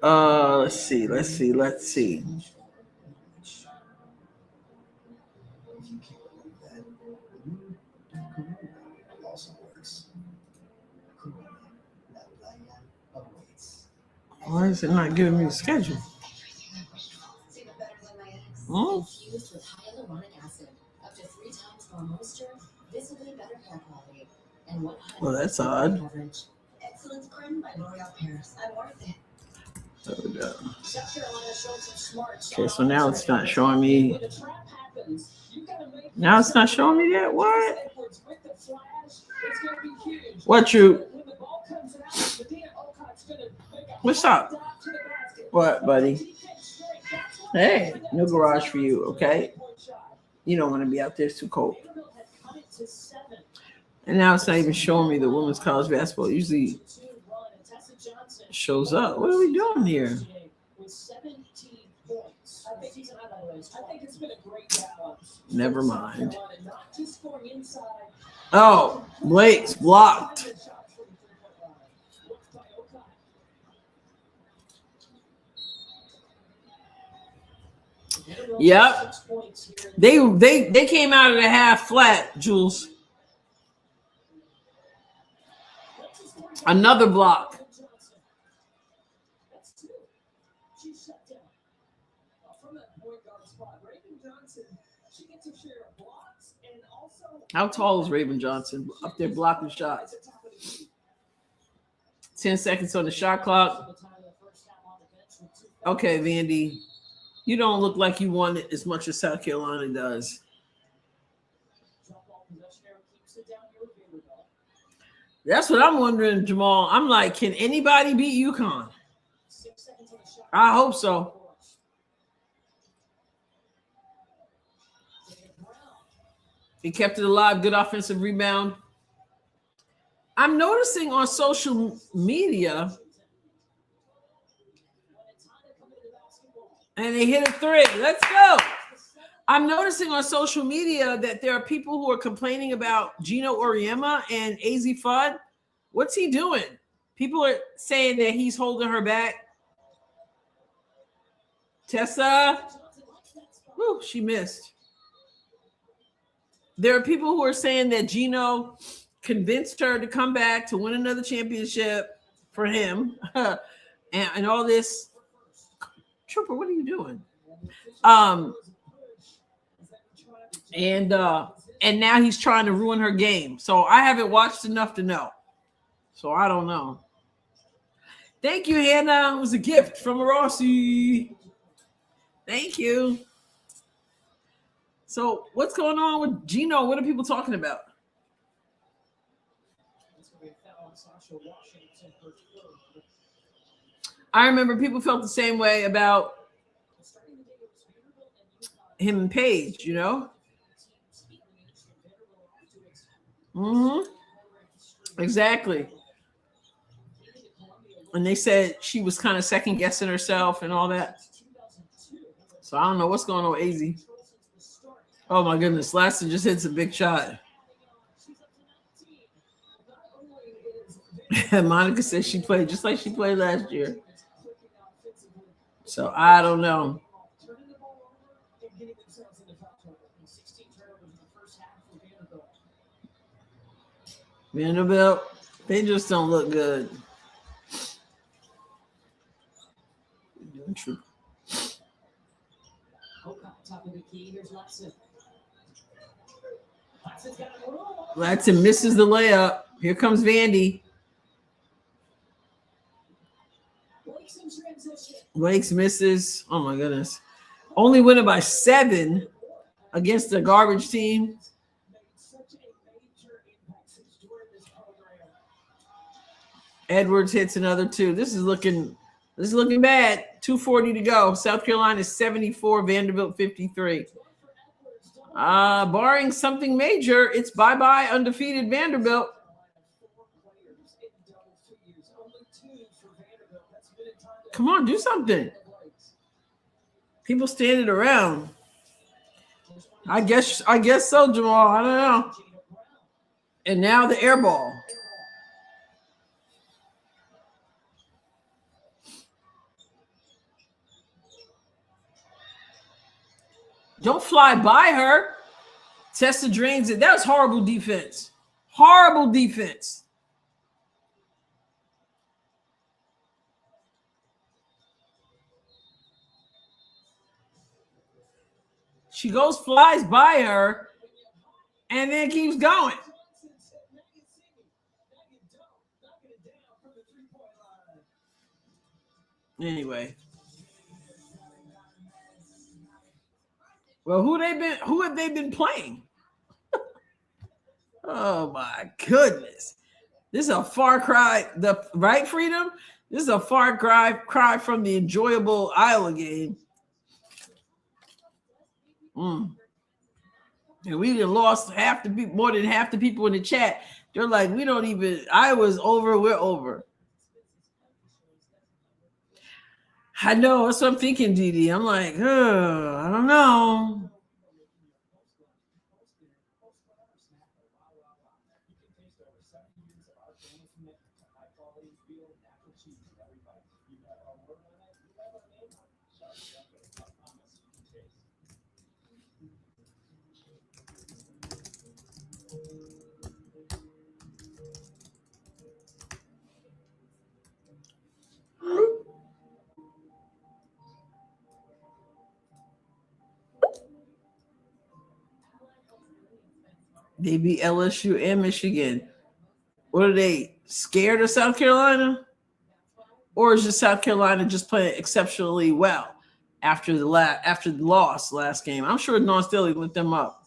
Let's see. Why is it not giving me the schedule? Hmm? Infused with hyaluronic acid, up to 3 times more moisture, visibly better hair quality, and 100% Well, that's odd. coverage. Excellence cream by L'Oreal Paris. I'm worth it. There we go. South Carolina showed some smart Okay, so now it's not showing me. When the trap happens, you gotta make Now it's not showing me that. What? Edwards with the flash. It's gonna be huge. What, True? When the ball comes out, Medina Olcott's gonna make a What's up? dot to the basket. What, buddy? He gets straight. That's what Hey, happened. no garage for you, okay? Three-point shot. You don't want to be out there. It's too cold. Vanderbilt had cut it to 7. And now it's not even showing me the women's college basketball. It usually 2-2 run, and Tessa Johnson shows up. What are we doing here? with 17 points. I think it's been a great balance. Never for South mind. Carolina, not just going inside. Oh, Blake's blocked. Yep. They came out of the half flat, Jules. Another block. That's 2. She's shut down. From that point guard spot, Raven Johnson, she gets a share of blocks and also. How tall is Raven Johnson up there blocking shots? 10 seconds on the shot clock. Okay, Vandy. You don't look like you won it as much as South Carolina does. That's what I'm wondering, Jamal. I'm like, can anybody beat UConn? I hope so. He kept it alive. Good offensive rebound. I'm noticing on social media, and they hit a 3. Let's go. I'm noticing on social media that there are people who are complaining about Gino Auriemma and AZ Fudd. What's he doing? People are saying that he's holding her back. Tessa. Whew, she missed. There are people who are saying that Gino convinced her to come back to win another championship for him. and all this. Trooper, what are you doing? And now he's trying to ruin her game. So I haven't watched enough to know. So I don't know. Thank you, Hannah. It was a gift from Rossi. Thank you. So what's going on with Gino? What are people talking about? I remember people felt the same way about him and Paige, you know? Mm-hmm. Exactly. And they said she was kind of second guessing herself and all that. So I don't know what's going on with AZ. Oh my goodness, Laston just hits a big shot. Monica says she played just like she played last year. So I don't know. Vanderbilt, they just don't look good. True. Latson misses the layup. Here comes Vandy. Lakes misses. Oh my goodness. Only winning by 7 against the garbage team. Edwards hits another 2. This is looking bad. 2:40 to go. South Carolina 74, Vanderbilt 53. Barring something major, it's bye-bye undefeated Vanderbilt. Come on, do something. People standing around. I guess so, Jamal. I don't know. And now the air ball. Don't fly by her. Tessa drains it. That was horrible defense. Horrible defense. She flies by her, and then keeps going. Anyway. Well, who have they been playing? Oh my goodness. This is a far cry. Right, Freedom? This is a far cry from the enjoyable Iowa game. And we lost more than half the people in the chat. They're like, Iowa's over, we're over. I know, that's what I'm thinking, Didi. I'm like, I don't know. They beat LSU and Michigan. What are they, scared of South Carolina? Or is just South Carolina just playing exceptionally well after the loss last game? I'm sure North Philly lit them up.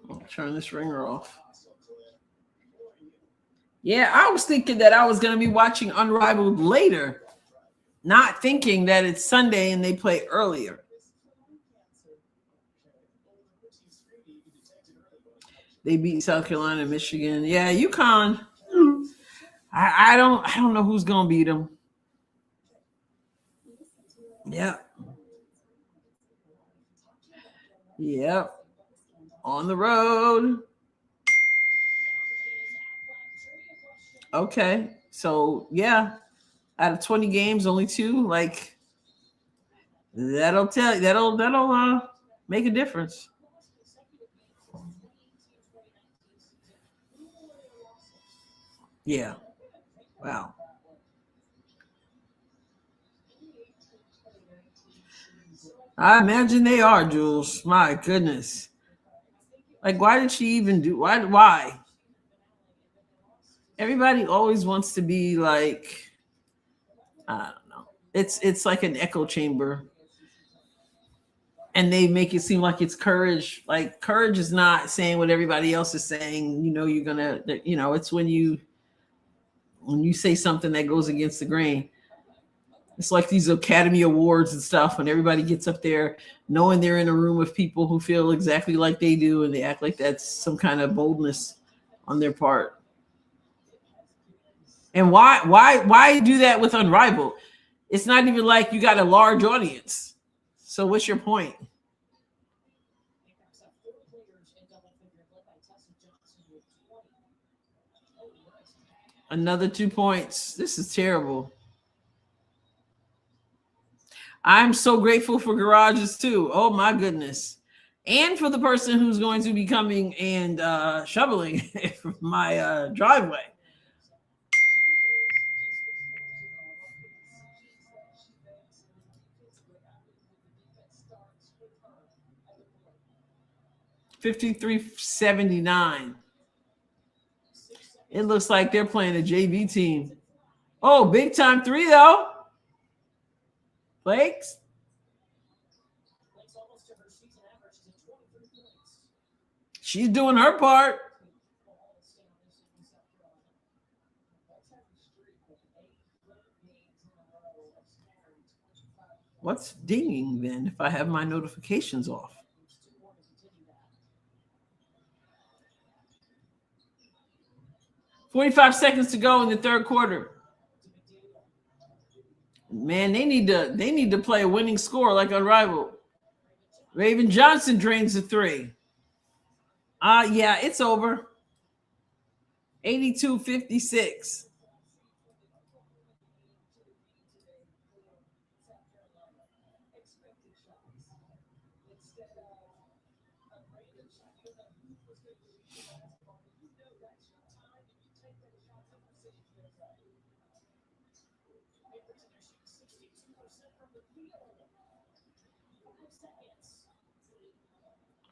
I'll turn this ringer off. Yeah, I was thinking that I was going to be watching Unrivaled later, not thinking that it's Sunday and they play earlier. They beat South Carolina and Michigan. Yeah, UConn. I don't know who's going to beat them. Yep. On the road. Okay. So, yeah. Out of 20 games, only 2. Like, that'll make a difference. Yeah. Wow. I imagine they are, Jules. My goodness. Like, why did she even do? Why? Everybody always wants to be like, I don't know. It's like an echo chamber. And they make it seem like it's courage. Like, courage is not saying what everybody else is saying. You're gonna, it's when you say something that goes against the grain. It's like these Academy Awards and stuff, when everybody gets up there knowing they're in a room of people who feel exactly like they do, and they act like that's some kind of boldness on their part. And why do that with Unrivaled? It's not even like you got a large audience. So what's your point? Another 2 points. This is terrible. I'm so grateful for garages too. Oh my goodness. And for the person who's going to be coming and shoveling my driveway. $53.79. It looks like they're playing a JV team. Oh, big time three though. Flakes. She's doing her part. What's dinging then if I have my notifications off? $45 seconds to go in the third quarter. Man, they need to play a winning score like Unrivaled. Raven Johnson drains the three. Yeah, it's over. 82-56.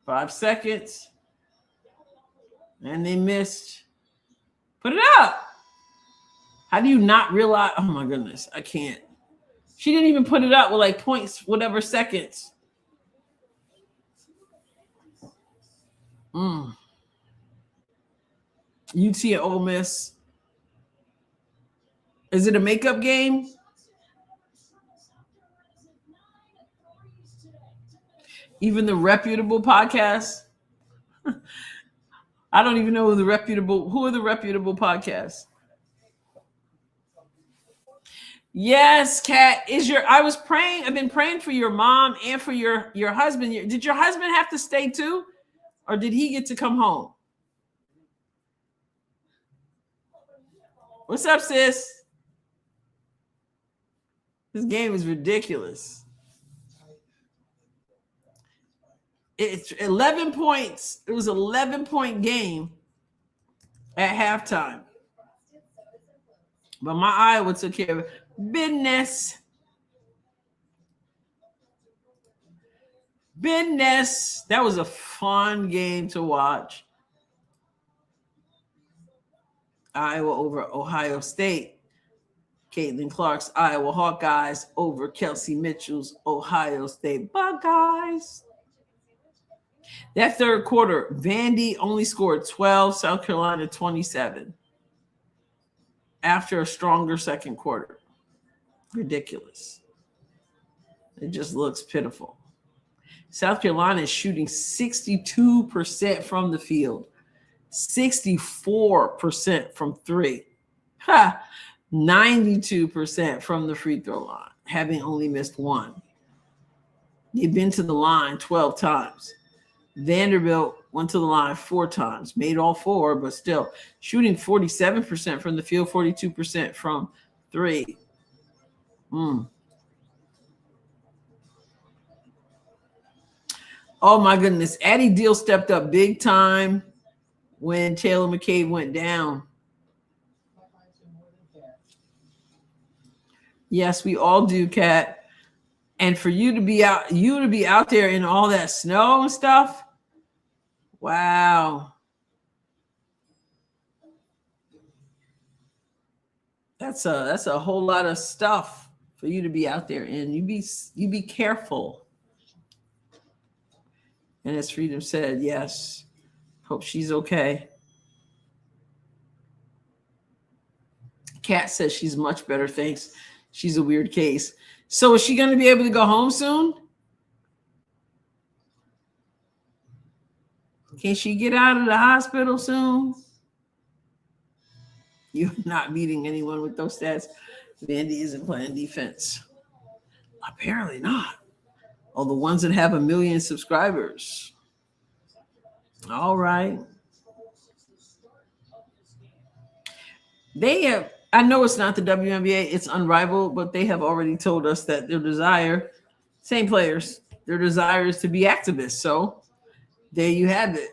Five seconds. And they missed. Put it up. How do you not realize? Oh my goodness, I can't. She didn't even put it up with like points, whatever seconds. UT at Ole Miss. Is it a makeup game? Even the reputable podcasts. I don't even know who are the reputable podcasts. Yes, Kat, I've been praying for your mom and for your husband. Did your husband have to stay too? Or did he get to come home? What's up, sis? This game is ridiculous. It's 11 points. It was an 11-point game at halftime. But my Iowa took care of business. That was a fun game to watch. Iowa over Ohio State. Caitlin Clark's Iowa Hawkeyes over Kelsey Mitchell's Ohio State Buckeyes. That third quarter, Vandy only scored 12, South Carolina 27. After a stronger second quarter. Ridiculous. It just looks pitiful. South Carolina is shooting 62% from the field. 64% from three. 92% from the free throw line, having only missed one. They've been to the line 12 times. Vanderbilt went to the line 4 times, made all 4, but still shooting 47% from the field, 42% from three. Oh my goodness. Addie Deal stepped up big time when Taylor McCabe went down. Yes, we all do, Kat. And for you to be out there in all that snow and stuff. Wow. That's a whole lot of stuff for you to be out there in. You be careful. And as Freedom said, yes. Hope she's okay. Kat says she's much better, thanks. She's a weird case. So is she going to be able to go home soon? Can she get out of the hospital soon? You're not beating anyone with those stats. Vandy isn't playing defense. Apparently not. Oh, the ones that have 1 million subscribers. All right. They have, I know it's not the WNBA, it's Unrivaled, but they have already told us that their desire Same players. Their desire is to be activists. So there you have it.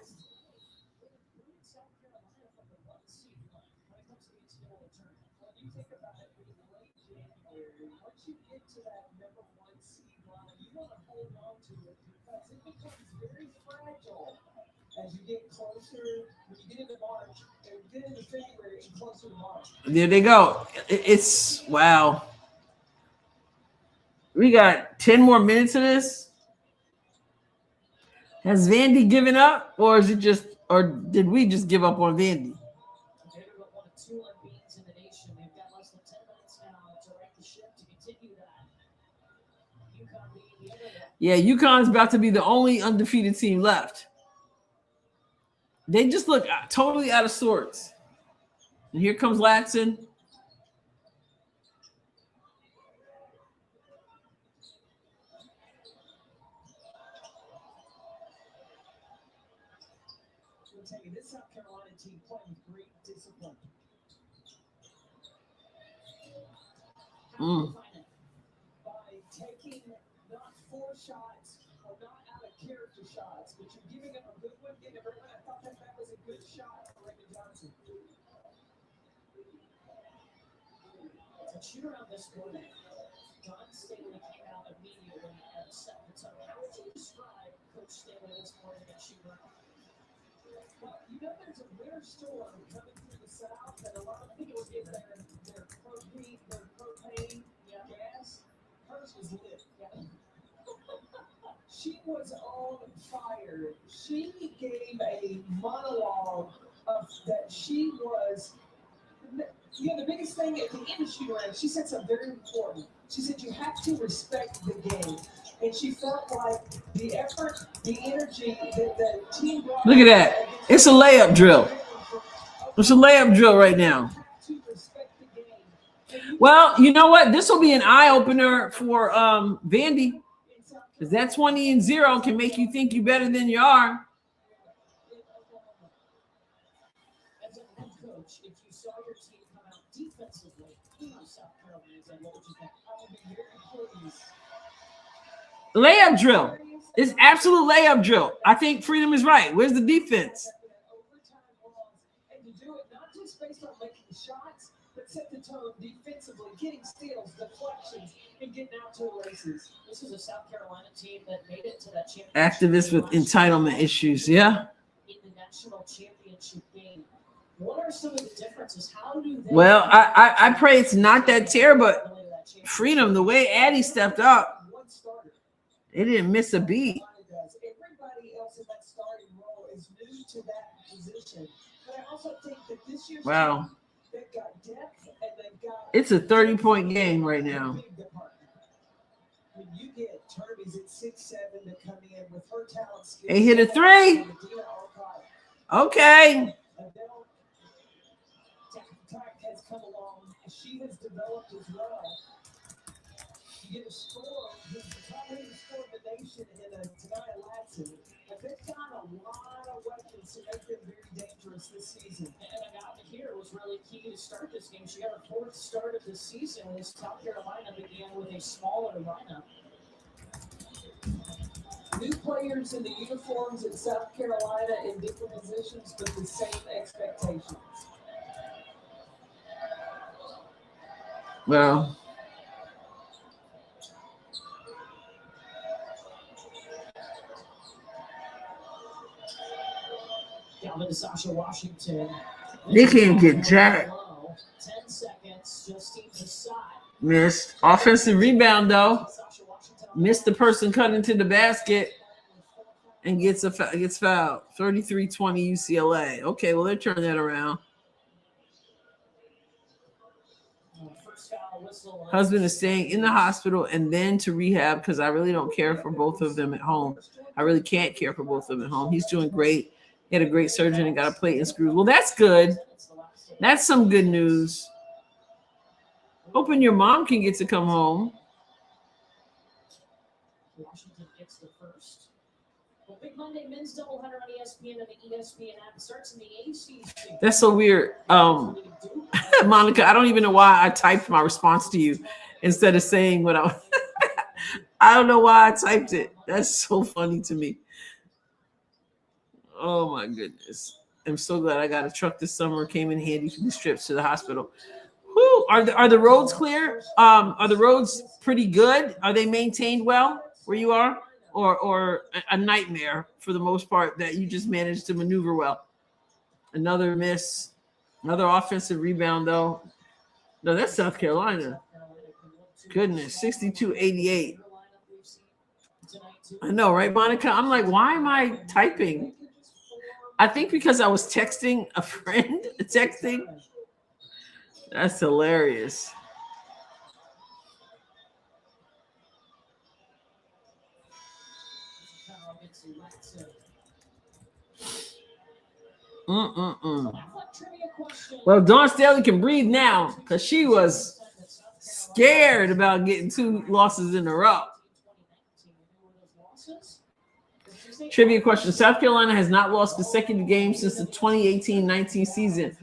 As you get closer, when you get into March, and get into February and closer to March. There they go. It's wow. We got 10 more minutes of this. Has Vandy given up, or is it just, or did we just give up on Vandy? Vanderbilt one of 2 unbeatens in the nation. They've got less than 10 minutes now to right the ship to continue that. UConn being the other one. Yeah, UConn's about to be the only undefeated team left. They just look totally out of sorts. And here comes Latson. I'll tell you, this South Carolina team playing with great discipline. Mm. By taking not 4 shots or not out of character shots, but you're giving up a good one, getting a great one. I thought that was a good shot for Jan Jensen. To shoot around this morning, John Staley came out immediately and set the tone. How would you describe Coach Staley this morning at shoot around? Well, you know there's a winter storm coming through the South, and a lot of people get their propane gas. Hers was lit. She was on fire. She gave a monologue of that she was. You know, the biggest thing at the end of shoot around, she said something very important. She said, you have to respect the game. And she felt like the effort, the energy that the team brought. Look at that. It's a layup drill. It's a layup drill right now. Well, you know what? This will be an eye-opener for Vandy. Because that 20-0 can make you think you're better than you are. As a head coach, if you saw your team come out defensively from South Carolina, what would you think? I would be very pleased. Layup drill. It's absolute layup drill. I think Freedom is right. Where's the defense? And to do it not just based on making shots, but set the tone defensively, getting steals, deflections, and getting out to races. This is a South Carolina team that made it to that championship. Activists with entitlement issues. Yeah. In the national championship game. What are some of the differences? How do they? Well, I pray it's not that tear, but Freedom, the way Addie stepped up, they didn't miss a beat. Everybody else in that starting role is new to that position. But I also think that this year's Wow. team, they've got depth and they've got. It's a 30-point game right now. When you get Turby's at 6'7" to come in with her talent skills. They hit a three. Okay. Adele has come along. She has developed as well. You get a score who's the top rated score in the nation in a Tanaya Latson. But they've got a lot of weapons to make them very dangerous this season. And I got to hear it was really key to start this game. She got her 4th start of the season as South Carolina began with a smaller lineup. New players in the uniforms in South Carolina in different positions, but the same expectations. Well, Down to Sasha Washington. they can't get jack. 10 seconds, Justine Passat. Missed. Offensive rebound, though. Missed the person cut into the basket and gets fouled. 33-20 UCLA. Okay, well, they're turning that around. Husband is staying in the hospital and then to rehab because I really don't care for both of them at home. I really can't care for both of them at home. He's doing great. He had a great surgeon and got a plate and screws. Well, that's good. That's some good news. Hoping your mom can get to come home. Washington gets the first. Well, Big Monday men's doubleheader on ESPN and the ESPN app starts in the ACC. That's so weird. Monica, I don't even know why I typed my response to you instead of saying what I I don't know why I typed it. That's so funny to me. Oh my goodness. I'm so glad I got a truck this summer. Came in handy for these trips to the hospital. Whew, are the roads clear? Are the roads pretty good? Are they maintained well where you are? Or a nightmare for the most part that you just managed to maneuver well? Another miss. Another offensive rebound though. No, that's South Carolina. Goodness, 62-88. I know, right, Monica? I'm like, why am I typing? I think because I was texting a friend. Texting. That's hilarious. Well, Dawn Staley can breathe now because she was scared about getting 2 losses in a row. Trivia question. South Carolina has not lost consecutive games since the 2018-19 season.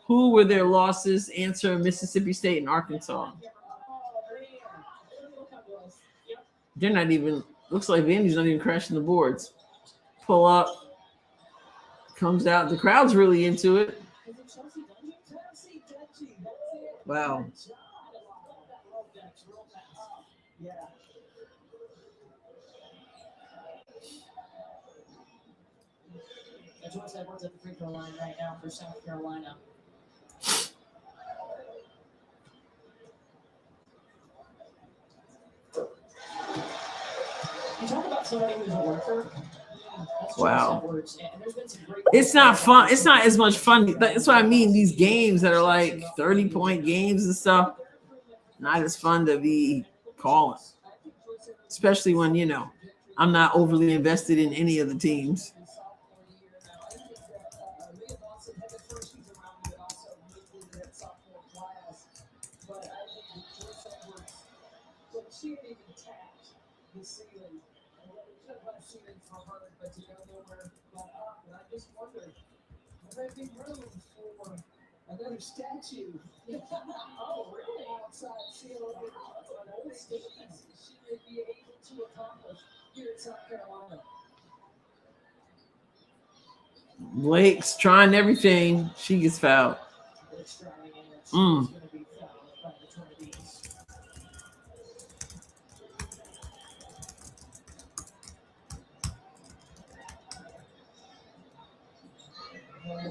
Who were their losses? Answer: Mississippi State and Arkansas. They're not even, looks like Vandy's not even crashing the boards. Pull up. Comes out. The crowd's really into it. Wow. George Edwards at the free throw line right now for South Carolina. You talk about somebody who's a worker. Wow. It's not fun. It's not as much fun. That's what I mean. These games that are like 30-point games and stuff, not as fun to be calling. Especially when, you know, I'm not overly invested in any of the teams. Another statue. Oh, really? Outside another statement she may be able to accomplish here in South Carolina. Blake's trying everything. She gets fouled.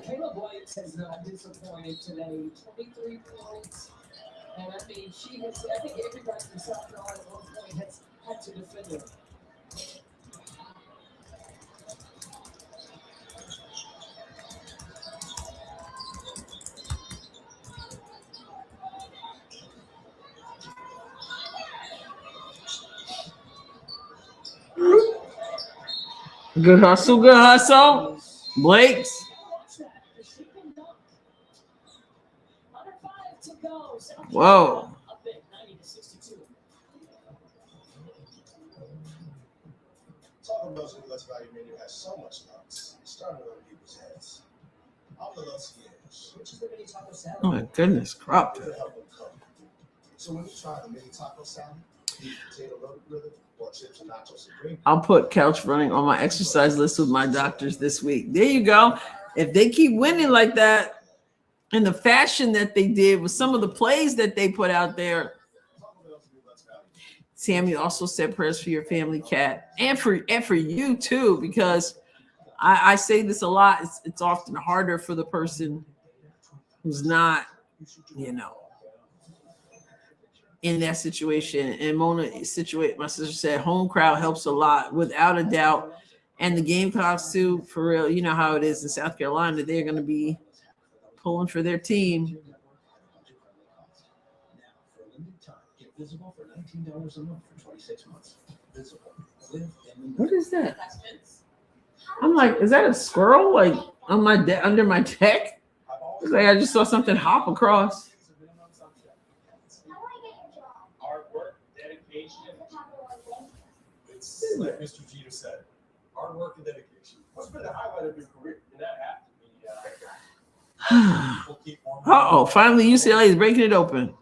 Caleb White has not disappointed today. 23 points. And I mean, she has, I think everybody from South Carolina at one point has had to defend her. Good hustle, good hustle. Blake's. Whoa. Talking about the Let's Value menu has so much nuts. It started on people's heads. I'm the Luciers, which is the mini taco salad. Oh my goodness, crop. So when you try the mini taco salad, potato loaded with it, or chips and nachos and green. I'll put couch running on my exercise list with my doctors this week. There you go. If they keep winning like that, in the fashion that they did with some of the plays that they put out there. Sammy also said prayers for your family, Cat, and for you too, because I say this a lot. It's often harder for the person who's not, you know, in that situation. And my sister said home crowd helps a lot, without a doubt. And the Gamecocks too, for real. You know how it is in South Carolina. They're going to be pulling for their team. What is that? I'm like, is that a squirrel like on my under my deck? It's like I just saw something hop across. Hard work, dedication. It's like Mr. Jeter said, hard work and dedication. What's been the highlight of your career? And that have to be Uh-oh, finally UCLA is breaking it open.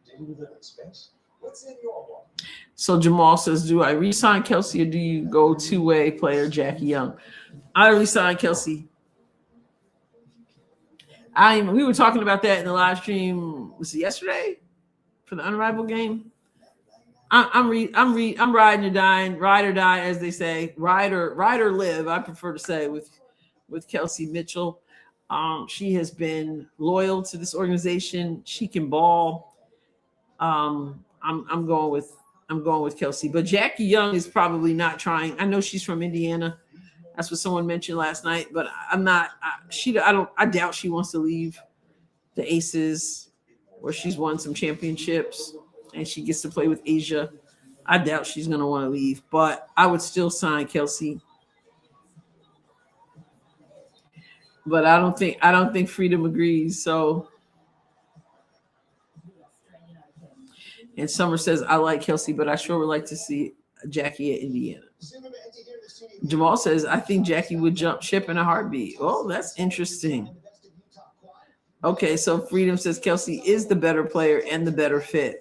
Didn't you live in space? What's in your wallet? So Jamal says, do I re-sign Kelsey or do you go two-way player Jackie Young? I re-sign Kelsey. We were talking about that in the live stream. Was it yesterday for the Unrivaled game? I'm riding or dying, ride or die, as they say, ride or live. I prefer to say with Kelsey Mitchell. She has been loyal to this organization. She can ball. I'm going with Kelsey, but Jackie Young is probably not trying. I know she's from Indiana. That's what someone mentioned last night, but I'm not. I doubt she wants to leave the Aces, where she's won some championships and she gets to play with Asia. I doubt she's going to want to leave, but I would still sign Kelsey. But I don't think Freedom agrees. So, and Summer says, I like Kelsey, but I sure would like to see Jackie at Indiana. Jamal says, I think Jackie would jump ship in a heartbeat. Oh, that's interesting. Okay, so Freedom says Kelsey is the better player and the better fit.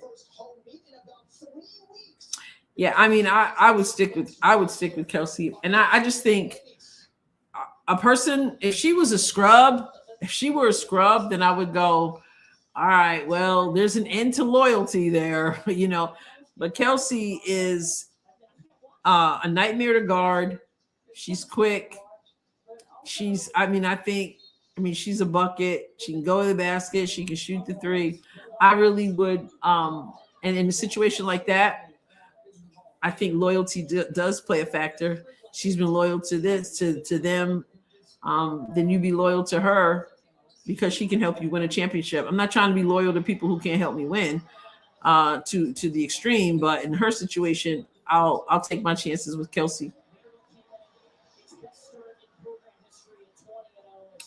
Yeah, I mean, I would stick with Kelsey, and I just think a person, if she were a scrub, then I would go, all right, well, there's an end to loyalty there, you know. But Kelsey is a nightmare to guard. She's quick. She's a bucket. She can go to the basket. She can shoot the three. I really would. And in a situation like that, I think loyalty does play a factor. She's been loyal to them. Then you be loyal to her because she can help you win a championship. I'm not trying to be loyal to people who can't help me win to the extreme, but in her situation, I'll take my chances with Kelsey.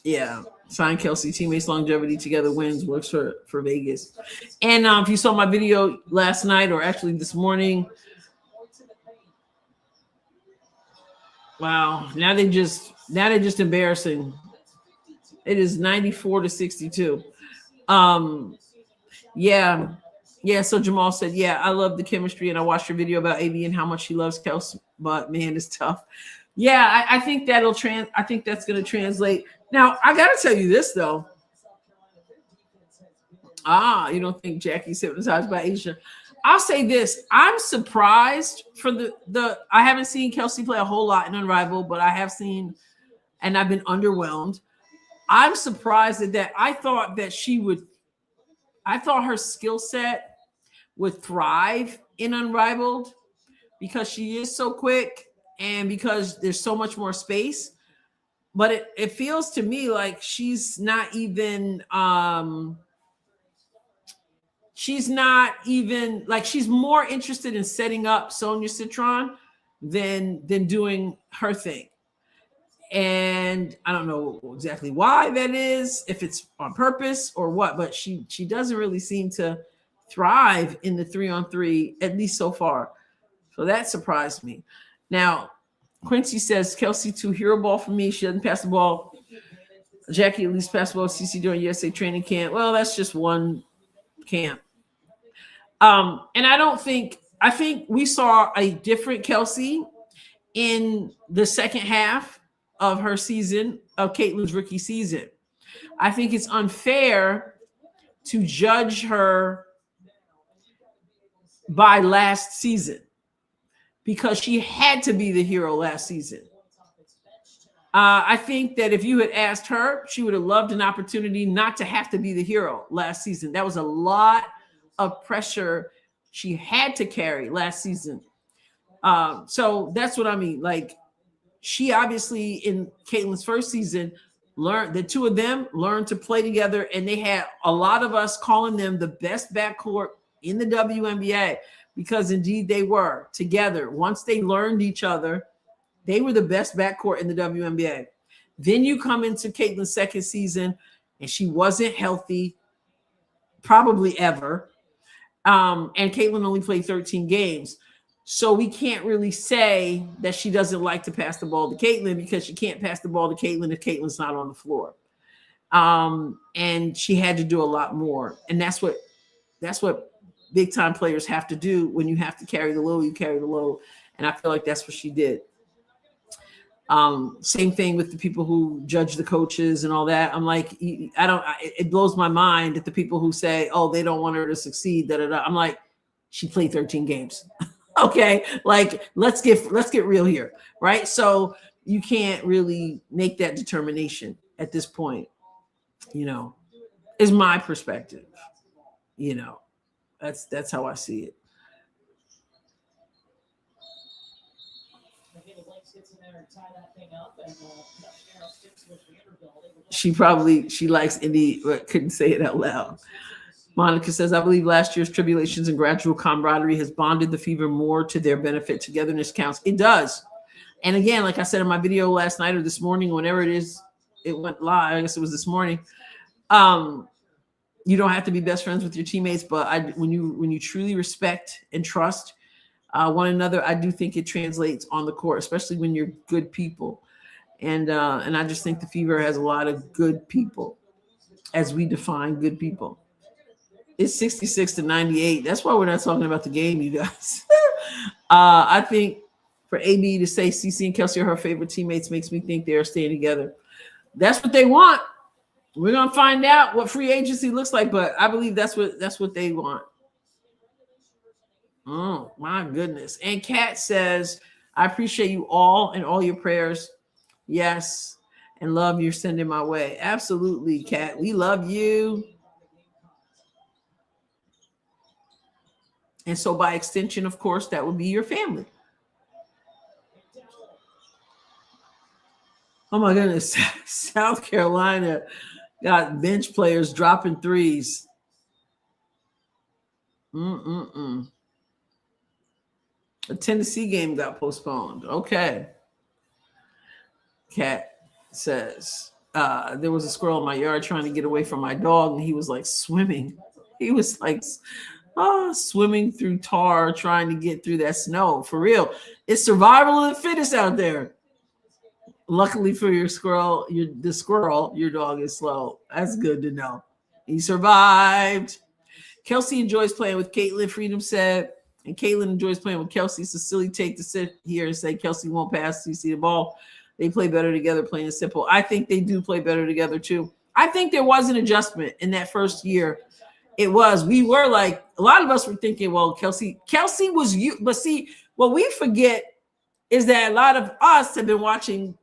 Yeah, sign Kelsey. Teammates longevity together wins, works for Vegas. And if you saw my video last night, or actually this morning, wow, now they're just embarrassing. It is 94-62. Yeah. So Jamal said, yeah, I love the chemistry, and I watched your video about AB and how much she loves Kelsey, but man, it's tough. Yeah, I think I think that's going to translate. Now, I got to tell you this, though. You don't think Jackie's hypnotized by Asia? I'll say this. I'm surprised for I haven't seen Kelsey play a whole lot in Unrivaled, but I have seen, and I've been underwhelmed. I'm surprised at that. I thought her skill set would thrive in Unrivaled because she is so quick and because there's so much more space. But it feels to me like she's not even she's more interested in setting up Sonia Citron than doing her thing. And I don't know exactly why that is, if it's on purpose or what, but she doesn't really seem to thrive in the 3-on-3, at least so far. So that surprised me. Now, Quincy says, Kelsey too hero ball for me. She doesn't pass the ball. Jackie at least passed the ball to CC during USA training camp. Well, that's just one camp. And I think we saw a different Kelsey in the second half of her season, of Caitlin's rookie season. I think it's unfair to judge her by last season because she had to be the hero last season. I think that if you had asked her, she would have loved an opportunity not to have to be the hero last season. That was a lot of pressure she had to carry last season. So that's what I mean. Like, she obviously in Caitlin's first season the two of them learned to play together, and they had a lot of us calling them the best backcourt in the WNBA because indeed they were together. Once they learned each other, they were the best backcourt in the WNBA. Then you come into Caitlin's second season, and she wasn't healthy, probably ever. And Caitlin only played 13 games. So we can't really say that she doesn't like to pass the ball to Caitlin because she can't pass the ball to Caitlin if Caitlin's not on the floor. And she had to do a lot more. And that's what big time players have to do. When you have to carry the load, you carry the load. And I feel like that's what she did. Same thing with the people who judge the coaches and all that. I'm like, it blows my mind at the people who say, oh, they don't want her to succeed. Da, da, da. I'm like, she played 13 games. Okay. Like, let's get real here. Right. So you can't really make that determination at this point, is my perspective. That's how I see it. She likes Indy, but couldn't say it out loud. Monica says, I believe last year's tribulations and gradual camaraderie has bonded the Fever more to their benefit. Togetherness counts. It does. And again, like I said in my video last night or this morning, whenever it is, it went live. I guess it was this morning. You don't have to be best friends with your teammates, but when you truly respect and trust one another, I do think it translates on the court, especially when you're good people. And I just think the Fever has a lot of good people, as we define good people. It's 66-98. That's why we're not talking about the game, you guys. I think for AB to say CeCe and Kelsey are her favorite teammates makes me think they're staying together. That's what they want. We're gonna find out what free agency looks like, but I believe that's what they want. Oh my goodness. And Kat says, I appreciate you all and all your prayers. Yes. And love you're sending my way. Absolutely, Kat. We love you. And so by extension, of course, that would be your family. Oh my goodness. South Carolina got bench players dropping threes. The Tennessee game got postponed. Okay. Kat says, there was a squirrel in my yard trying to get away from my dog, and he was like swimming. He was like swimming through tar, trying to get through that snow. For real. It's survival of the fittest out there. Luckily for your squirrel, your dog is slow. That's good to know. He survived. Kelsey enjoys playing with Caitlin, Freedom said. And Caitlin enjoys playing with Kelsey. It's a silly take to sit here and say Kelsey won't pass CeCe the ball. They play better together, plain and simple. I think they do play better together too. I think there was an adjustment in that first year. It was. We were like, a lot of us were thinking, well, Kelsey was you. But see, what we forget is that a lot of us have been watching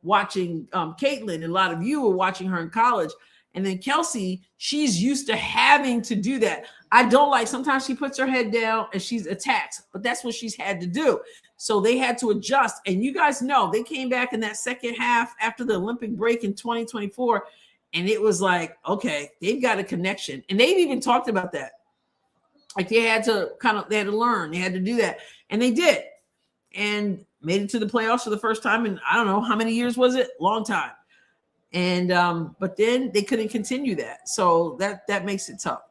Caitlin, and a lot of you were watching her in college. And then Kelsey, she's used to having to do that. I don't like, sometimes she puts her head down and she's attacked, but that's what she's had to do. So they had to adjust. And you guys know they came back in that second half after the Olympic break in 2024. And it was like, okay, they've got a connection. And they've even talked about that. Like they had to learn, they had to do that. And they did. And made it to the playoffs for the first time in, I don't know, how many years was it? Long time. And but then they couldn't continue that. So that makes it tough.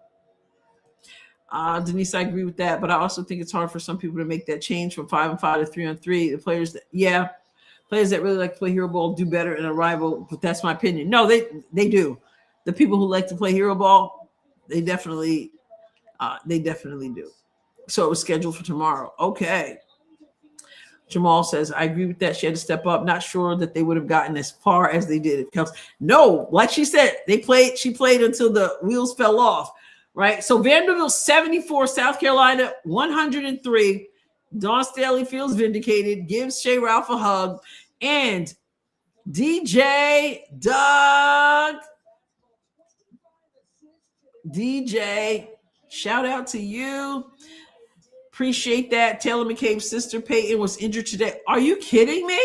Denise, I agree with that, but I also think it's hard for some people to make that change from 5-on-5 to 3-on-3. The players that really like to play hero ball do better in a rival, but that's my opinion. No, they do. The people who like to play hero ball, they definitely do. So it was scheduled for tomorrow. Okay. Jamal says, I agree with that. She had to step up. Not sure that they would have gotten as far as they did. No, like she said, she played until the wheels fell off, right? So Vanderbilt 74, South Carolina 103. Dawn Staley feels vindicated, gives Shea Ralph a hug. And DJ shout out to you. Appreciate that. Taylor McCabe's sister Peyton was injured today. Are you kidding me?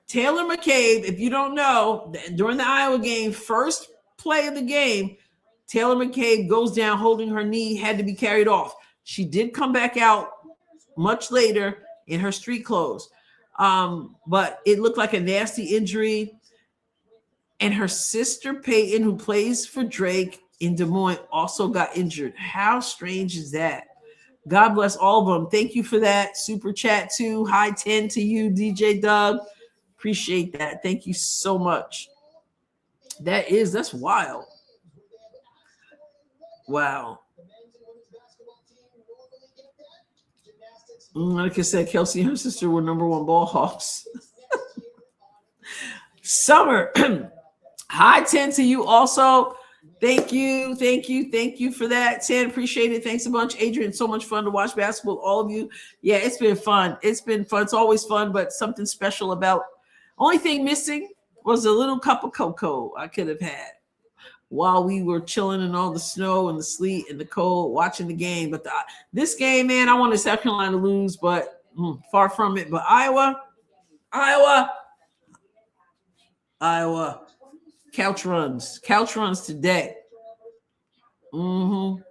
Taylor McCabe, if you don't know, during the Iowa game, first play of the game, Taylor McCabe goes down holding her knee, had to be carried off. She did come back out much later in her street clothes. But it looked like a nasty injury. And her sister Peyton, who plays for Drake in Des Moines, also got injured. How strange is that? God bless all of them. Thank you for that. Super chat too. High 10 to you, DJ Doug. Appreciate that. Thank you so much. That's wild. Wow. Like I said, Kelsey and her sister were #1 ball hawks. Summer, hi 10 to you also. Thank you for that. 10, appreciate it. Thanks a bunch. Adrienne, so much fun to watch basketball. All of you. Yeah, it's been fun. It's always fun, but something special about. Only thing missing was a little cup of cocoa I could have had while we were chilling in all the snow and the sleet and the cold, watching the game. But this game, man, I wanted South Carolina to lose, but far from it. But Iowa, couch runs today. Did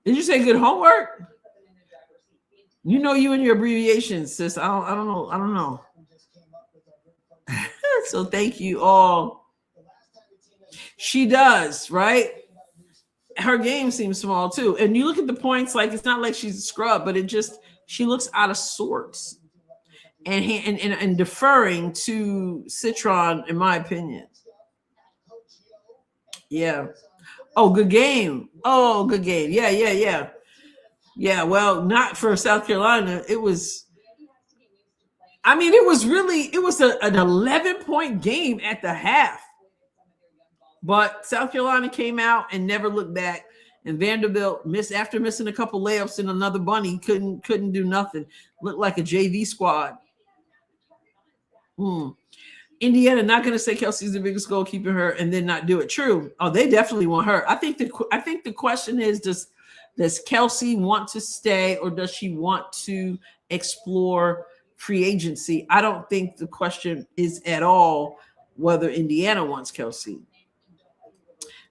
you say good homework? You know you and your abbreviations, sis. I don't know. So thank you all. She does, right? Her game seems small too. And you look at the points, like it's not like she's a scrub, but she looks out of sorts. And deferring to Citron, in my opinion. Yeah. Oh, good game. Yeah. Yeah, well, not for South Carolina. It was an 11-point game at the half. But South Carolina came out and never looked back. And Vanderbilt after missing a couple layups and another bunny, couldn't do nothing. Looked like a JV squad. Indiana not going to say Kelsey's the biggest goal, keeping her and then not do it. True. Oh, they definitely want her. I think the question is, does Kelsey want to stay or does she want to explore free agency? I don't think the question is at all whether Indiana wants Kelsey.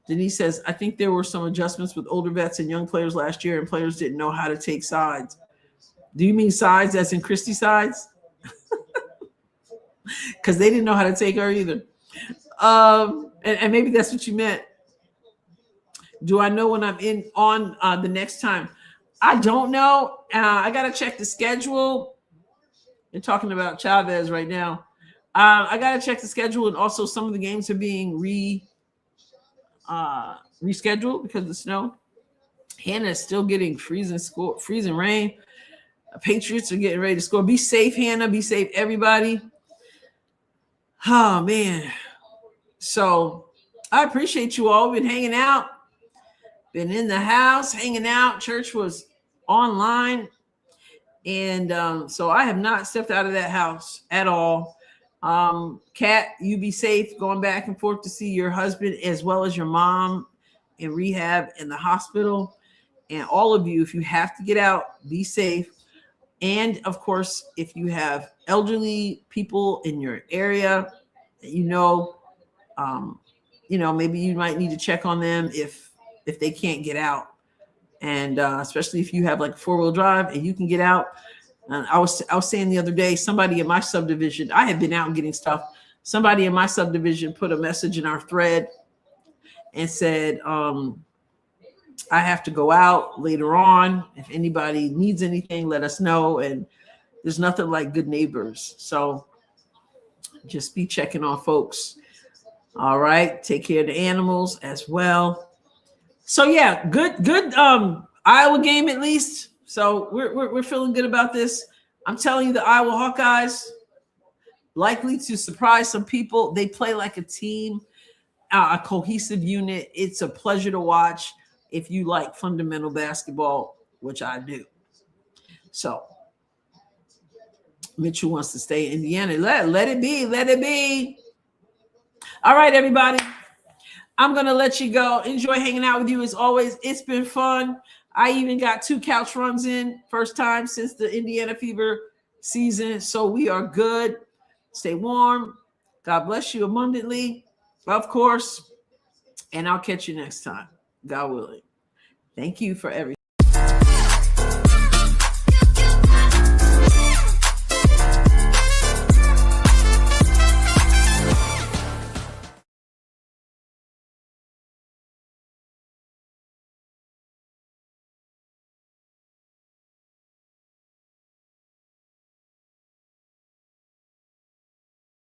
Denise says, I think there were some adjustments with older vets and young players last year, and players didn't know how to take sides. Do you mean sides as in Christy sides? Because they didn't know how to take her either. And maybe that's what you meant. Do I know when I'm on the next time? I don't know. I got to check the schedule. You're talking about Chavez right now. I got to check the schedule, and also some of the games are being rescheduled because of the snow. Hannah's still getting freezing rain. Patriots are getting ready to score. Be safe, Hannah. Be safe, everybody. Oh, man. So I appreciate you all. We've been hanging out. Been in the house, hanging out. Church was online. And so I have not stepped out of that house at all. Kat, you be safe going back and forth to see your husband as well as your mom in rehab in the hospital. And all of you, if you have to get out, be safe. And of course, if you have elderly people in your area, maybe you might need to check on them if they can't get out. And especially if you have like 4-wheel drive and you can get out. And I was saying the other day, somebody in my subdivision, I had been out getting stuff. Somebody in my subdivision put a message in our thread and said, I have to go out later on. If anybody needs anything, let us know. And there's nothing like good neighbors. So just be checking on folks. All right. Take care of the animals as well. So yeah, good Iowa game at least. So we're feeling good about this. I'm telling you, the Iowa Hawkeyes likely to surprise some people. They play like a team, a cohesive unit. It's a pleasure to watch if you like fundamental basketball, which I do. So Mitchell wants to stay in Indiana. Let it be. All right, everybody. I'm going to let you go. Enjoy hanging out with you as always. It's been fun. I even got 2 couch runs in, first time since the Indiana Fever season. So we are good. Stay warm. God bless you abundantly, of course. And I'll catch you next time, God willing. Thank you for everything.